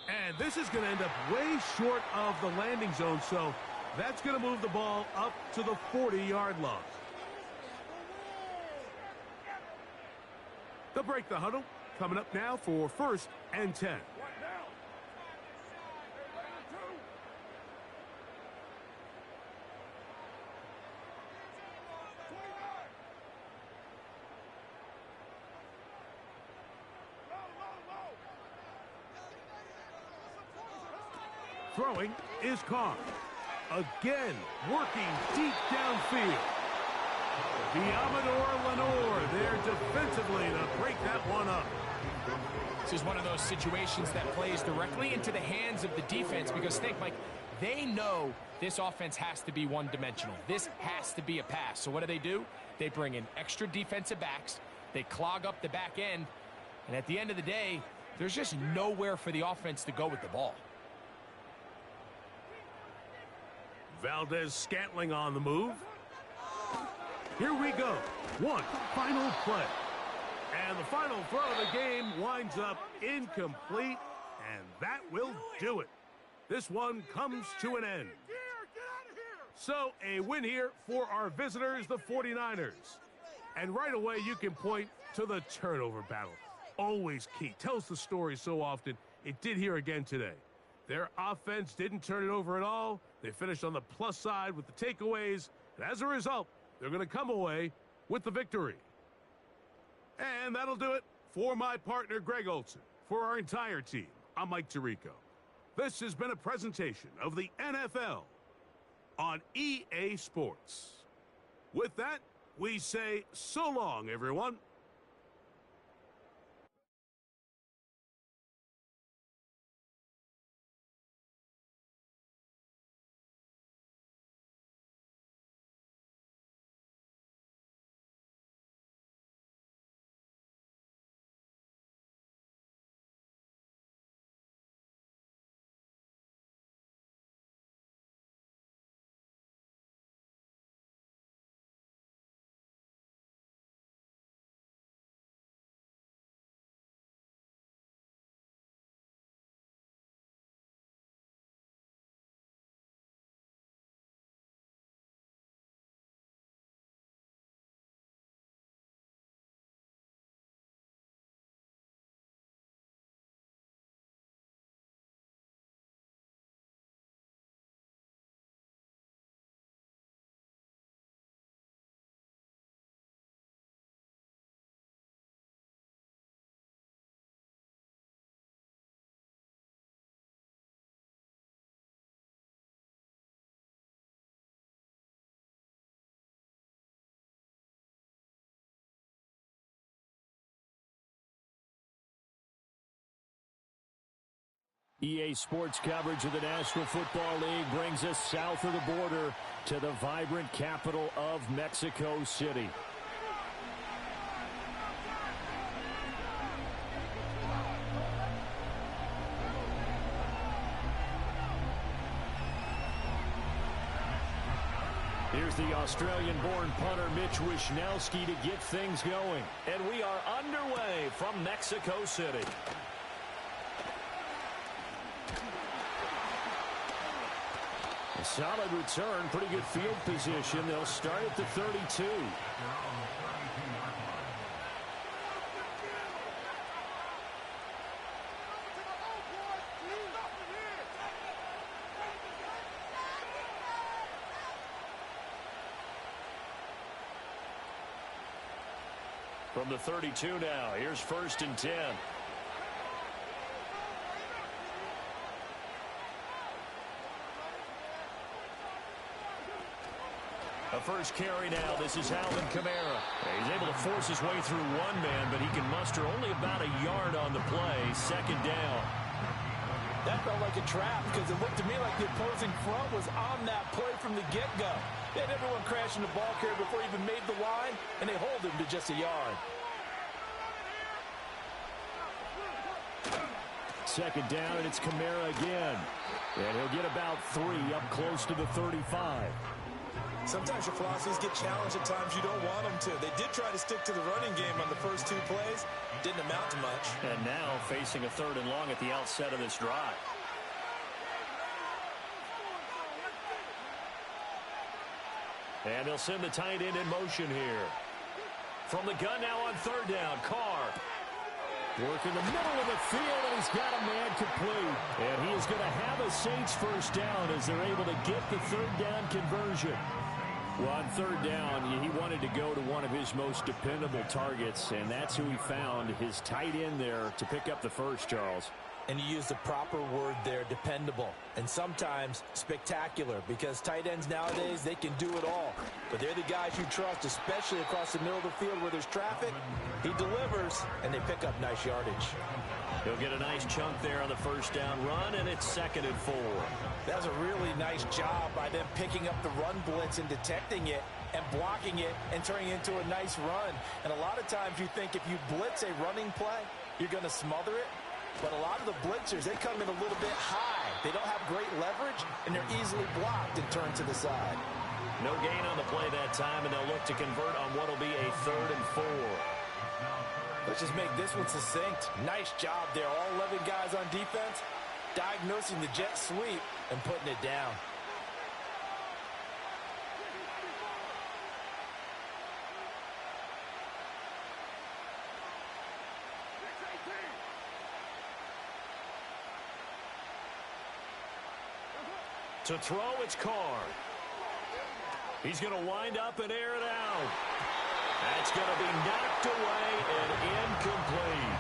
S7: And this is going to end up way short of the landing zone, so that's going to move the ball up to the 40-yard line. They'll break the huddle. Coming up now for first and 10. Throwing is Carr. Again, working deep downfield. Diamador Lenore there defensively to break that one up.
S8: This is one of those situations that plays directly into the hands of the defense because think, Mike, they know this offense has to be one-dimensional. This has to be a pass. So what do? They bring in extra defensive backs. They clog up the back end. And at the end of the day, there's just nowhere for the offense to go with the ball.
S7: Valdez-Scantling on the move. Here we go. One final play. And the final throw of the game winds up incomplete, and that will do it. This one comes to an end. So a win here for our visitors, the 49ers. And right away you can point to the turnover battle. Always key. Tells the story so often. It did here again today. Their offense didn't turn it over at all. They finished on the plus side with the takeaways. And as a result, they're going to come away with the victory. And that'll do it for my partner, Greg Olson. For our entire team, I'm Mike Tirico. This has been a presentation of the NFL on EA Sports. With that, we say so long, everyone.
S2: EA Sports coverage of the National Football League brings us south of the border to the vibrant capital of Mexico City. Here's the Australian-born punter Mitch Wishnowsky to get things going.
S1: And we are underway from Mexico City.
S2: A solid return, pretty good field position. They'll start at the 32.
S1: From the 32 now, here's 1st and 10. A first carry now. This is Alvin Kamara. He's able to force his way through one man, but he can muster only about a yard on the play. 2nd down.
S6: That felt like a trap because it looked to me like the opposing front was on that play from the get-go. They had everyone crashing the ball carrier before he even made the line, and they hold him to just a yard.
S2: 2nd down, and it's Kamara again. And he'll get about 3 up close to the 35.
S5: Sometimes your philosophies get challenged at times you don't want them to. They did try to stick to the running game on the first 2 plays. Didn't amount to much.
S1: And now facing a 3rd and long at the outset of this drive. And they'll send the tight end in motion here. From the gun now on 3rd down, Carr.
S2: Work in the middle of the field, and he's got a man complete. And he is going to have a Saints first down as they're able to get the 3rd down conversion. Well, on 3rd down, he wanted to go to one of his most dependable targets, and that's who he found, his tight end there, to pick up the first, Charles.
S5: And you use the proper word there, dependable, and sometimes spectacular, because tight ends nowadays, they can do it all. But they're the guys you trust, especially across the middle of the field where there's traffic. He delivers, and they pick up nice yardage.
S1: He'll get a nice chunk there on the first down run, and it's 2nd and 4.
S5: That was a really nice job by them picking up the run blitz and detecting it and blocking it and turning it into a nice run. And a lot of times you think if you blitz a running play, you're going to smother it. But a lot of the blitzers, they come in a little bit high. They don't have great leverage, and they're easily blocked and turned to the side.
S1: No gain on the play that time, and they'll look to convert on what will be a 3rd and 4.
S6: Let's just make this one succinct. Nice job there. All 11 guys on defense, diagnosing the jet sweep and putting it down.
S1: To throw, it's Carr. He's going to wind up and air it out. That's going to be knocked away and incomplete.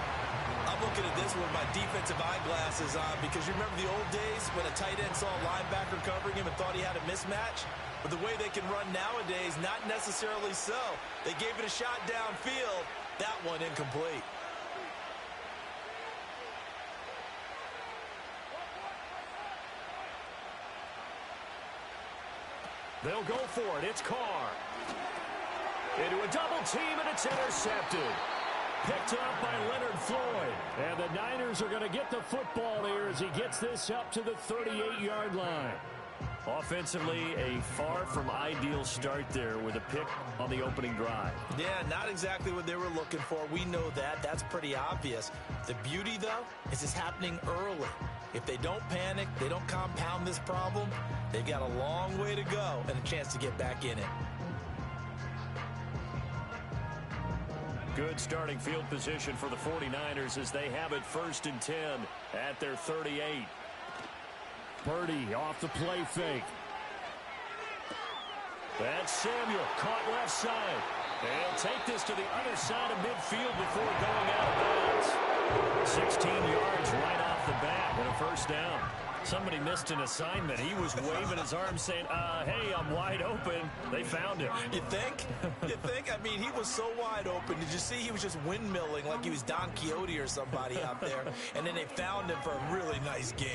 S5: I'm looking at this with my defensive eyeglasses on because you remember the old days when a tight end saw a linebacker covering him and thought he had a mismatch? But the way they can run nowadays, not necessarily so. They gave it a shot downfield. That one incomplete.
S1: They'll go for it. It's Carr. Into a double team, and it's intercepted. Picked up by Leonard Floyd.
S2: And the Niners are going to get the football here as he gets this up to the 38-yard line.
S1: Offensively, a far from ideal start there with a pick on the opening drive.
S5: Yeah, not exactly what they were looking for. We know that. That's pretty obvious. The beauty, though, is it's happening early. If they don't panic, they don't compound this problem, they've got a long way to go and a chance to get back in it.
S1: Good starting field position for the 49ers as they have it 1st and 10 at their 38.
S2: Purdy off the play fake.
S1: That's Samuel, caught left side. They'll take this to the other side of midfield before going out of bounds. 16 yards right off the bat and a 1st down. Somebody missed an assignment. He was waving his arms saying, hey, I'm wide open. They found him.
S5: You think? You think? I mean, he was so wide open. Did you see he was just windmilling like he was Don Quixote or somebody out there? And then they found him for a really nice gain.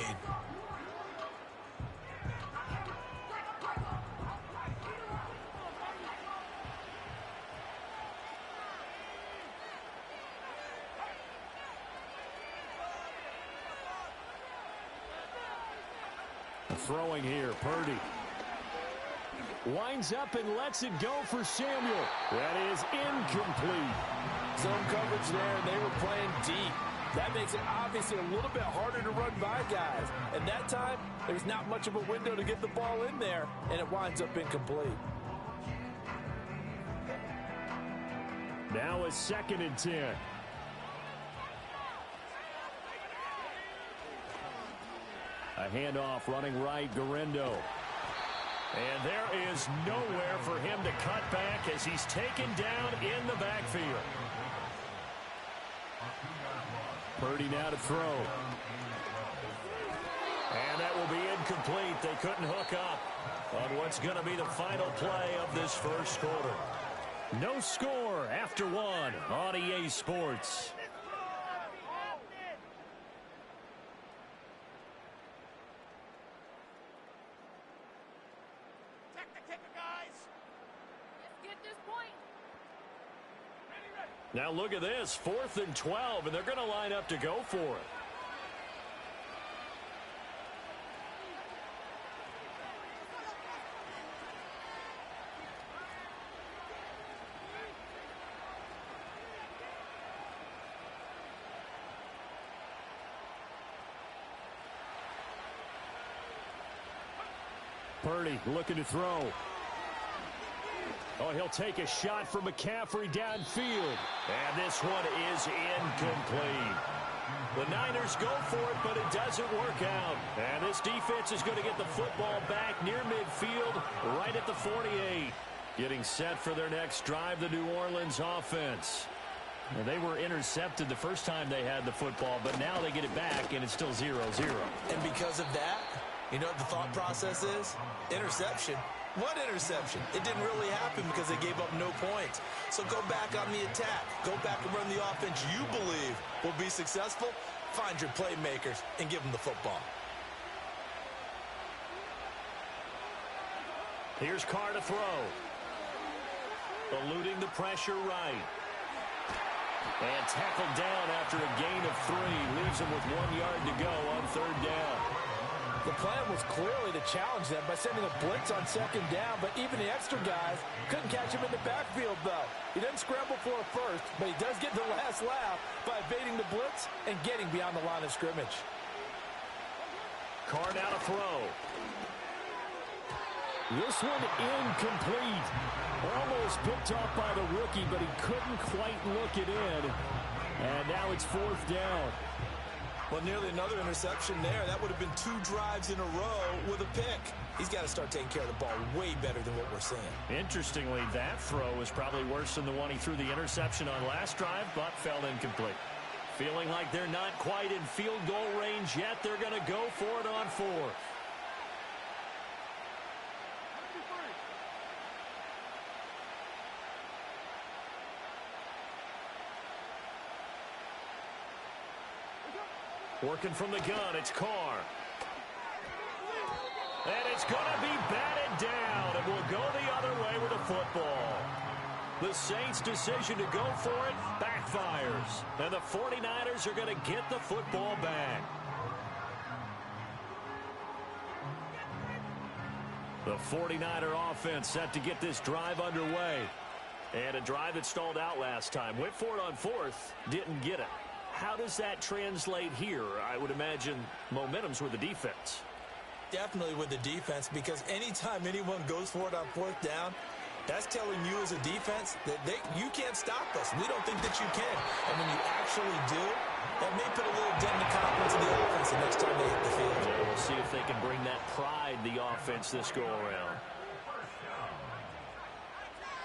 S2: Throwing here, Purdy. Winds up and lets it go for Samuel. That is incomplete.
S6: Zone coverage there, and they were playing deep. That makes it obviously a little bit harder to run by guys. And that time, there's not much of a window to get the ball in there, and it winds up incomplete.
S2: Now a 2nd and 10. A handoff running right, Garendo.
S1: And there is nowhere for him to cut back as he's taken down in the backfield.
S2: Purdy now to throw.
S1: And that will be incomplete. They couldn't hook up on what's going to be the final play of this 1st quarter. No score after 1 on EA Sports. Now look at this, 4th and 12, and they're going to line up to go for it.
S2: Purdy looking to throw. Oh, he'll take a shot from McCaffrey downfield.
S1: And this one is incomplete. The Niners go for it, but it doesn't work out. And this defense is going to get the football back near midfield, right at the 48. Getting set for their next drive, the New Orleans offense. And they were intercepted the first time they had the football, but now they get it back, and it's still 0-0.
S5: And because of that, you know what the thought process is? Interception. What interception? It didn't really happen because they gave up no points. So go back on the attack. Go back and run the offense you believe will be successful. Find your playmakers and give them the football.
S1: Here's Carr to throw. Eluding the pressure right. And tackled down after a gain of 3. Leaves him with 1 yard to go on 3rd down.
S6: The plan was clearly to challenge them by sending a blitz on second down, but even the extra guys couldn't catch him in the backfield, though. He doesn't scramble for a first, but he does get the last laugh by evading the blitz and getting beyond the line of scrimmage.
S1: Carr now to throw.
S2: This one incomplete. Almost picked off by the rookie, but he couldn't quite look it in. And now it's fourth down.
S5: Well, nearly another interception there. That would have been 2 drives in a row with a pick. He's got to start taking care of the ball way better than what we're seeing.
S1: Interestingly, that throw was probably worse than the one he threw the interception on last drive, but fell incomplete. Feeling like they're not quite in field goal range yet. They're going to go for it on 4th. Working from the gun, it's Carr. And it's going to be batted down, and will go the other way with the football. The Saints' decision to go for it backfires, and the 49ers are going to get the football back. The 49er offense set to get this drive underway. And a drive that stalled out last time. Went for it on 4th, didn't get it. How does that translate here? I would imagine momentum's with the defense.
S5: Definitely with the defense, because anytime anyone goes for it on 4th down, that's telling you as a defense that you can't stop us. We don't think that you can. And when you actually do, that may put a little dent in the confidence of the offense the next time they hit the field.
S1: Yeah, we'll see if they can bring that pride, the offense, this go-around.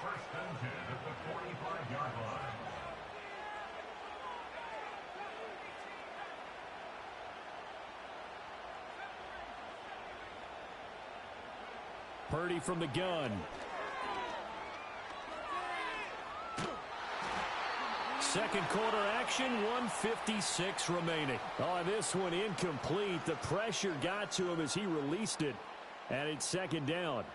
S3: First and 10 at the 45-yard line.
S2: Purdy from the gun. Second quarter action, 1:56 remaining. Oh, this one incomplete. The pressure got to him as he released it. And it's second down.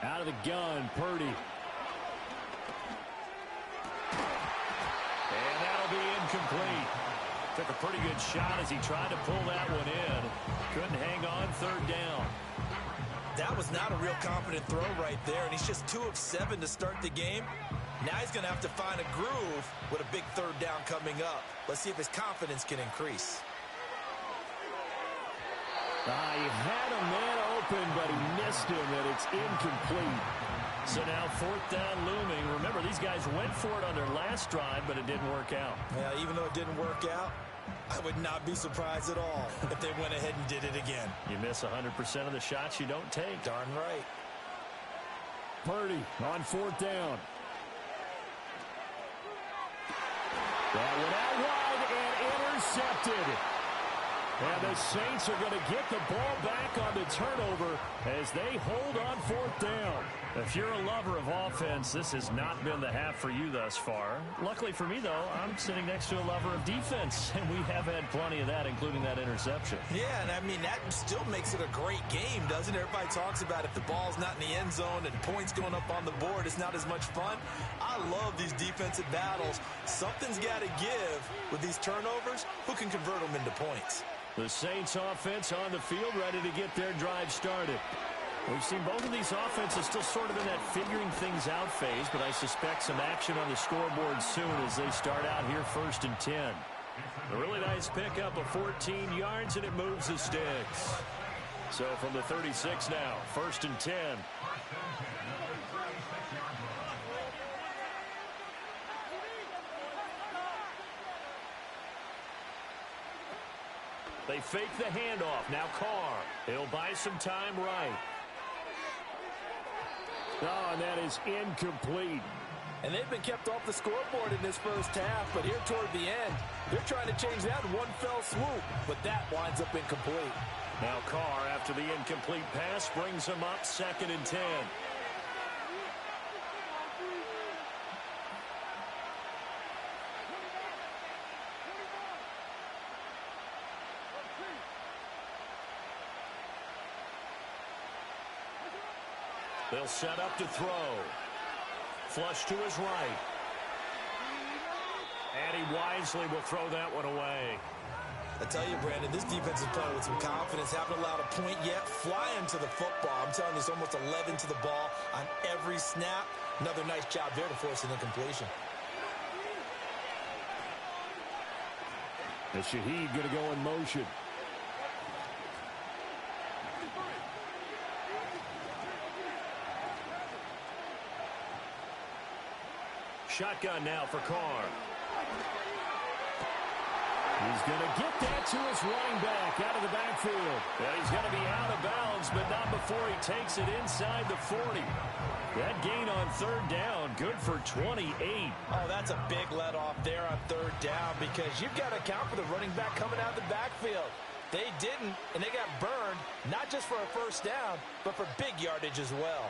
S2: Out of the gun, Purdy. And that'll be incomplete. Took a pretty good shot as he tried to pull that one in. Couldn't hang on, third down.
S5: That was not a real confident throw right there, and he's just 2 of 7 to start the game. Now he's going to have to find a groove with a big third down coming up. Let's see if his confidence can increase.
S2: He had a man open, but he missed him, and it's incomplete.
S1: So now fourth down looming. Remember, these guys went for it on their last drive, but it didn't work out.
S5: Yeah, even though it didn't work out, I would not be surprised at all if they went ahead and did it again.
S1: You miss 100% of the shots you don't take.
S5: Darn right.
S2: Purdy on fourth down. That went out wide and intercepted. And the Saints are going to get the ball back on the turnover as they hold on fourth down.
S1: If you're a lover of offense, this has not been the half for you thus far. Luckily for me, though, I'm sitting next to a lover of defense, and we have had plenty of that, including that interception.
S5: Yeah, and I mean, that still makes it a great game, doesn't it? Everybody talks about if the ball's not in the end zone and points going up on the board, it's not as much fun. I love these defensive battles. Something's got to give with these turnovers. Who can convert them into points?
S1: The Saints offense on the field, ready to get their drive started. We've seen both of these offenses still sort of in that figuring things out phase, but I suspect some action on the scoreboard soon as they start out here first and 10. A really nice pickup of 14 yards, and it moves the sticks. So from the 36 now, first and 10. They fake the handoff. Now Carr. He'll buy some time right.
S2: Oh, and that is incomplete.
S6: And they've been kept off the scoreboard in this first half, but here toward the end, they're trying to change that in one fell swoop, but that winds up incomplete.
S1: Now Carr, after the incomplete pass, brings him up 2nd and 10. They'll set up to throw. Flush to his right. And he wisely will throw that one away.
S5: I tell you, Brandon, this defense is playing with some confidence. Haven't allowed a point yet. Flying to the football. I'm telling you, it's almost 11 to the ball on every snap. Another nice job there to force an incompletion.
S2: And Shaheed going to go in motion.
S1: Shotgun now for Carr.
S2: He's going to get that to his running back out of the backfield.
S1: Yeah, he's going to be out of bounds, but not before he takes it inside the 40. That gain on 3rd down, good for 28.
S6: Oh, that's a big let off there on 3rd down because you've got to account for the running back coming out of the backfield. They didn't, and they got burned, not just for a 1st down, but for big yardage as well.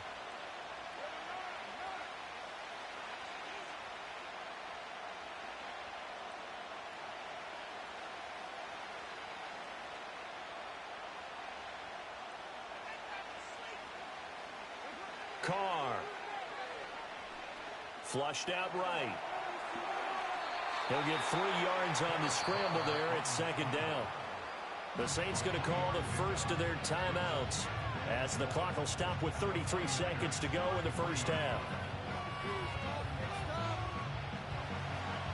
S1: Carr. Flushed out right. He'll get 3 yards on the scramble there at 2nd down. The Saints going to call the first of their timeouts as the clock will stop with 33 seconds to go in the first half.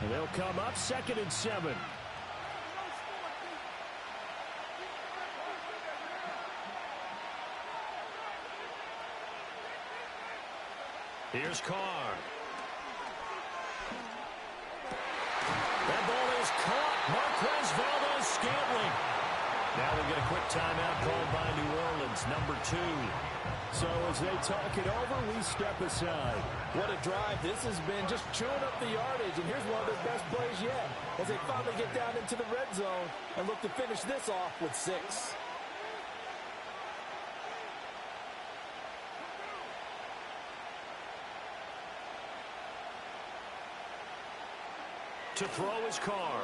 S2: And they'll come up 2nd and 7.
S1: Here's Carr. That ball is caught. Marquez Valdes-Scantling. Now we'll get a quick timeout called by New Orleans, number 2.
S2: So as they talk it over, we step aside.
S6: What a drive this has been, just chewing up the yardage. And here's one of their best plays yet as they finally get down into the red zone and look to finish this off with 6.
S1: To throw his Carr.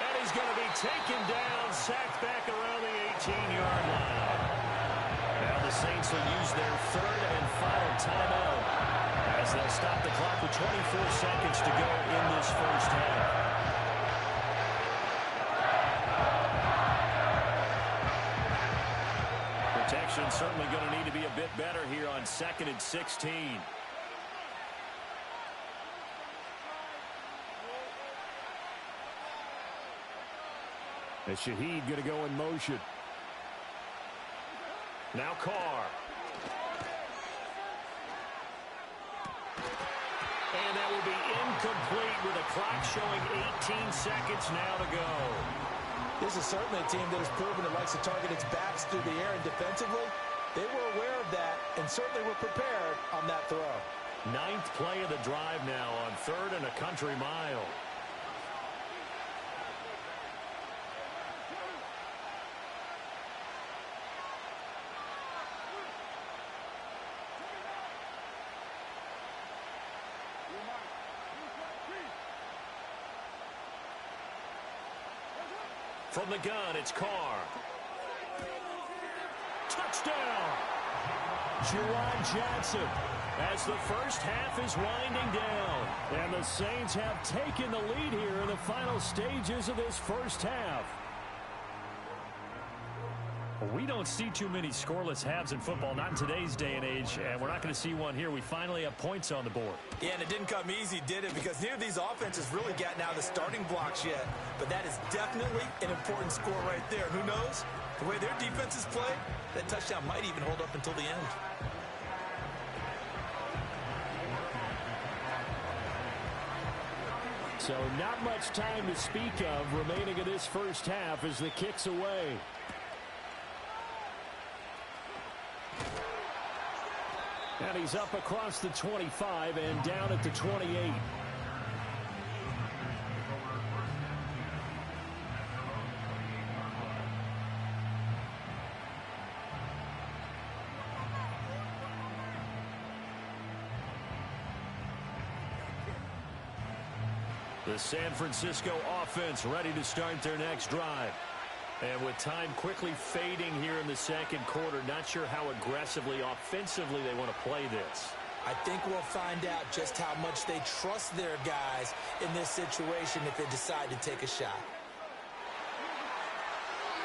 S1: And he's going to be taken down, sacked back around the 18-yard line. Now the Saints will use their 3rd and final timeout as they'll stop the clock with 24 seconds to go in this first half. Protection certainly going to need to be a bit better here on 2nd and 16.
S2: And Shaheed going to go in motion.
S1: Now Carr. And that will be incomplete with a clock showing 18 seconds now to go.
S5: This is certainly a team that has proven it likes to target its backs through the air and defensively. They were aware of that and certainly were prepared on that throw.
S1: 9th play of the drive now on 3rd and a country mile. From the gun, it's Carr. Touchdown!
S2: Juwan Johnson as the first half is winding down. And the Saints have taken the lead here in the final stages of this first half.
S1: We don't see too many scoreless halves in football, not in today's day and age, and we're not going to see one here. We finally have points on the board.
S5: Yeah, and it didn't come easy, did it? Because neither of these offenses really got now the starting blocks yet. But that is definitely an important score right there. Who knows? The way their defenses play, that touchdown might even hold up until the end.
S2: So not much time to speak of remaining in this first half as the kick's away. And he's up across the 25 and down at the 28.
S1: The San Francisco offense ready to start their next drive. And with time quickly fading here in the second quarter, not sure how aggressively, offensively they want to play this.
S5: I think we'll find out just how much they trust their guys in this situation if they decide to take a shot.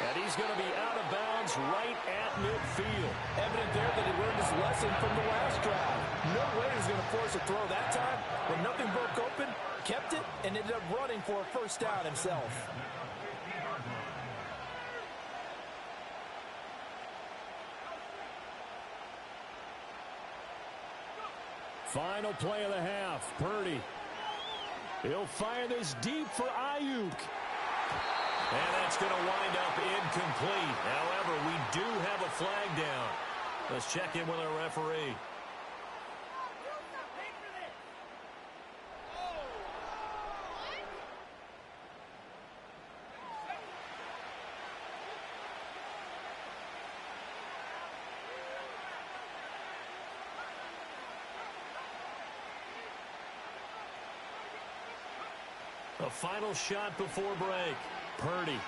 S2: And he's going to be out of bounds right at midfield.
S6: Evident there that he learned his lesson from the last drive. No way he's going to force a throw that time. When nothing broke open, kept it, and ended up running for a first down himself.
S2: Final play of the half. Purdy. He'll fire this deep for Ayuk.
S1: And that's going to wind up incomplete. However, we do have a flag down. Let's check in with our referee. A final shot before break. Purdy.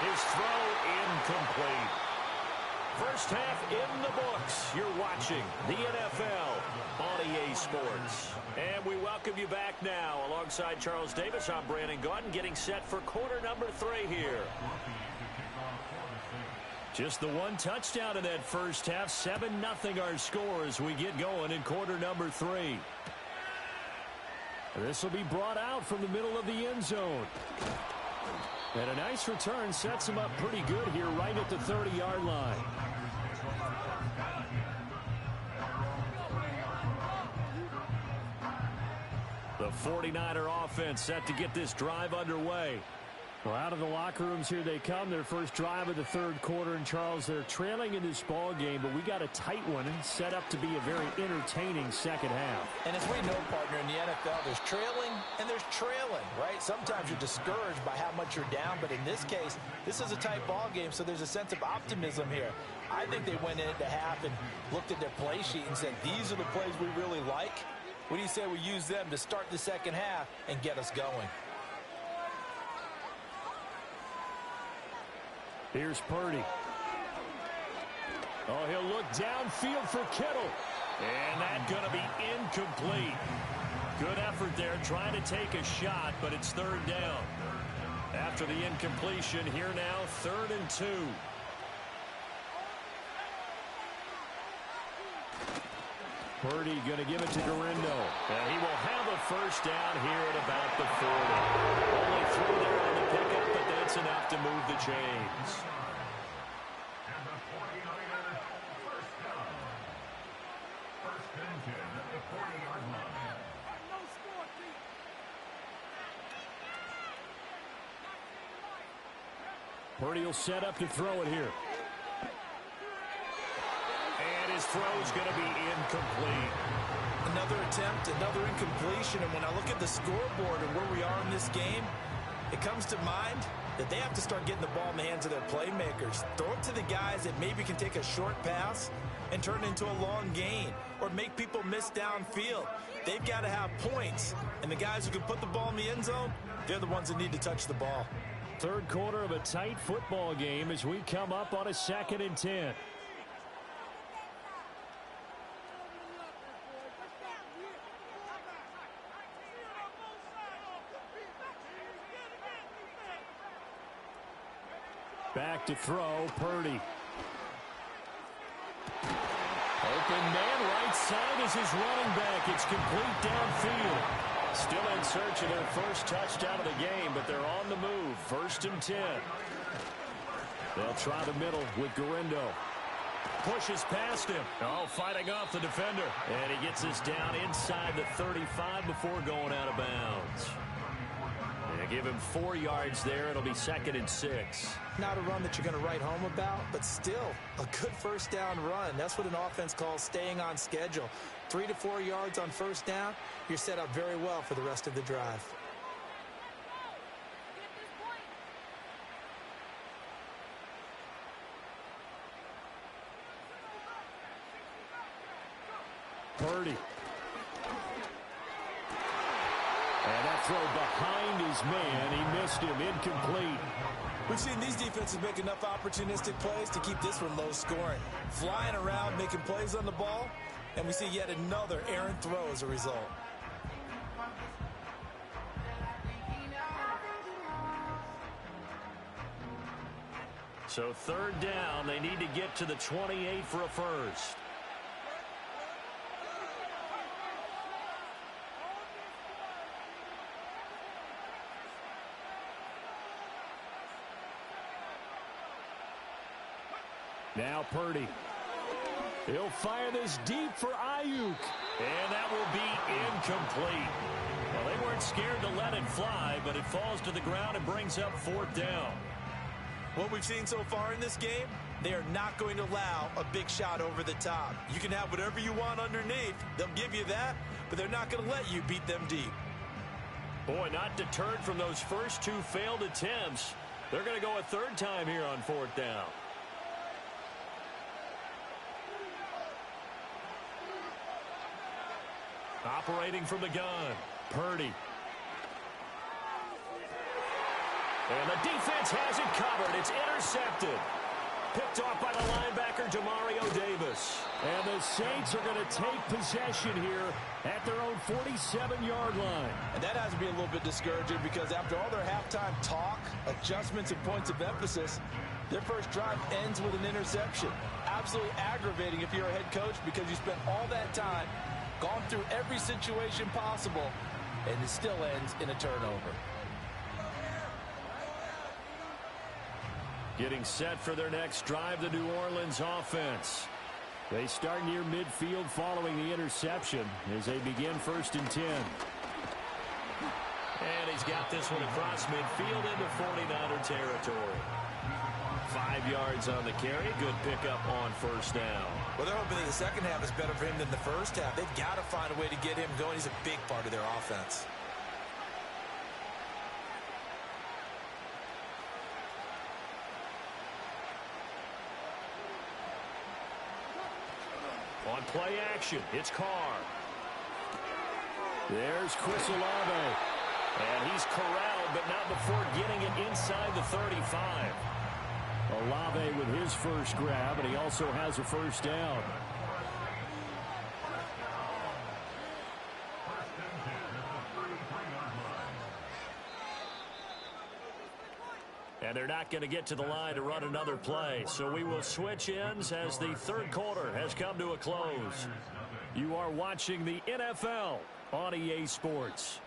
S1: His throw incomplete. First half in the books. You're watching the NFL on EA Sports. And we welcome you back now. Alongside Charles Davis, I'm Brandon Gaudin, getting set for quarter number 3 here. Just the one touchdown in that first half. 7-0 our score as we get going in quarter number 3. This will be brought out from the middle of the end zone. And a nice return sets him up pretty good here right at the 30-yard line. The 49er offense set to get this drive underway. Well, out of the locker rooms here they come. Their first drive of the third quarter. And, Charles, they're trailing in this ball game, but we got a tight one and set up to be a very entertaining second half.
S6: And as we know, partner, in the NFL, there's trailing and there's trailing, right? Sometimes you're discouraged by how much you're down, but in this case, this is a tight ball game, so there's a sense of optimism here. I think they went into half and looked at their play sheet and said, these are the plays we really like. What do you say we use them to start the second half and get us going?
S2: Here's Purdy. Oh, he'll look downfield for Kittle. And that's going to be incomplete. Good effort there trying to take a shot, but it's third down. After the incompletion, here now, 3rd and 2. Purdy going to give it to Garindo. And he will have a first down here at about the 40. Only 3 there on the pickup, but that's enough to move the chains.
S3: And the 49er first down. 1st and 10 at the 40-yard line.
S4: No score, Pete.
S2: Purdy will set up to throw it here. And his throw's going to be incomplete.
S6: Another attempt, another incompletion, and when I look at the scoreboard and where we are in this game, it comes to mind that they have to start getting the ball in the hands of their playmakers. Throw it to the guys that maybe can take a short pass and turn it into a long gain or make people miss downfield. They've got to have points, and the guys who can put the ball in the end zone, they're the ones that need to touch the ball.
S2: Third quarter of a tight football game as we come up on a 2nd and 10. Back to throw, Purdy. Open man, right side is his running back. It's complete downfield. Still in search of their first touchdown of the game, but they're on the move. 1st and 10. They'll try the middle with Garindo. Pushes past him. Oh, fighting off the defender. And he gets us down inside the 35 before going out of bounds.
S1: They give him 4 yards there. It'll be 2nd and 6.
S5: Not a run that you're going to write home about, but still a good first down run. That's what an offense calls staying on schedule. 3 to 4 yards on first down, you're set up very well for the rest of the drive.
S2: Purdy. And that throw behind his man. He missed him. Incomplete.
S5: We've seen these defenses make enough opportunistic plays to keep this one low scoring. Flying around, making plays on the ball, and we see yet another errant throw as a result.
S1: So 3rd down, they need to get to the 28 for a first.
S2: Now Purdy. He'll fire this deep for Ayuk.
S1: And that will be incomplete. Well, they weren't scared to let it fly, but it falls to the ground and brings up 4th down.
S5: What we've seen so far in this game, they are not going to allow a big shot over the top. You can have whatever you want underneath. They'll give you that, but they're not going to let you beat them deep.
S1: Boy, not deterred from those first 2 failed attempts. They're going to go a 3rd time here on 4th down. Operating from the gun, Purdy. And the defense has it covered. It's intercepted. Picked off by the linebacker, Demario Davis.
S2: And the Saints are going to take possession here at their own 47-yard line.
S6: And that has to be a little bit discouraging because after all their halftime talk, adjustments, and points of emphasis, their first drive ends with an interception. Absolutely aggravating if you're a head coach because you spent all that time, gone through every situation possible, and it still ends in a turnover.
S1: Getting set for their next drive, the New Orleans offense.
S2: They start near midfield following the interception as they begin 1st and 10.
S1: And he's got this one across midfield into 49er territory. 5 yards on the carry. Good pickup on 1st down.
S5: Well, they're hoping that the second half is better for him than the first half. They've got to find a way to get him going. He's a big part of their offense.
S1: On play action, it's Carr.
S2: There's Chris Olave.
S1: And he's corralled, but not before getting it inside the 35.
S2: Olave with his first grab, and he also has a 1st down.
S1: And they're not going to get to the line to run another play. So we will switch ends as the 3rd quarter has come to a close. You are watching the NFL on EA Sports.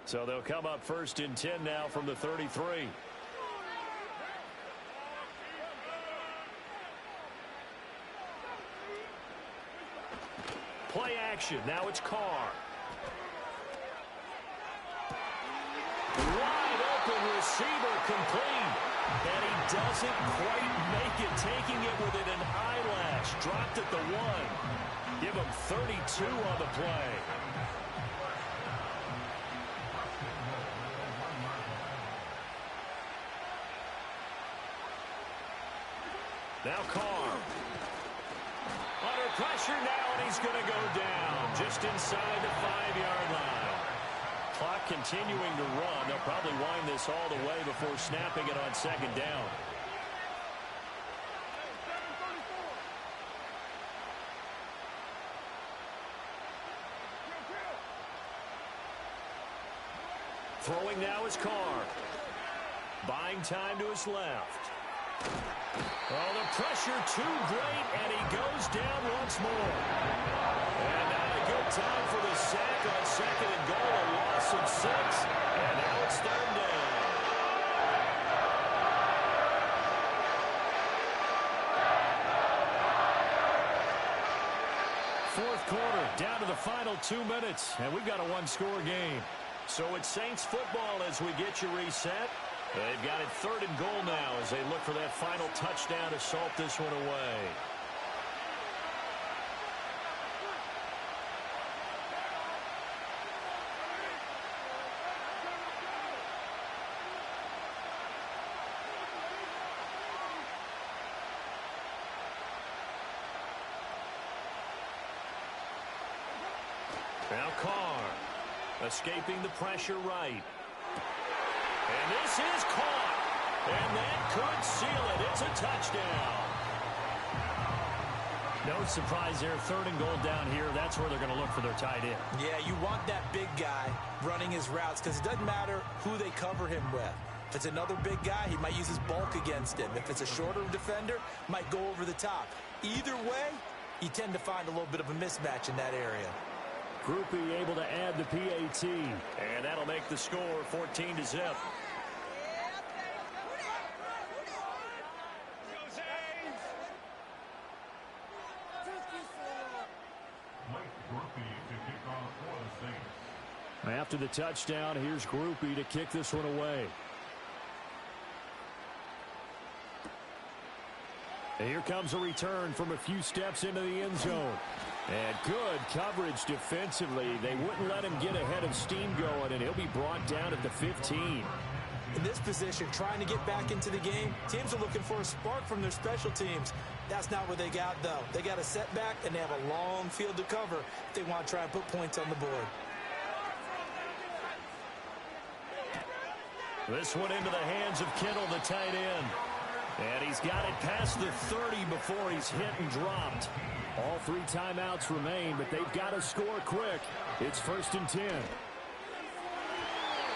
S1: So they'll come up 1st and 10 now from the 33. Play action. Now it's Carr. Wide open receiver complete. And he doesn't quite make it, taking it within an eyelash. Dropped at the 1. Give him 32 on the play. Now Carr. Under pressure now, and he's going to go down just inside the 5-yard line. Clock continuing to run. They'll probably wind this all the way before snapping it on 2nd down. Throwing now is Carr. Buying time to his left. Oh, the pressure too great, and he goes down once more. And not a good time for the sack on second and goal, a loss of 6. And now it's third down. Fourth quarter, down to the final 2 minutes, and we've got a one-score game. So it's Saints football as we get you reset. They've got it third and goal now as they look for that final touchdown to salt this one away. Now Carr, escaping the pressure right. And this is caught. And that could seal it. It's a touchdown. No surprise there. Third and goal down here. That's where they're going to look for their tight end.
S5: Yeah, you want that big guy running his routes because it doesn't matter who they cover him with. If it's another big guy, he might use his bulk against him. If it's a shorter defender, might go over the top. Either way, you tend to find a little bit of a mismatch in that area.
S2: Groupie able to add the PAT.
S1: And that'll make the score 14-0.
S2: After the touchdown, here's Groupie to kick this one away. And here comes a return from a few steps into the end zone. And good coverage defensively. They wouldn't let him get ahead of steam going, and he'll be brought down at the 15.
S5: In this position, trying to get back into the game, teams are looking for a spark from their special teams. That's not what they got, though. They got a setback, and they have a long field to cover if they want to try and put points on the board.
S1: This one into the hands of Kittle, the tight end. And he's got it past the 30 before he's hit and dropped.
S2: All 3 timeouts remain, but they've got to score quick. It's 1st and 10. And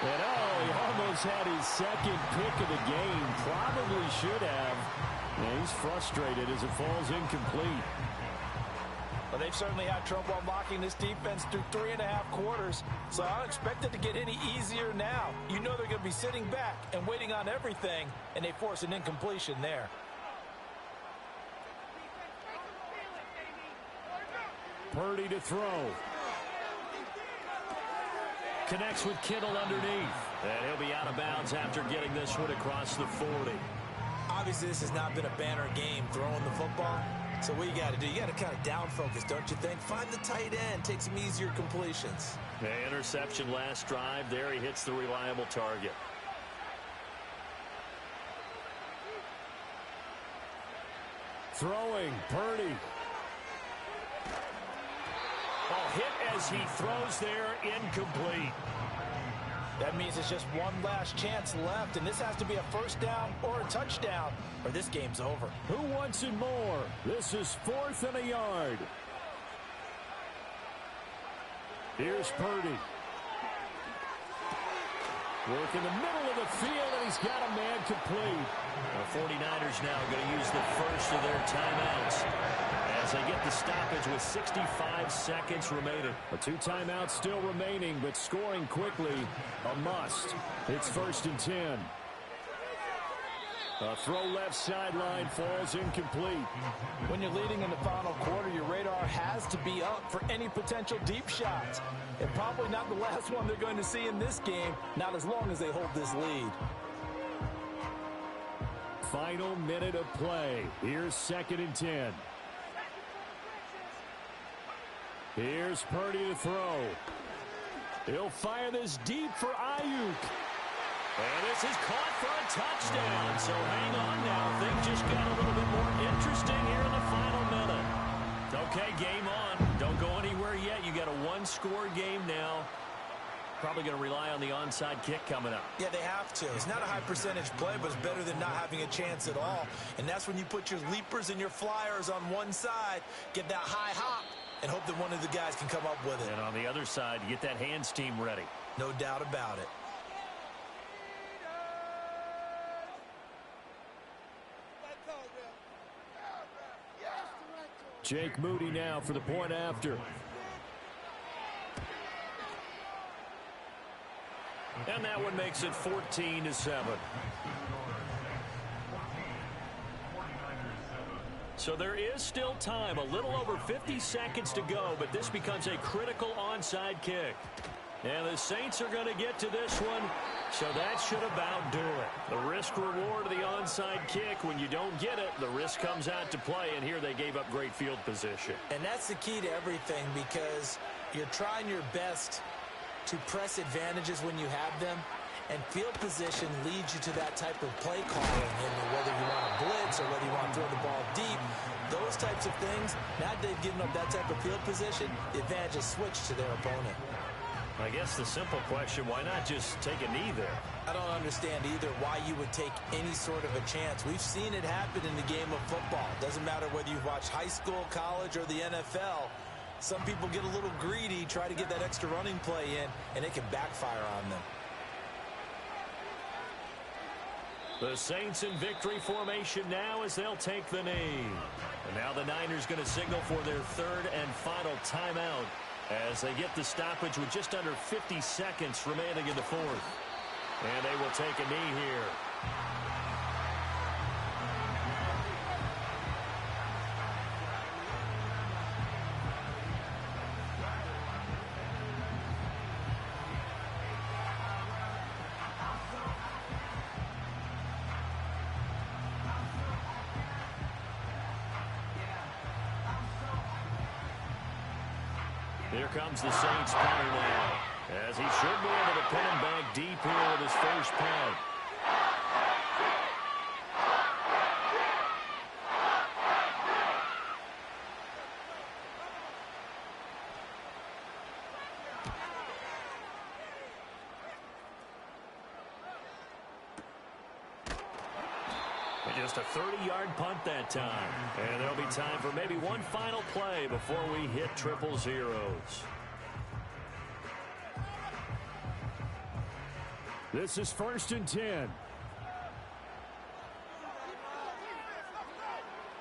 S2: oh, he almost had his second pick of the game. Probably should have. And he's frustrated as it falls incomplete.
S6: Well, they've certainly had trouble unlocking this defense through 3.5 quarters, so I don't expect it to get any easier now. You know they're going to be sitting back and waiting on everything, and they force an incompletion there.
S2: Purdy to throw.
S1: Connects with Kittle underneath. And he'll be out of bounds after getting this one across the 40.
S5: Obviously, this has not been a banner game throwing the football. So what you got to do, you got to kind of down focus, don't you think? Find the tight end, take some easier completions.
S1: The interception last drive. There he hits the reliable target.
S2: Throwing, Purdy.
S1: Oh, hit as he throws there, incomplete.
S6: That means it's just one last chance left, and this has to be a first down or a touchdown, or this game's over.
S2: Who wants it more? This is 4th and a yard. Here's Purdy. Work in the middle of the field, and he's got a man complete.
S1: The 49ers now going to use the first of their timeouts as they get the stoppage with 65 seconds remaining.
S2: 2 timeouts still remaining, but scoring quickly, a must. It's 1st and 10. A throw left sideline falls incomplete.
S6: When you're leading in the final quarter, your radar has to be up for any potential deep shots. And probably not the last one they're going to see in this game, not as long as they hold this lead.
S2: Final minute of play. Here's 2nd and 10. Here's Purdy to throw. He'll fire this deep for Ayuk.
S1: And this is caught for a touchdown. So hang on now. Things just got a little bit more interesting here in the final minute. Okay, game on. Don't go anywhere yet. You got a one-score game now. Probably going to rely on the onside kick coming up.
S5: Yeah, they have to. It's not a high percentage play, but it's better than not having a chance at all. And that's when you put your leapers and your flyers on one side, get that high hop, and hope that one of the guys can come up with it.
S1: And on the other side, get that hands team ready.
S5: No doubt about it.
S4: Let's go,
S2: Jake Moody now for the point after.
S1: And that one makes it 14-7. So there is still time, a little over 50 seconds to go, but this becomes a critical onside kick. And the Saints are going to get to this one, so that should about do it. The risk-reward of the onside kick, when you don't get it, the risk comes out to play, and here they gave up great field position.
S5: And that's the key to everything, because you're trying your best to press advantages when you have them, and field position leads you to that type of play calling, and whether you want to blitz or whether you want to throw the ball deep, those types of things, now that they've given up that type of field position, the advantage is switched to their opponent.
S1: I guess the simple question, why not just take a knee there?
S5: I don't understand either why you would take any sort of a chance. We've seen it happen in the game of football. It doesn't matter whether you've watched high school, college, or the NFL. Some people get a little greedy, try to get that extra running play in, and it can backfire on them.
S1: The Saints in victory formation now as they'll take the knee. And now the Niners going to signal for their third and final timeout as they get the stoppage with just under 50 seconds remaining in the fourth. And they will take a knee here. Here comes the Saints punter now, as he should be able to pin him back deep here with his first punt. Just a 30-yard punt that time. And there'll be time for maybe one final play before we hit triple zeros.
S2: This is 1st and 10.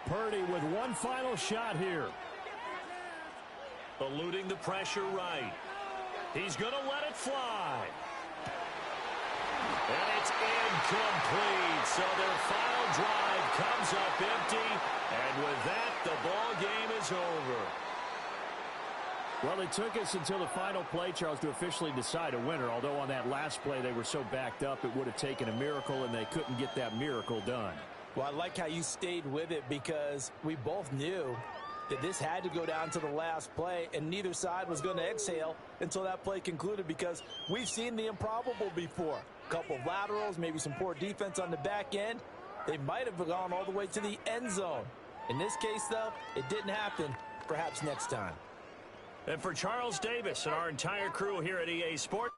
S2: Purdy with one final shot here.
S1: Eluding the pressure right. He's going to let it fly. And it's incomplete. So their final drive comes up empty. And with that, the ball game is over.
S2: Well, it took us until the final play, Charles, to officially decide a winner. Although on that last play they were so backed up, it would have taken a miracle, and they couldn't get that miracle done.
S6: Well, I like how you stayed with it, because we both knew that this had to go down to the last play, and neither side was going to exhale until that play concluded, because we've seen the improbable before. A couple of laterals, maybe some poor defense on the back end. They might have gone all the way to the end zone. In this case, though, it didn't happen. Perhaps next time.
S1: And for Charles Davis and our entire crew here at EA Sports,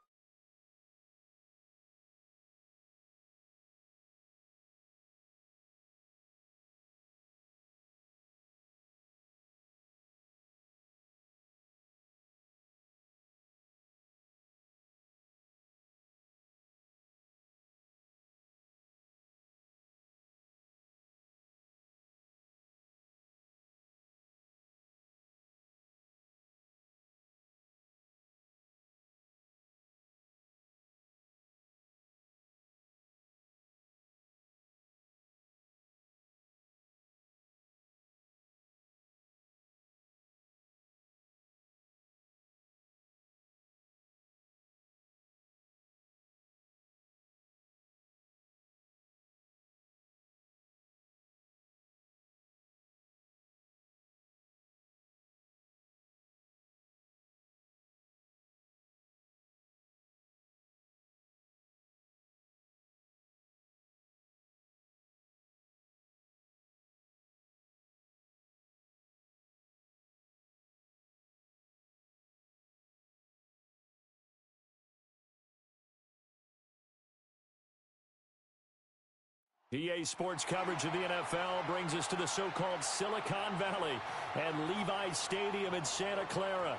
S1: EA Sports coverage of the NFL brings us to the so-called Silicon Valley and Levi's Stadium in Santa Clara.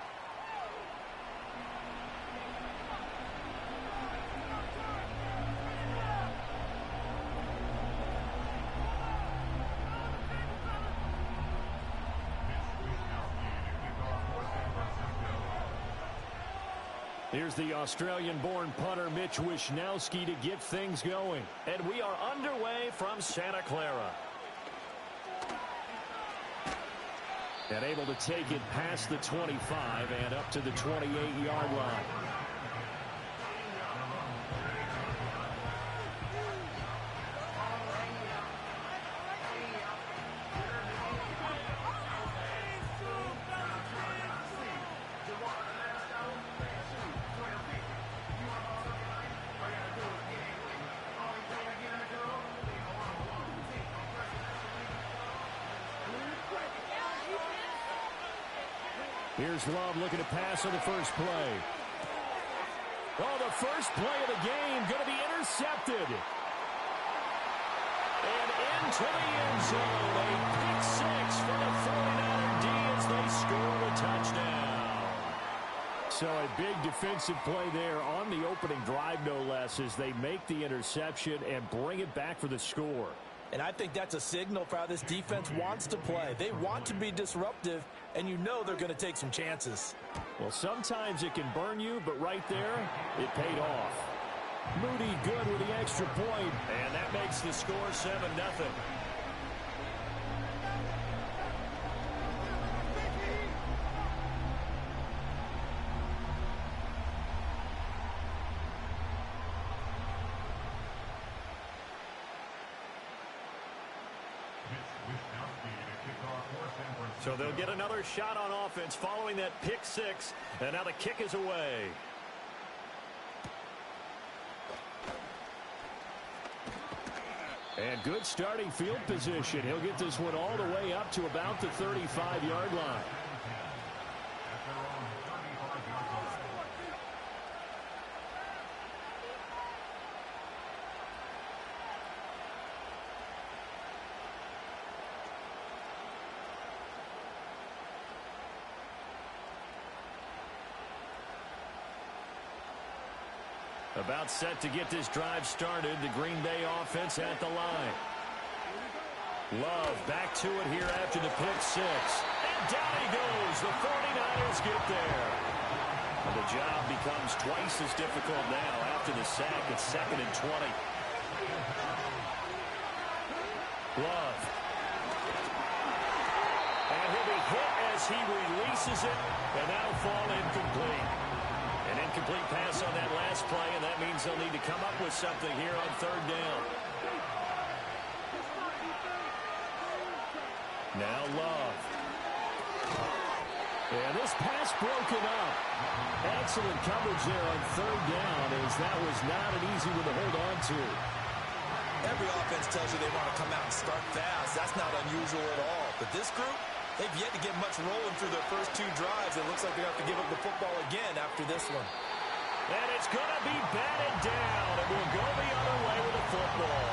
S2: Here's the Australian-born punter Mitch Wishnowsky to get things going.
S1: And we are underway from Santa Clara.
S2: And able to take it past the 25 and up to the 28-yard line. Here's Love looking to pass on the first play. Oh, the first play of the game going to be intercepted. And into the end zone. A pick six for the 49er D as they score the touchdown. So a big defensive play there on the opening drive, no less, as they make the interception and bring it back for the score.
S6: And I think that's a signal for how this defense wants to play. They want to be disruptive, and you know they're going to take some chances.
S2: Well, sometimes it can burn you, but right there, it paid off. Moody good with the extra point.
S1: And that makes the score 7-0. So they'll get another shot on offense following that pick six. And now the kick is away.
S2: And good starting field position. He'll get this one all the way up to about the 35-yard line.
S1: About set to get this drive started. The Green Bay offense at the line. Love back to it here after the pick six. And down he goes. The 49ers get there. And the job becomes twice as difficult now after the sack. It's 2nd and 20. Love. And he'll be hit as he releases it. And that'll fall incomplete. An incomplete pass on that last play, and that means they'll need to come up with something here on 3rd down. Now Love. And this pass broken up. Excellent coverage there on 3rd down, as that was not an easy one to hold on to.
S5: Every offense tells you they want to come out and start fast. That's not unusual at all. But this group, they've yet to get much rolling through their first 2 drives. It looks like they have to give up the football again after this one.
S1: And it's going to be batted down, and we'll go the other way with the football.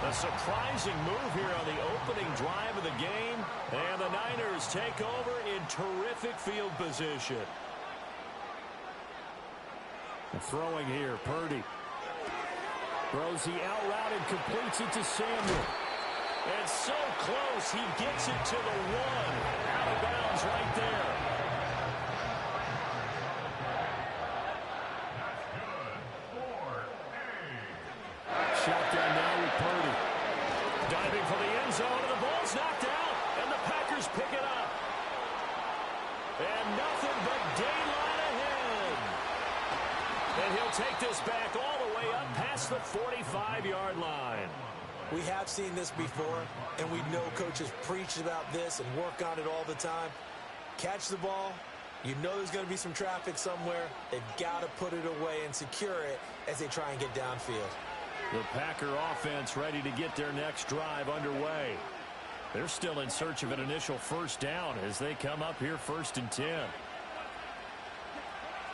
S1: A surprising move here on the opening drive of the game, and the Niners take over in terrific field position.
S2: Throwing here, Purdy. Throws the out route and completes it to Samuel.
S1: And so close, he gets it to the 1. Out of bounds right there.
S2: Shotgun now with Purdy.
S1: Diving for the end zone, and the ball's knocked out, and the Packers pick it up. And nothing but daylight ahead. And he'll take this back all the way up past the 45-yard line.
S5: We have seen this before, and we know coaches preach about this and work on it all the time. Catch the ball. You know there's going to be some traffic somewhere. They've got to put it away and secure it as they try and get downfield.
S1: The Packer offense ready to get their next drive underway. They're still in search of an initial 1st down as they come up here 1st and 10.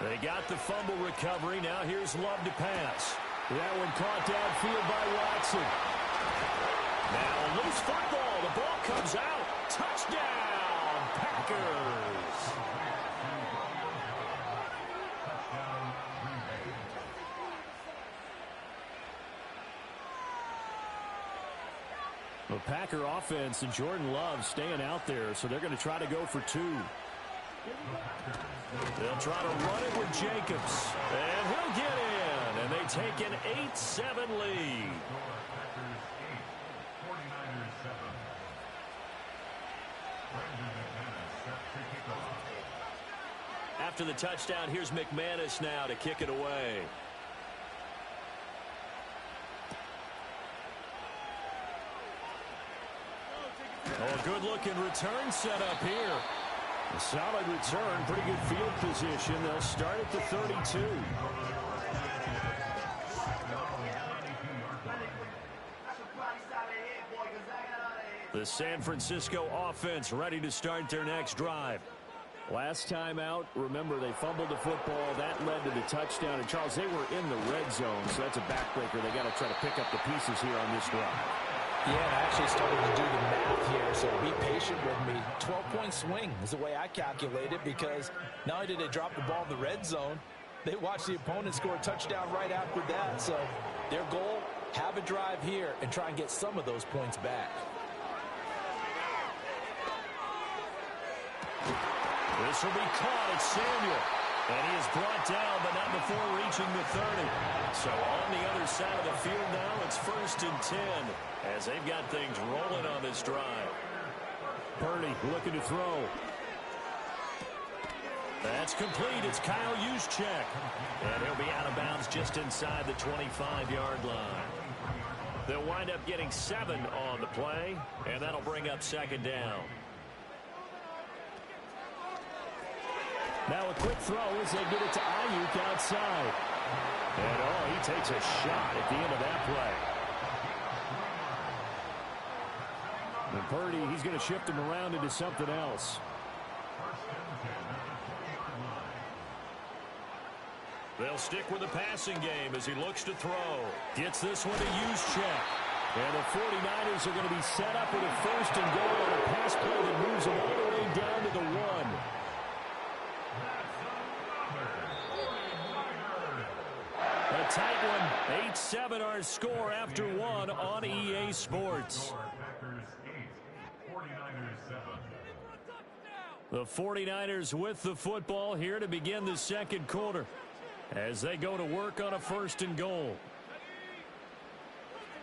S1: They got the fumble recovery. Now here's Love to pass.
S2: That one caught downfield by Watson.
S1: Now a loose football. The ball comes out. Touchdown, Packers.
S2: The Packer offense and Jordan Love staying out there, so they're going to try to go for 2.
S1: They'll try to run it with Jacobs. And he'll get in. And they take an 8-7 lead. After the touchdown, here's McManus now to kick it away. Oh, good-looking return set up here.
S2: A solid return, pretty good field position. They'll start at the 32.
S1: The San Francisco offense ready to start their next drive.
S2: Last time out, remember, they fumbled the football. That led to the touchdown. And, Charles, they were in the red zone, so that's a backbreaker. They got to try to pick up the pieces here on this drive.
S6: Yeah, I actually started to do the math here, so be patient with me. 12-point swing is the way I calculate it, because not only did they drop the ball in the red zone, they watched the opponent score a touchdown right after that. So their goal, have a drive here and try and get some of those points back.
S1: This will be caught. It's Samuel. And he is brought down, but not before reaching the 30. So on the other side of the field now, it's 1st and 10 as they've got things rolling on this drive.
S2: Purdy looking to throw.
S1: That's complete. It's Kyle Juszczyk. And he'll be out of bounds just inside the 25-yard line. They'll wind up getting 7 on the play, and that'll bring up 2nd down.
S2: Now a quick throw as they get it to Ayuk outside. And, oh, he takes a shot at the end of that play. And Purdy, he's going to shift him around into something else.
S1: They'll stick with the passing game as he looks to throw. Gets this one to Juszczyk.
S2: And the 49ers are going to be set up with a 1st and goal on a pass play that moves them all the way down to the 1.
S1: A tight one. 8-7 our score after 1 on EA Sports. The 49ers with the football here to begin the 2nd quarter as they go to work on a 1st and goal.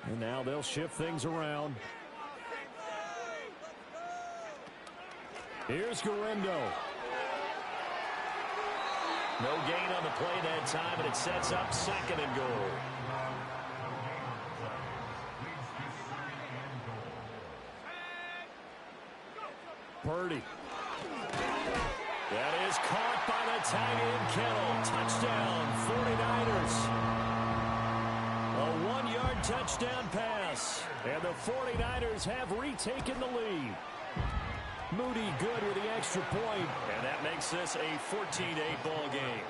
S2: And now they'll shift things around. Here's Garendo.
S1: No gain on the play that time, and it sets up 2nd and goal.
S2: Purdy.
S1: That is caught by the tight end Kittle. Touchdown, 49ers. A 1-yard touchdown pass.
S2: And the 49ers have retaken the lead. Moody good with the extra point.
S1: And that makes this a 14-8 ball game.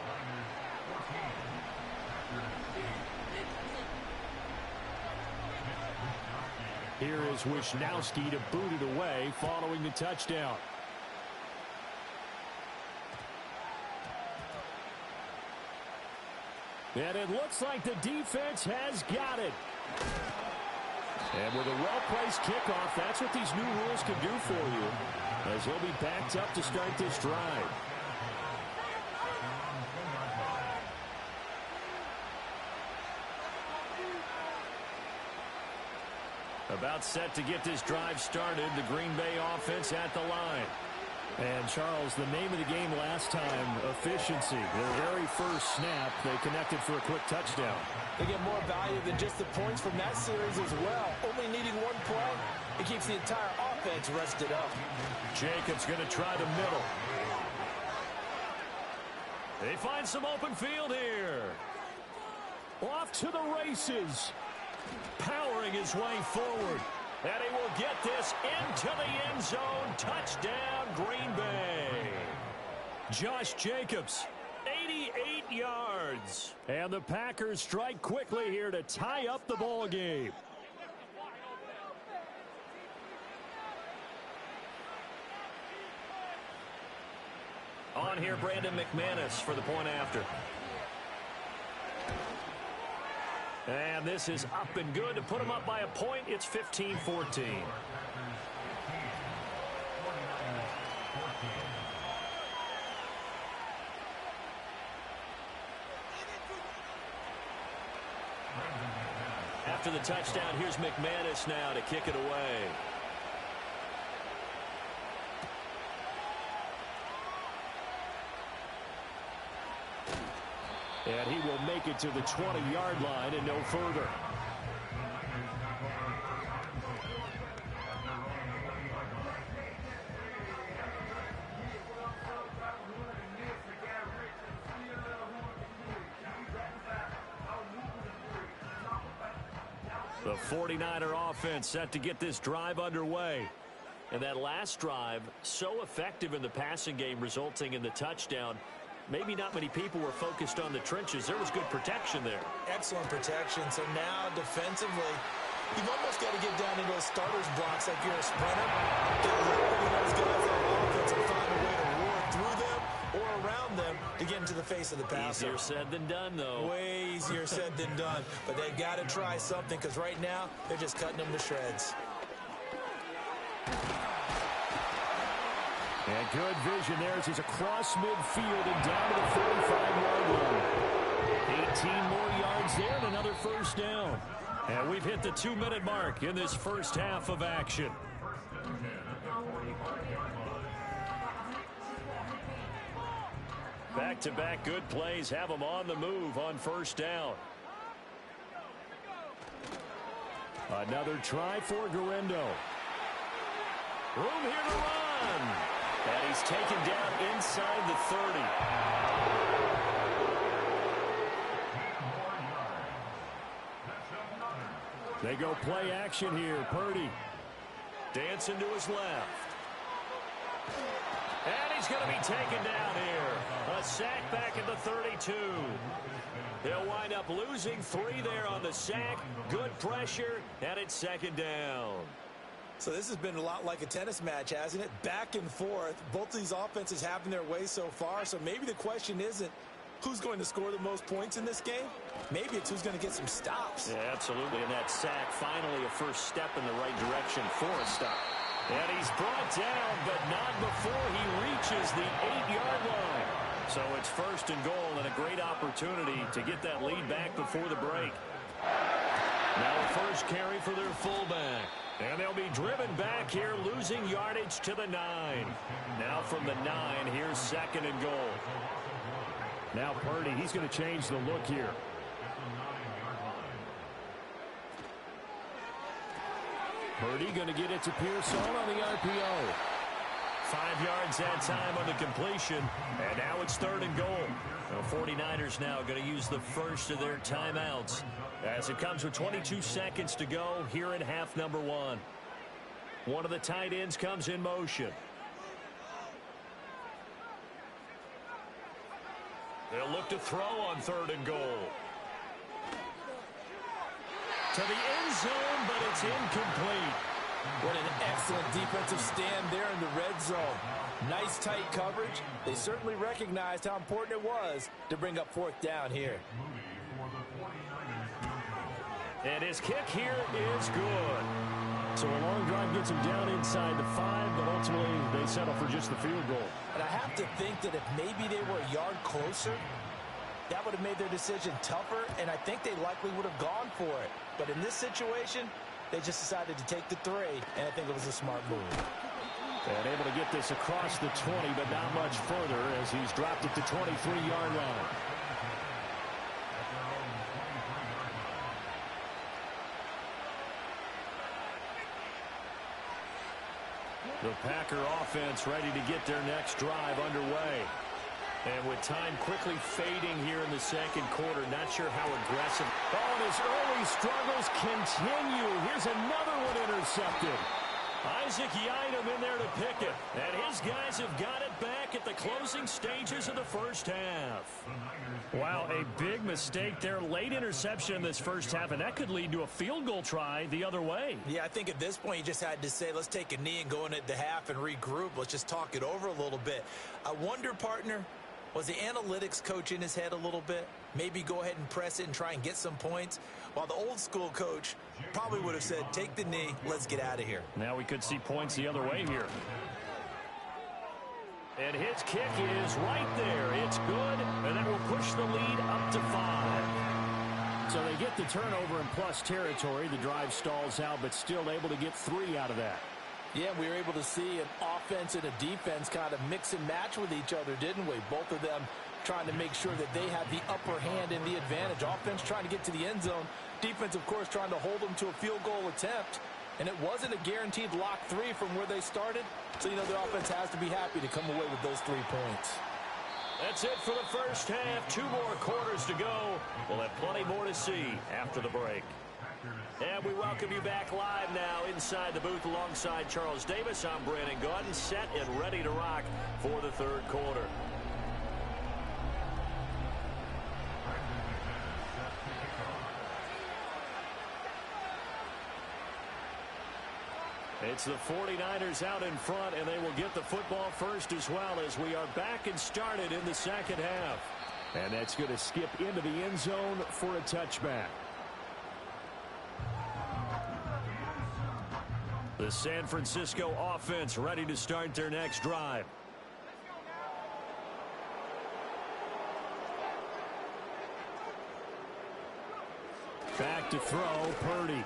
S2: Here is Wisnowski to boot it away following the touchdown. And it looks like the defense has got it. And with a well-placed kickoff, that's what these new rules can do for you, as he'll be backed up to start this drive.
S1: About set to get this drive started. The Green Bay offense at the line.
S2: And, Charles, the name of the game last time, efficiency. Their very first snap, they connected for a quick touchdown.
S6: They get more value than just the points from that series as well. Only needing one play, it keeps the entire offense rested up.
S1: Jacobs going to try the middle. They find some open field here.
S2: Off to the races.
S1: Powering his way forward. And he will get this into the end zone. Touchdown, Green Bay. Josh Jacobs, 88 yards.
S2: And the Packers strike quickly here to tie up the ball game.
S1: On here, Brandon McManus for the point after. And this is up and good to put them up by a point. It's 15-14. after the touchdown. Here's McManus now to kick it away.
S2: And he will make it to the 20-yard line and no further.
S1: The 49er offense set to get this drive underway. And that last drive, so effective in the passing game, resulting in the touchdown. Maybe not many people were focused on the trenches. There was good protection there.
S5: Excellent protection. So now defensively, you've almost got to get down into those starters blocks like you're a sprinter. Get lower to those guys on offense and find a way to roar through them or around them to get into the face of the passer.
S1: Easier said than done, though.
S5: Way easier said than done. But they've got to try something because right now they're just cutting them to shreds.
S2: And good vision there as he's across midfield and down to the 45-yard line. 18 more yards there and another first down.
S1: And we've hit the 2-minute mark in this first half of action. Back-to-back good plays have them on the move on first down.
S2: Another try for Guerrero.
S1: Room here to run. And he's taken down inside the 30.
S2: They go play action here. Purdy.
S1: Dancing to his left. And he's going to be taken down here. A sack back at the 32. He'll wind up losing 3 there on the sack. Good pressure, and it's second down.
S5: So this has been a lot like a tennis match, hasn't it? Back and forth. Both of these offenses having their way so far. So maybe the question isn't who's going to score the most points in this game. Maybe it's who's going to get some stops.
S1: Yeah, absolutely. And that sack, finally a first step in the right direction for a stop. And he's brought down, but not before he reaches the 8-yard line. So it's first and goal and a great opportunity to get that lead back before the break. Now a first carry for their fullback. And they'll be driven back here, losing yardage to the 9. Now from the 9, here's second and goal.
S2: Now Purdy, he's going to change the look here. Purdy going to get it to Pearson on the RPO.
S1: 5 yards that time on the completion. And now it's third and goal. The 49ers now going to use the first of their timeouts as it comes with 22 seconds to go here in half number 1. One of the tight ends comes in motion. They'll look to throw on third and goal. To the end zone, but it's incomplete.
S6: What an excellent defensive stand there in the red zone. Nice tight coverage. They certainly recognized how important it was to bring up fourth down here.
S1: And his kick here is good.
S2: So a long drive gets him down inside the 5, but ultimately they settle for just the field goal.
S6: And I have to think that if maybe they were a yard closer, that would have made their decision tougher, and I think they likely would have gone for it. But in this situation, they just decided to take the 3, and I think it was a smart move.
S2: And able to get this across the 20, but not much further as he's dropped it to 23-yard line.
S1: The Packer offense ready to get their next drive underway. And with time quickly fading here in the second quarter, not sure how aggressive.
S2: Oh, and his early struggles continue. Here's another one intercepted.
S1: Isaac Yiadom in there to pick it. And his guys have got it back at the closing stages of the first half.
S2: Wow, a big mistake there. Late interception in this first half, and that could lead to a field goal try the other way.
S5: Yeah, I think at this point you just had to say, let's take a knee and go into the half and regroup. Let's just talk it over a little bit. I wonder, partner, was the analytics coach in his head a little bit? Maybe go ahead and press it and try and get some points? While the old school coach probably would have said, take the knee, let's get out of here.
S2: Now we could see points the other way here.
S1: And his kick is right there. It's good, and that will push the lead up to 5.
S2: So they get the turnover in plus territory. The drive stalls out, but still able to get 3 out of that.
S6: Yeah, we were able to see an offense and a defense kind of mix and match with each other, didn't we? Both of them trying to make sure that they have the upper hand and the advantage. Offense trying to get to the end zone. Defense, of course, trying to hold them to a field goal attempt. And it wasn't a guaranteed lock 3 from where they started. So, you know, the offense has to be happy to come away with those 3 points.
S1: That's it for the first half. 2 more quarters to go. We'll have plenty more to see after the break. And we welcome you back live now inside the booth alongside Charles Davis. I'm Brandon Gaudin, set and ready to rock for the third quarter. It's the 49ers out in front, and they will get the football first as well as we are back and started in the second half.
S2: And that's going to skip into the end zone for a touchback.
S1: The San Francisco offense ready to start their next drive.
S2: Back to throw, Purdy.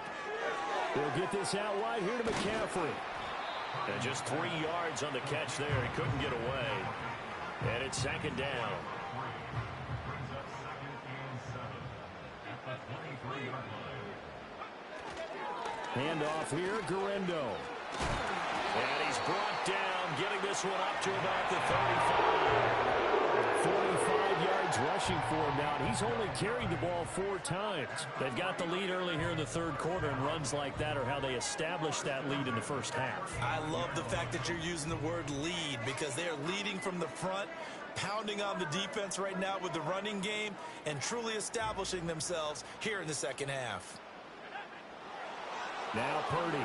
S2: They'll get this out wide here to McCaffrey.
S1: And just 3 yards on the catch there. He couldn't get away. And it's second down.
S2: Handoff here, Guerrero.
S1: And he's brought down, getting this one up to about the 35.
S2: 45 yards rushing for him now, and he's only carried the ball 4 times.
S1: They've got the lead early here in the third quarter, and runs like that are how they established that lead in the first half.
S5: I love the fact that you're using the word lead because they are leading from the front, pounding on the defense right now with the running game, and truly establishing themselves here in the second half.
S2: Now Purdy.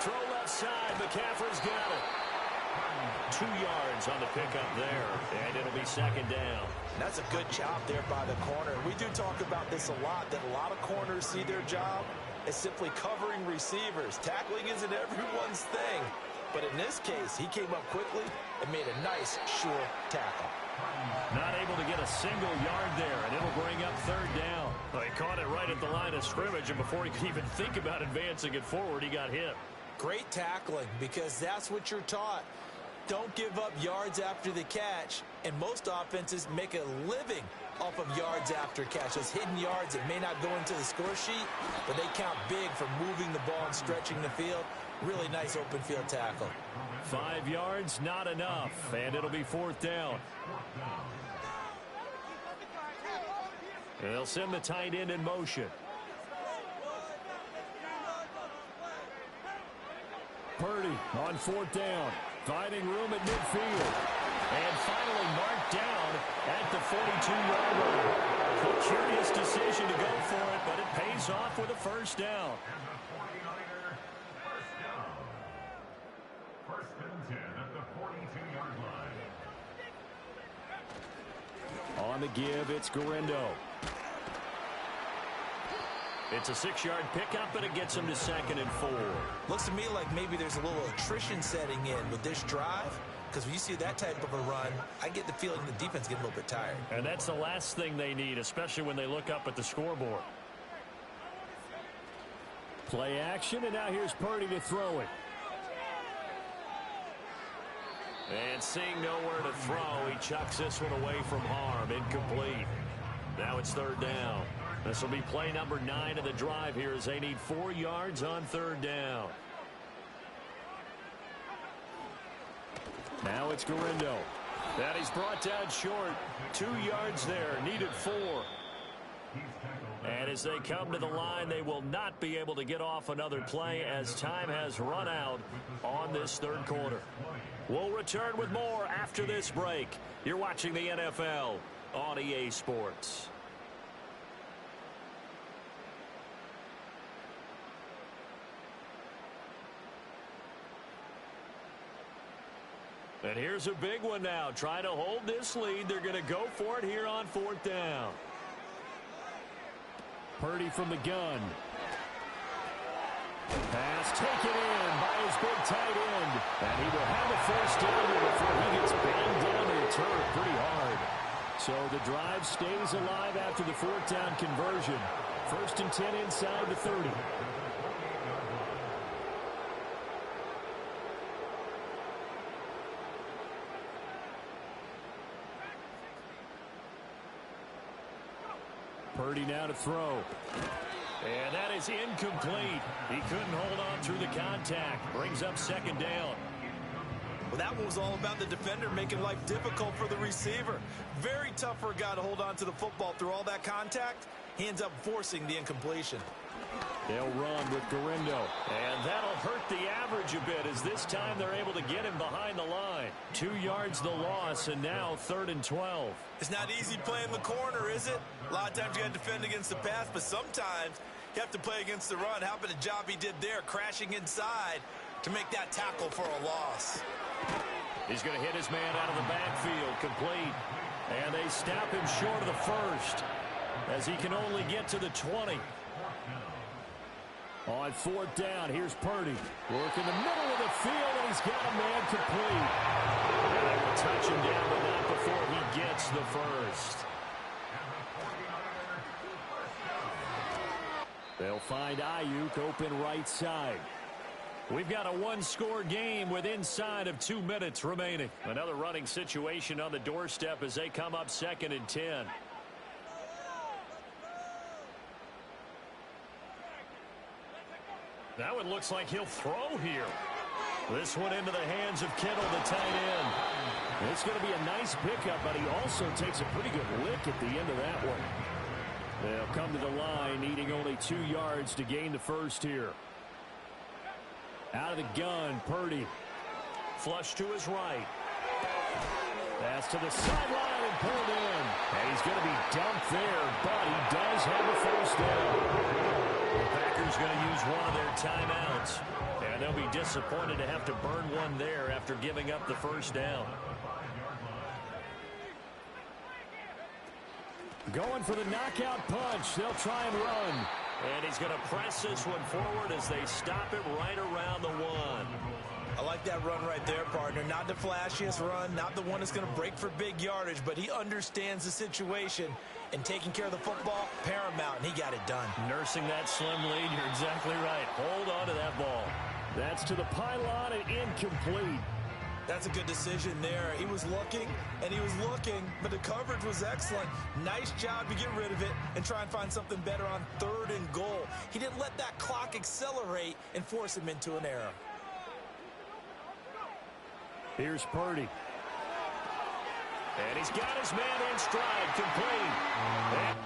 S1: Throw left side. McCaffrey's got it. 2 yards on the pickup there, and it'll be second down.
S5: That's a good job there by the corner. We do talk about this a lot, that a lot of corners see their job as simply covering receivers. Tackling isn't everyone's thing. But in this case, he came up quickly and made a nice, sure tackle.
S1: Not able to get a single yard there, and it'll bring up third down. Well, he caught it right at the line of scrimmage, and before he could even think about advancing it forward, he got hit.
S5: Great tackling, because that's what you're taught. Don't give up yards after the catch, and most offenses make a living off of yards after catch. Those hidden yards that may not go into the score sheet, but they count big for moving the ball and stretching the field. Really nice open field tackle.
S1: 5 yards, not enough, and it'll be fourth down. And they'll send the tight end in motion.
S2: Purdy on fourth down, finding room at midfield.
S1: And finally marked down at the 42-yard line. A curious decision to go for it, but it pays off with a first down.
S3: First and 10 at the 42-yard line.
S2: On the give, it's Guerrero.
S1: It's a 6-yard pickup, but it gets him to second and 4.
S5: Looks to me like maybe there's a little attrition setting in with this drive, because when you see that type of a run, I get the feeling the defense getting a little bit tired.
S1: And that's the last thing they need, especially when they look up at the scoreboard.
S2: Play action, and now here's Purdy to throw it.
S1: And seeing nowhere to throw, he chucks this one away from harm. Incomplete. Now it's third down. This will be play number 9 of the drive here as they need 4 yards on third down.
S2: Now it's Guerrero.
S1: That he's brought down short. 2 yards there. Needed 4. And as they come to the line, they will not be able to get off another play as time has run out on this third quarter. We'll return with more after this break. You're watching the NFL on EA Sports. And here's a big one now. Trying to hold this lead. They're going to go for it here on fourth down.
S2: Purdy from the gun. Pass taken in by his big tight end. And he will have a first down before he gets banged down to the turf pretty hard. So the drive stays alive after the fourth down conversion. 1st and 10 inside the 30. Purdy now to throw. And that is incomplete. He couldn't hold on through the contact. Brings up 2nd down.
S5: Well, that one was all about the defender making life difficult for the receiver. Very tough for a guy to hold on to the football through all that contact. He ends up forcing the incompletion.
S2: They'll run with Garindo.
S1: And that'll hurt the average a bit as this time they're able to get him behind the line. 2 yards the loss, and now 3rd and 12.
S5: It's not easy playing the corner, is it? A lot of times you got to defend against the pass, but sometimes you have to play against the run. How about the job he did there, crashing inside to make that tackle for a loss?
S1: He's going to hit his man out of the backfield, complete. And they stop him short of the 1st as he can only get to the 20.
S2: On 4th down, here's Purdy. Work in the middle of the field, and he's got a man complete.
S1: And they will touch him down, but not before he gets the 1st.
S2: They'll find Ayuk open right side.
S1: We've got a one-score game with inside of 2 minutes remaining. Another running situation on the doorstep as they come up 2nd and 10. That one looks like he'll throw here. This one into the hands of Kittle, the tight end.
S2: It's going to be a nice pickup, but he also takes a pretty good lick at the end of that one. They'll come to the line, needing only 2 yards to gain the 1st here. Out of the gun, Purdy.
S1: Flush to his right.
S2: Pass to the sideline and pulled in. And he's going to be dumped there, but he does have the 1st down.
S1: The Packers going to use one of their timeouts. And they'll be disappointed to have to burn one there after giving up the 1st down.
S2: Going for the knockout punch. They'll try and run.
S1: And he's going to press this one forward as they stop it right around the 1.
S5: I like that run right there, partner. Not the flashiest run, not the one that's going to break for big yardage, but he understands the situation, and taking care of the football, paramount, and he got it done.
S1: Nursing that slim lead, you're exactly right. Hold on to that ball.
S2: That's to the pylon and incomplete.
S5: That's a good decision there. He was looking, and he was looking, but the coverage was excellent. Nice job to get rid of it and try and find something better on 3rd and goal. He didn't let that clock accelerate and force him into an error.
S2: Here's Purdy.
S1: And he's got his man in stride, complete.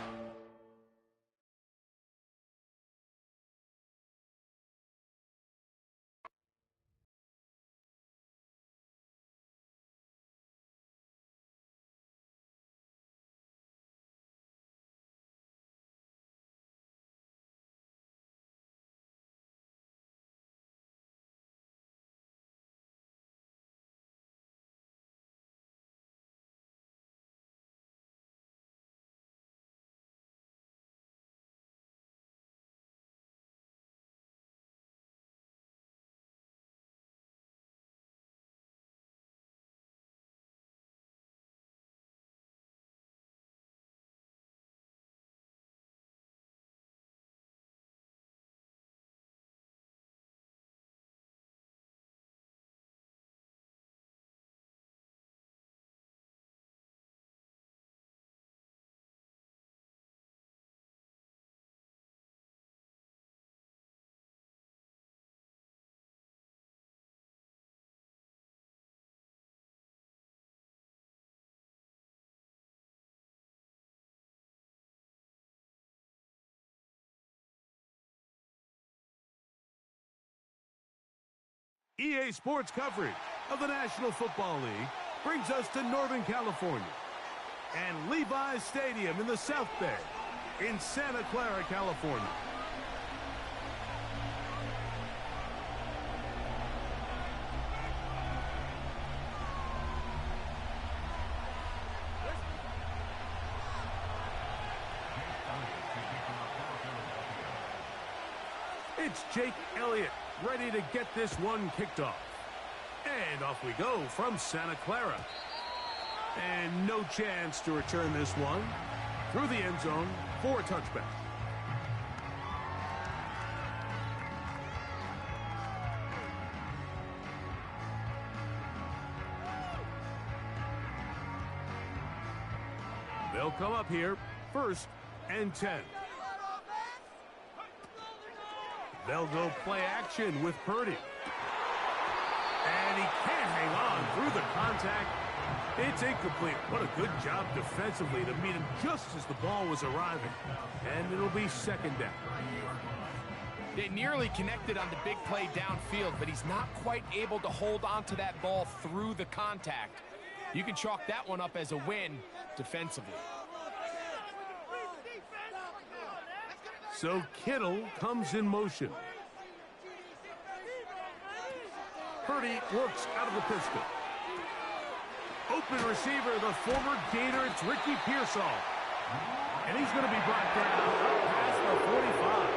S7: EA Sports coverage of the National Football League brings us to Northern California and Levi's Stadium in the South Bay in Santa Clara, California. It's Jake Elliott ready to get this one kicked off. And off we go from Santa Clara. And no chance to return this one through the end zone for a touchback. They'll come up here, 1st and 10. They'll go play action with Purdy. And he can't hang on through the contact. It's incomplete. What a good job defensively to meet him just as the ball was arriving. And it'll be 2nd down.
S8: They nearly connected on the big play downfield, but he's not quite able to hold on to that ball through the contact. You can chalk that one up as a win defensively.
S7: So Kittle comes in motion. Purdy works out of the pistol. Open receiver, the former Gator, it's Ricky Pearsall. And he's going to be brought down past the 45.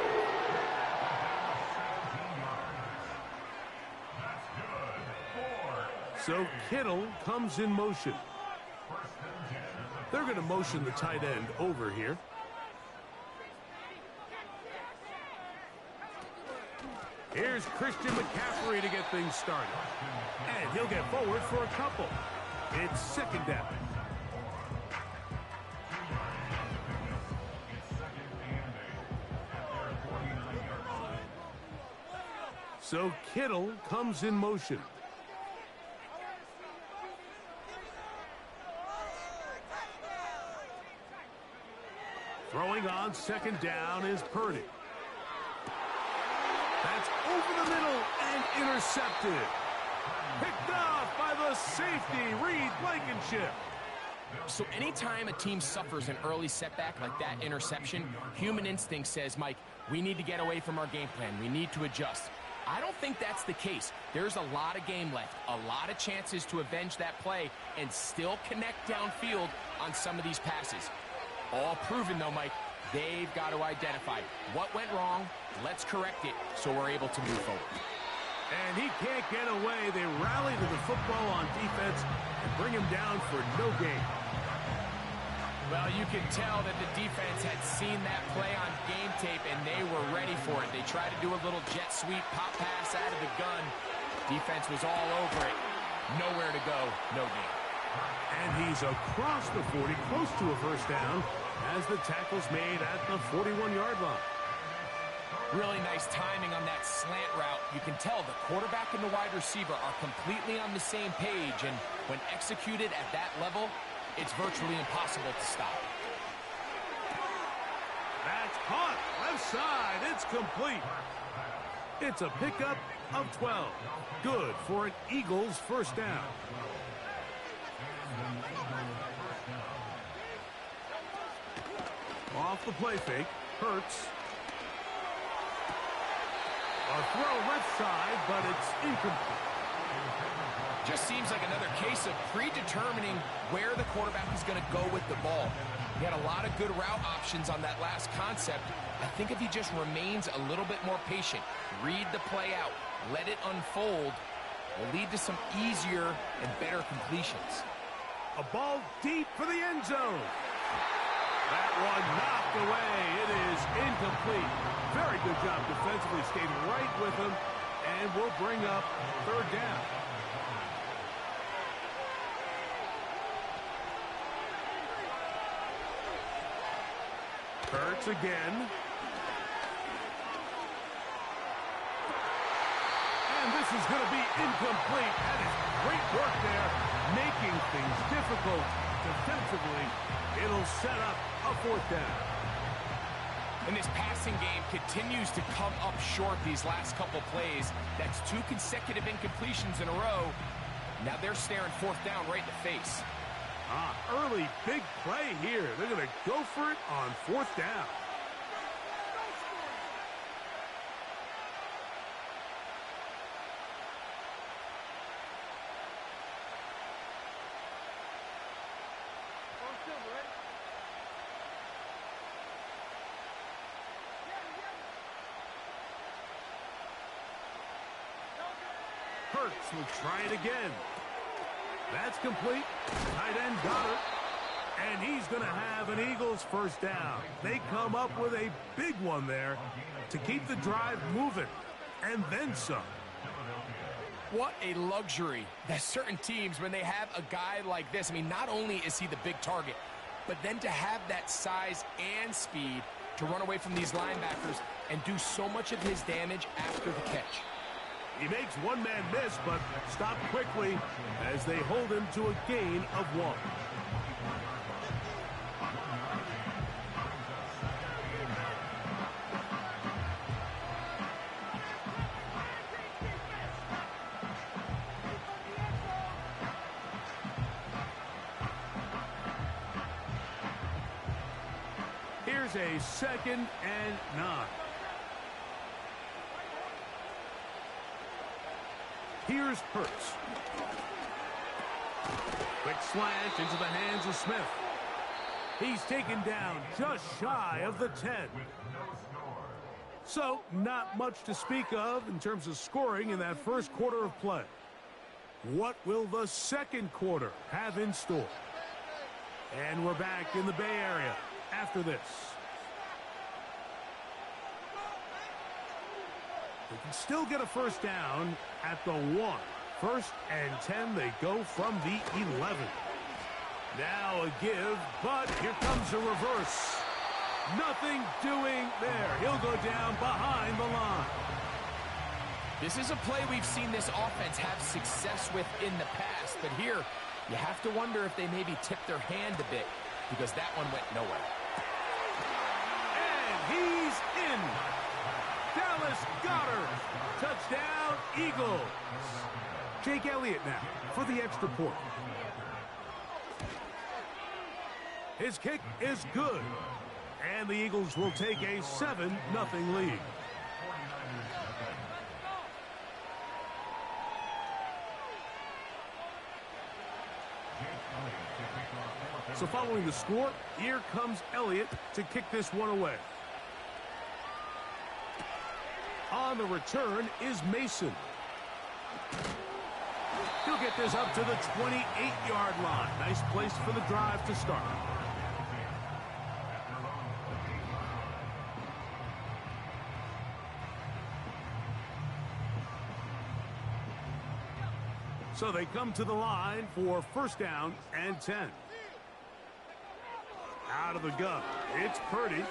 S7: So Kittle comes in motion. They're going to motion the tight end over here. Here's Christian McCaffrey to get things started. And he'll get forward for a couple. It's 2nd down. So Kittle comes in motion. Throwing on 2nd down is Purdy. That's over the middle and intercepted. Picked off by the safety, Reed Blankenship.
S8: So anytime a team suffers an early setback like that interception, human instinct says, Mike, we need to get away from our game plan. We need to adjust. I don't think that's the case. There's a lot of game left, a lot of chances to avenge that play and still connect downfield on some of these passes. All proven, though, Mike, they've got to identify what went wrong, let's correct it so we're able to move forward.
S7: And he can't get away. They rally to the football on defense and bring him down for no gain.
S8: Well, you can tell that the defense had seen that play on game tape, and they were ready for it. They tried to do a little jet sweep, pop pass out of the gun. Defense was all over it. Nowhere to go, no gain.
S7: And he's across the 40, close to a 1st down, as the tackle's made at the 41-yard line.
S8: Really nice timing on that slant route. You can tell the quarterback and the wide receiver are completely on the same page, and when executed at that level, it's virtually impossible to stop.
S7: That's caught. Left side. It's complete. It's a pickup of 12. Good for an Eagles 1st down. Off the play fake. Hurts. A throw left side, but it's incomplete.
S8: Just seems like another case of predetermining where the quarterback is going to go with the ball. He had a lot of good route options on that last concept. I think if he just remains a little bit more patient, read the play out, let it unfold, will lead to some easier and better completions.
S7: A ball deep for the end zone. That one knocked away. It is incomplete. Very good job defensively. Stayed right with him, and will bring up 3rd down. Hurts again. And this is going to be incomplete. That is great work there, making things difficult defensively. It'll set up a 4th down.
S8: And this passing game continues to come up short these last couple plays. That's 2 consecutive incompletions in a row. Now they're staring 4th down right in the face.
S7: Early big play here. They're going to go for it on 4th down. Hurts will try it again. That's complete. Tight end got it. And he's going to have an Eagles first down. They come up with a big one there to keep the drive moving. And then some.
S8: What a luxury that certain teams, when they have a guy like this, I mean, not only is he the big target, but then to have that size and speed to run away from these linebackers and do so much of his damage after the catch.
S7: He makes one man miss, but stopped quickly as they hold him to a gain of 1. Here's a 2nd and 9. Here's Hurts. Quick slant into the hands of Smith. He's taken down just shy of the 10. So, not much to speak of in terms of scoring in that first quarter of play. What will the second quarter have in store? And we're back in the Bay Area after this. They can still get a first down at the 1. 1st and 10, they go from the 11. Now a give, but here comes a reverse. Nothing doing there. He'll go down behind the line.
S8: This is a play we've seen this offense have success with in the past, but here you have to wonder if they maybe tipped their hand a bit because that one went nowhere.
S7: And he's in. Dallas Goedert. Touchdown, Eagles. Jake Elliott now for the extra point. His kick is good. And the Eagles will take a 7-0 lead. So following the score, here comes Elliott to kick this one away. On the return is Mason. He'll get this up to the 28-yard line. Nice place for the drive to start. So they come to the line for 1st down and 10. Out of the gun, it's Purdy.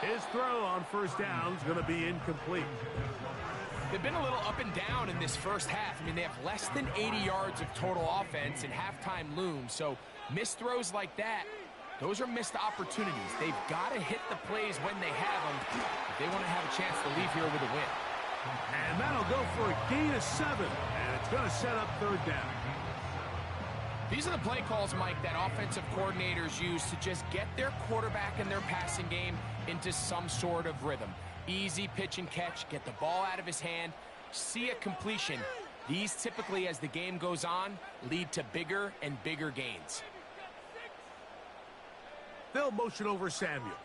S7: His throw on 1st down is going to be incomplete.
S8: They've been a little up and down in this first half. I mean, they have less than 80 yards of total offense and halftime looms. So missed throws like that, those are missed opportunities. They've got to hit the plays when they have them if they want to have a chance to leave here with a win.
S7: And that'll go for a gain of 7, and it's going to set up 3rd down.
S8: These are the play calls, Mike, that offensive coordinators use to just get their quarterback and their passing game into some sort of rhythm. Easy pitch and catch, get the ball out of his hand, see a completion. These typically, as the game goes on, lead to bigger and bigger gains.
S7: They'll motion over Samuel.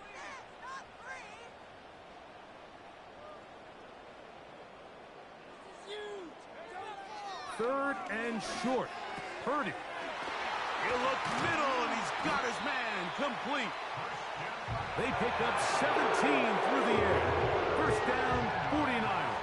S7: Third and short. Purdy. He'll look middle, and he's got his man complete. They pick up 17 through the air. 1st down, 49ers.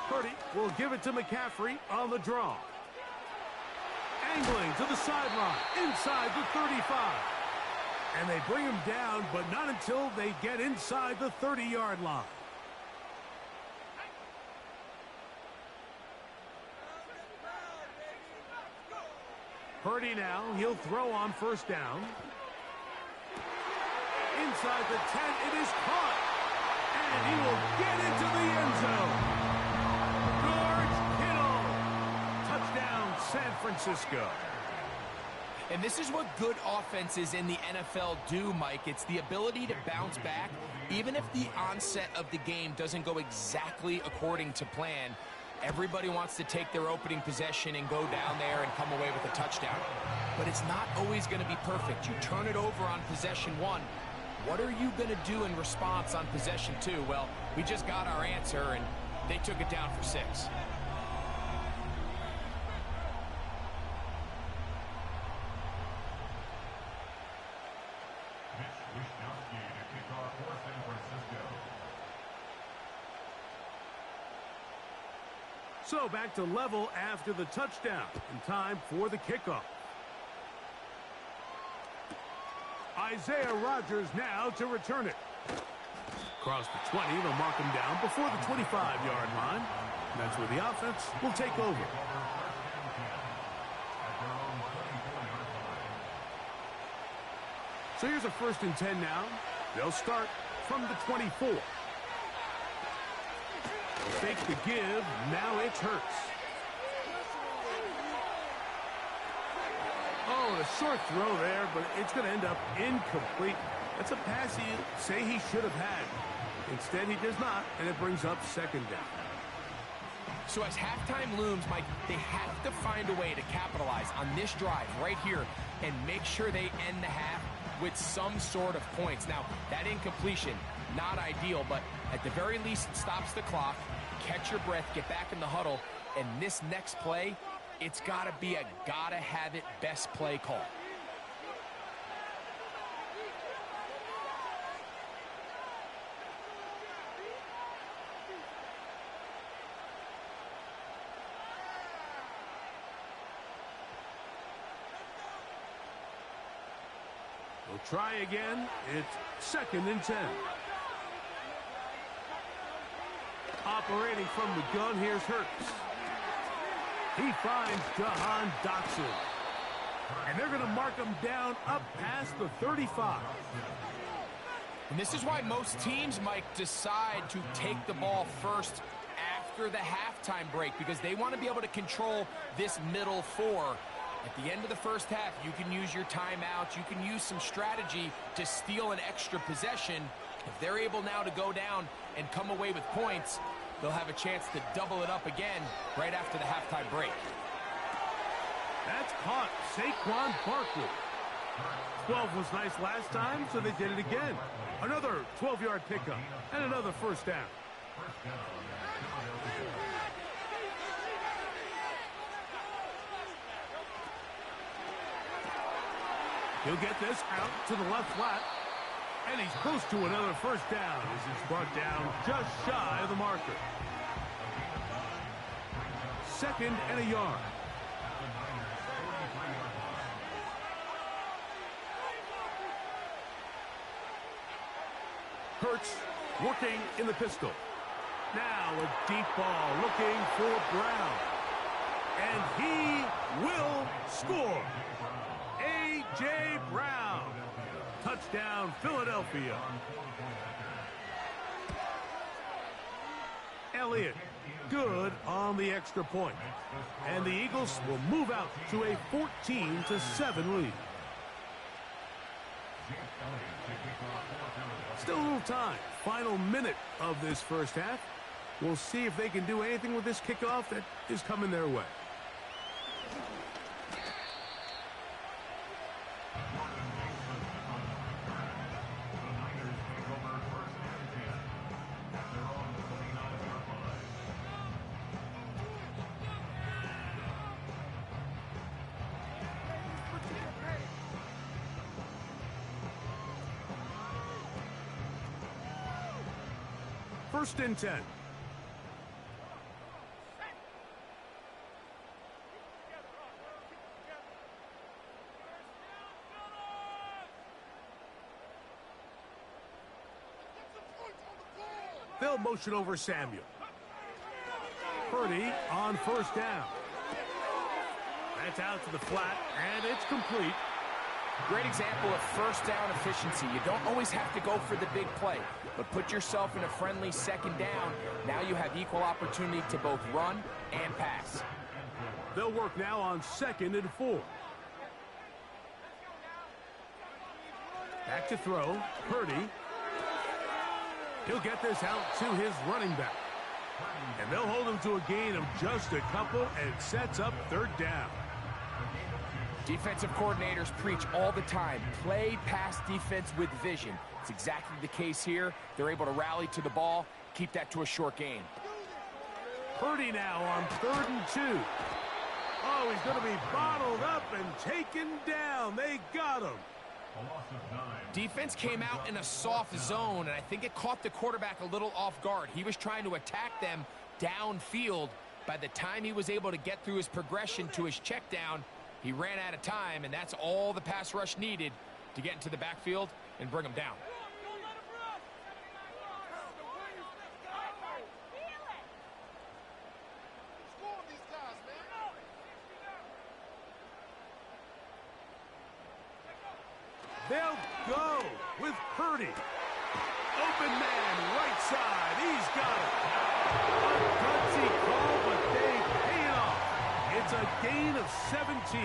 S7: Purdy will give it to McCaffrey on the draw. Angling to the sideline, inside the 35. And they bring him down, but not until they get inside the 30-yard line. Purdy now, he'll throw on 1st down. Inside the 10, it is caught. And he will get into the end zone. George Kittle. Touchdown, San Francisco.
S8: And this is what good offenses in the NFL do, Mike. It's the ability to bounce back, even if the onset of the game doesn't go exactly according to plan. Everybody wants to take their opening possession and go down there and come away with a touchdown. But it's not always going to be perfect. You turn it over on possession 1. What are you going to do in response on possession 2? Well, we just got our answer, and they took it down for 6.
S7: So back to level after the touchdown, and time for the kickoff. Isaiah Rodgers now to return it. Across the 20, they'll mark him down before the 25-yard line. That's where the offense will take over. So here's a 1st and 10 now. They'll start from the 24. Fake the give. Now it's Hurts. Oh, a short throw there, but it's going to end up incomplete. That's a pass you say he should have had. Instead, he does not, and it brings up 2nd down.
S8: So as halftime looms, Mike, they have to find a way to capitalize on this drive right here and make sure they end the half with some sort of points. Now, that incompletion, not ideal, but at the very least, it stops the clock. Catch your breath, get back in the huddle, and this next play, it's got to be a gotta-have-it best play call.
S7: We'll try again. It's 2nd and 10. Operating from the gun, here's Hurts. He finds Jahan Dotson. And they're going to mark him down up past the 35.
S8: And this is why most teams, Mike, decide to take the ball first after the halftime break, because they want to be able to control this middle 4. At the end of the first half, you can use your timeouts. You can use some strategy to steal an extra possession. If they're able now to go down and come away with points, they'll have a chance to double it up again right after the halftime break.
S7: That's caught. Saquon Barkley. 12 was nice last time, so they did it again. Another 12-yard pickup and another 1st down. He'll get this out to the left flat. And he's close to another 1st down as he's brought down just shy of the marker. 2nd and a yard. Hurts working in the pistol. Now a deep ball looking for Brown. And he will score. A.J. Brown. Touchdown, Philadelphia. Elliott, good on the extra point. And the Eagles will move out to a 14-7 lead. Still a little time. Final minute of this first half. We'll see if they can do anything with this kickoff that is coming their way. First and 10. They'll motion over Samuel. Purdy on 1st down. That's out to the flat, and it's complete.
S8: Great example of 1st down efficiency. You don't always have to go for the big play, but put yourself in a friendly 2nd down. Now you have equal opportunity to both run and pass.
S7: They'll work now on 2nd and 4. Back to throw. Purdy. He'll get this out to his running back. And they'll hold him to a gain of just a couple, and it sets up third down.
S8: Defensive coordinators preach all the time, play pass defense with vision. It's exactly the case here. They're able to rally to the ball, keep that to a short gain.
S7: Purdy now on 3rd and 2. Oh, he's going to be bottled up and taken down. They got him.
S8: Defense came out in a soft zone, and I think it caught the quarterback a little off guard. He was trying to attack them downfield. By the time he was able to get through his progression to his check down, he ran out of time, and that's all the pass rush needed to get into the backfield and bring him down.
S7: They'll go with Purdy. Open man, right side. He's got it. A gutsy call, but they pay it off. It's a gain of 17.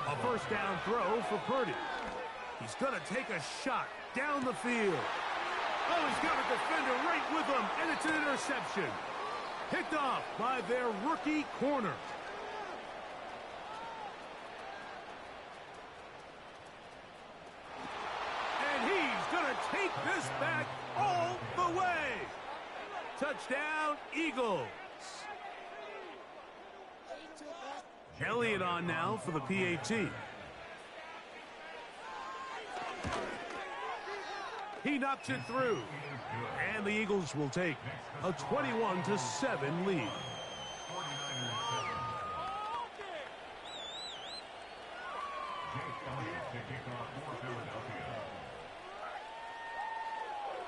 S7: A first down throw for Purdy. He's going to take a shot down the field. Oh, he's got a defender right with him, and it's an interception. Picked off by their rookie corner. Take this back all the way. Touchdown, Eagles. Elliott on now for the PAT. He knocks it through. And the Eagles will take a 21-7 lead.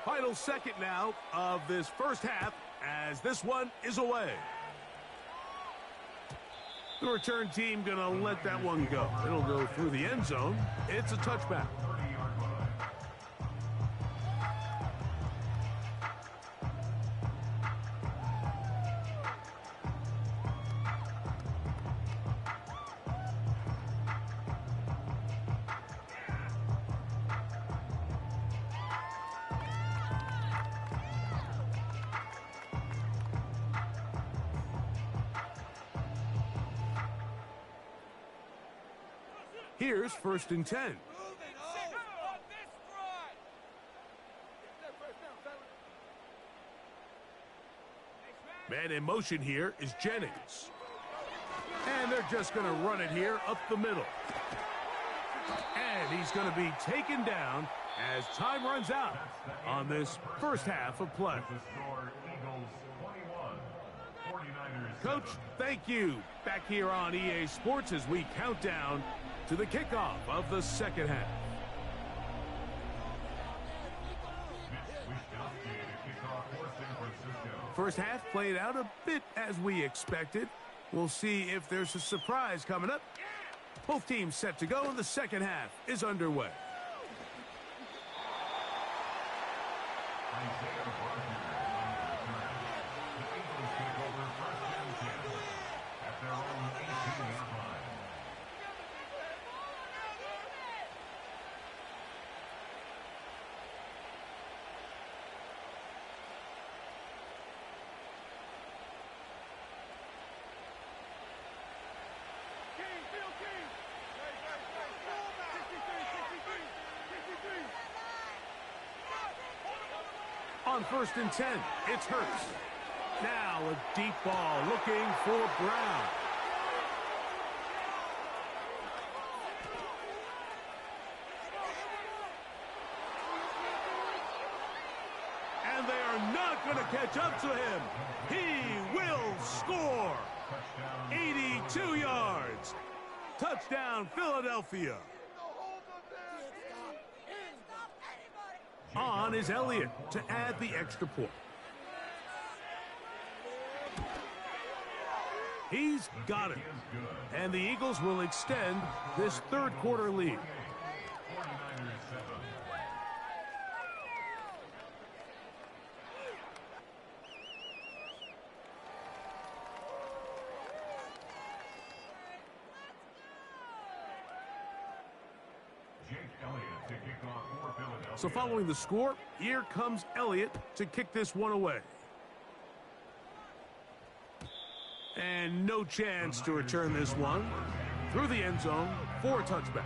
S7: Final second now of this first half as this one is away. The return team going to let that one go. It'll go through the end zone. It's a touchback. Here's 1st and 10. Man in motion here is Jennings. And they're just going to run it here up the middle. And he's going to be taken down as time runs out on this first half of play. Coach, thank you. Back here on EA Sports as we count down to the kickoff of the second half. First half played out a bit as we expected. We'll see if there's a surprise coming up. Both teams set to go, and the second half is underway. On 1st and 10, it's Hurts. Now a deep ball looking for Brown. And they are not going to catch up to him. He will score. 82 yards. Touchdown, Philadelphia. On is Elliott to add the extra point. He's got it. And the Eagles will extend this third quarter lead.
S3: Jake
S7: So following the score, here comes Elliott to kick this one away. And no chance to return this one through the end zone for a touchback.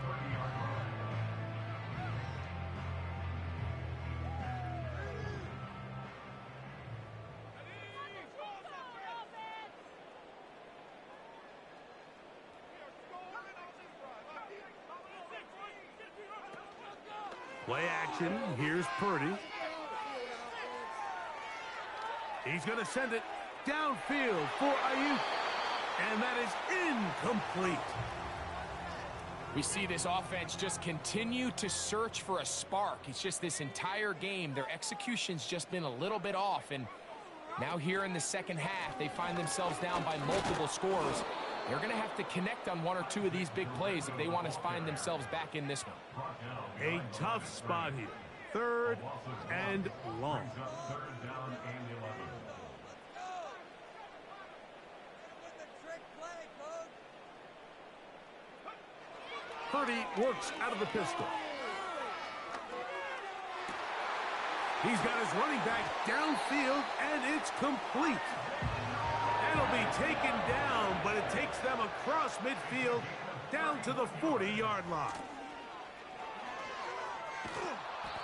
S7: Play action. Here's Purdy. He's going to send it downfield for Ayuk. And that is incomplete.
S8: We see this offense just continue to search for a spark. It's just this entire game, their execution's just been a little bit off. And now here in the second half, they find themselves down by multiple scores. They're going to have to connect on one or two of these big plays if they want to find themselves back in this one.
S7: A tough spot here. 3rd and long. Purdy works out of the pistol. He's got his running back downfield, and it's complete. That'll be taken down, but it takes them across midfield down to the 40-yard line.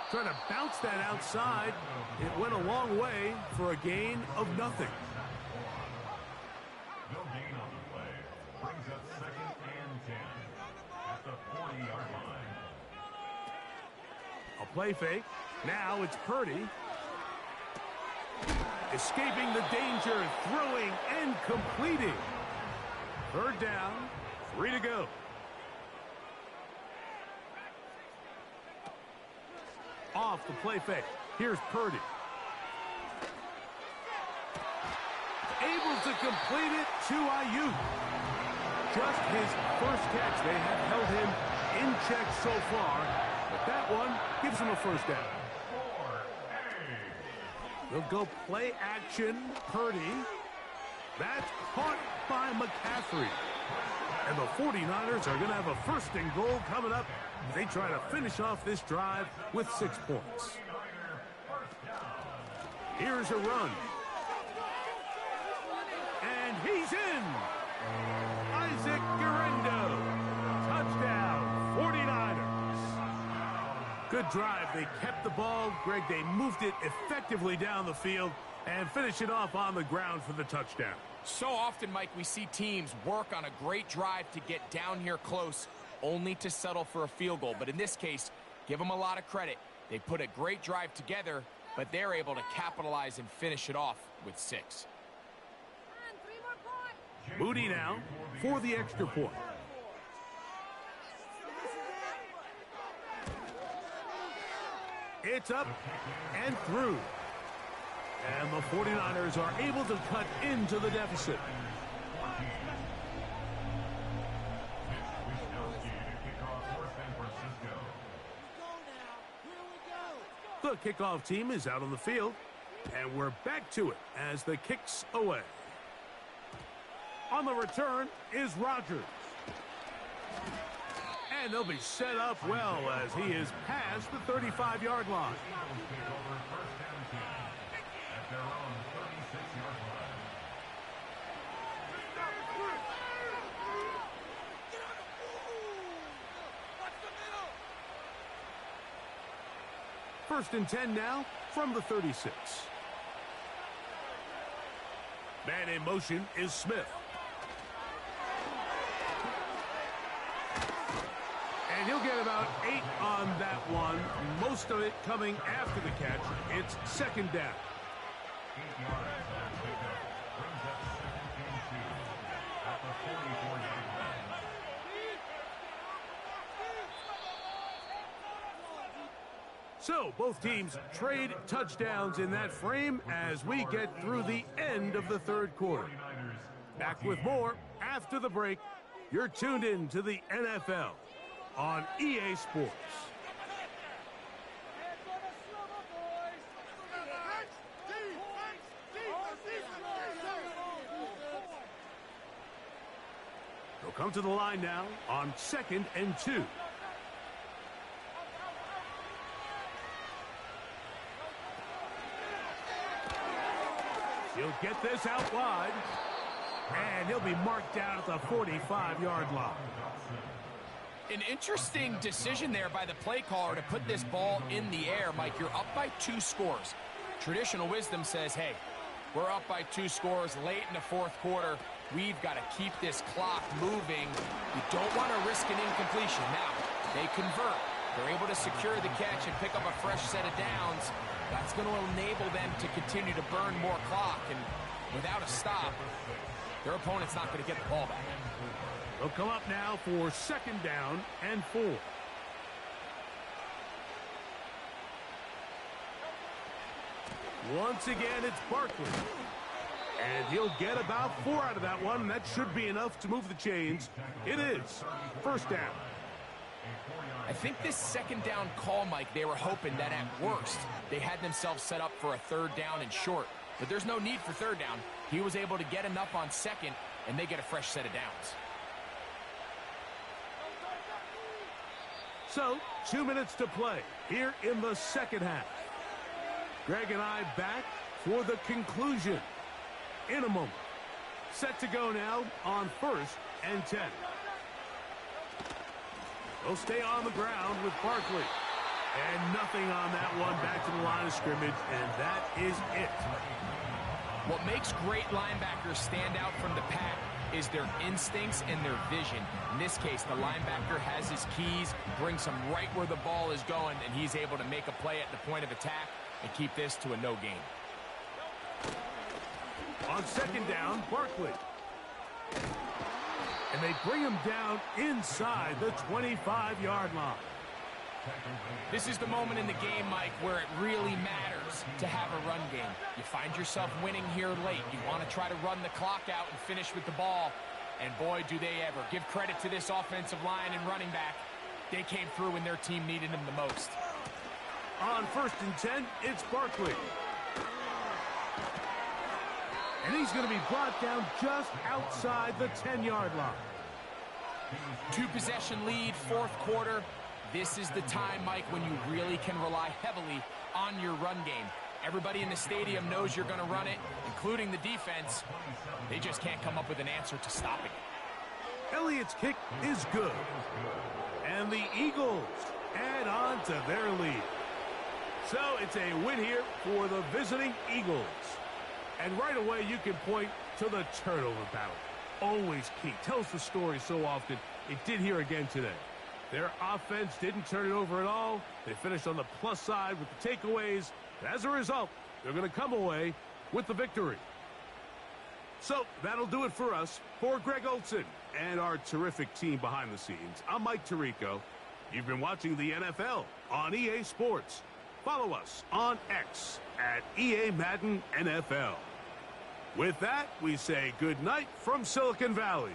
S7: Trying to bounce that outside. It went a long way for a gain of nothing.
S3: No gain on the play. Brings up 2nd and 10 at the 40-yard line.
S7: A play fake. Now it's Purdy. Escaping the danger, throwing and completing. 3rd down, 3 to go. Off the play fake. Here's Purdy. Able to complete it to Ayuk. Just his first catch. They have held him in check so far, but that one gives him a 1st down. They'll go play action. Purdy. That's caught by McCaffrey. And the 49ers are going to have a 1st and goal coming up. They try to finish off this drive with 6 points. Here's a run. And he's in. Isaac Guerrero. Touchdown, 49ers. Good drive. They kept the ball. Greg, they moved it effectively down the field and finish it off on the ground for the touchdown.
S8: So often, Mike, we see teams work on a great drive to get down here close, only to settle for a field goal. But in this case, give them a lot of credit. They put a great drive together, but they're able to capitalize and finish it off with 6.
S7: Moody now for the extra point. It's up and through. And the 49ers are able to cut into the deficit. The kickoff team is out on the field, and we're back to it as the kick's away. On the return is Rodgers. And they'll be set up well as he is past the 35-yard line. First and 10 now from the 36. Man in motion is Smith. And he'll get about 8 on that one. Most of it coming after the catch. It's 2nd down.
S3: 8 yards on pickup. Brings up 2nd and 2 at the 44-yard line.
S7: So both teams trade touchdowns in that frame as we get through the end of the 3rd quarter. Back with more after the break. You're tuned in to the NFL on EA Sports. They'll come to the line now on 2nd and 2. He'll get this out wide. And he'll be marked down at the 45-yard line.
S8: An interesting decision there by the play caller to put this ball in the air. Mike, you're up by 2 scores. Traditional wisdom says, hey, we're up by 2 scores late in the fourth quarter. We've got to keep this clock moving. You don't want to risk an incompletion. Now, they convert. They're able to secure the catch and pick up a fresh set of downs. That's going to enable them to continue to burn more clock. And without a stop, their opponent's not going to get the ball back.
S7: They'll come up now for 2nd down and 4. Once again, it's Barkley. And he'll get about 4 out of that one. That should be enough to move the chains. It is 1st down.
S8: I think this 2nd down call, Mike, they were hoping that at worst they had themselves set up for a 3rd down and short. But there's no need for 3rd down. He was able to get enough on 2nd, and they get a fresh set of downs.
S7: So, 2 minutes to play here in the 2nd half. Greg and I back for the conclusion in a moment. Set to go now on 1st and 10. They'll stay on the ground with Barkley. And nothing on that one, back to the line of scrimmage, and that is it.
S8: What makes great linebackers stand out from the pack is their instincts and their vision. In this case, the linebacker has his keys, brings him right where the ball is going, and he's able to make a play at the point of attack and keep this to a no gain.
S7: On 2nd down, Barkley. And they bring him down inside the 25-yard line.
S8: This is the moment in the game, Mike, where it really matters to have a run game. You find yourself winning here late. You want to try to run the clock out and finish with the ball. And boy, do they ever. Give credit to this offensive line and running back. They came through when their team needed them the most.
S7: On 1st and 10, it's Barkley. And he's going to be brought down just outside the 10-yard line.
S8: 2-possession lead, 4th quarter. This is the time, Mike, when you really can rely heavily on your run game. Everybody in the stadium knows you're going to run it, including the defense. They just can't come up with an answer to stopping it.
S7: Elliott's kick is good. And the Eagles add on to their lead. So it's a win here for the visiting Eagles. And right away you can point to the turnover battle. Always key. Tells the story so often. It did here again today. Their offense didn't turn it over at all. They finished on the plus side with the takeaways. As a result, they're going to come away with the victory. So that'll do it for us. For Greg Olson and our terrific team behind the scenes, I'm Mike Tirico. You've been watching the NFL on EA Sports. Follow us on X at EA Madden NFL. With that, we say good night from Silicon Valley.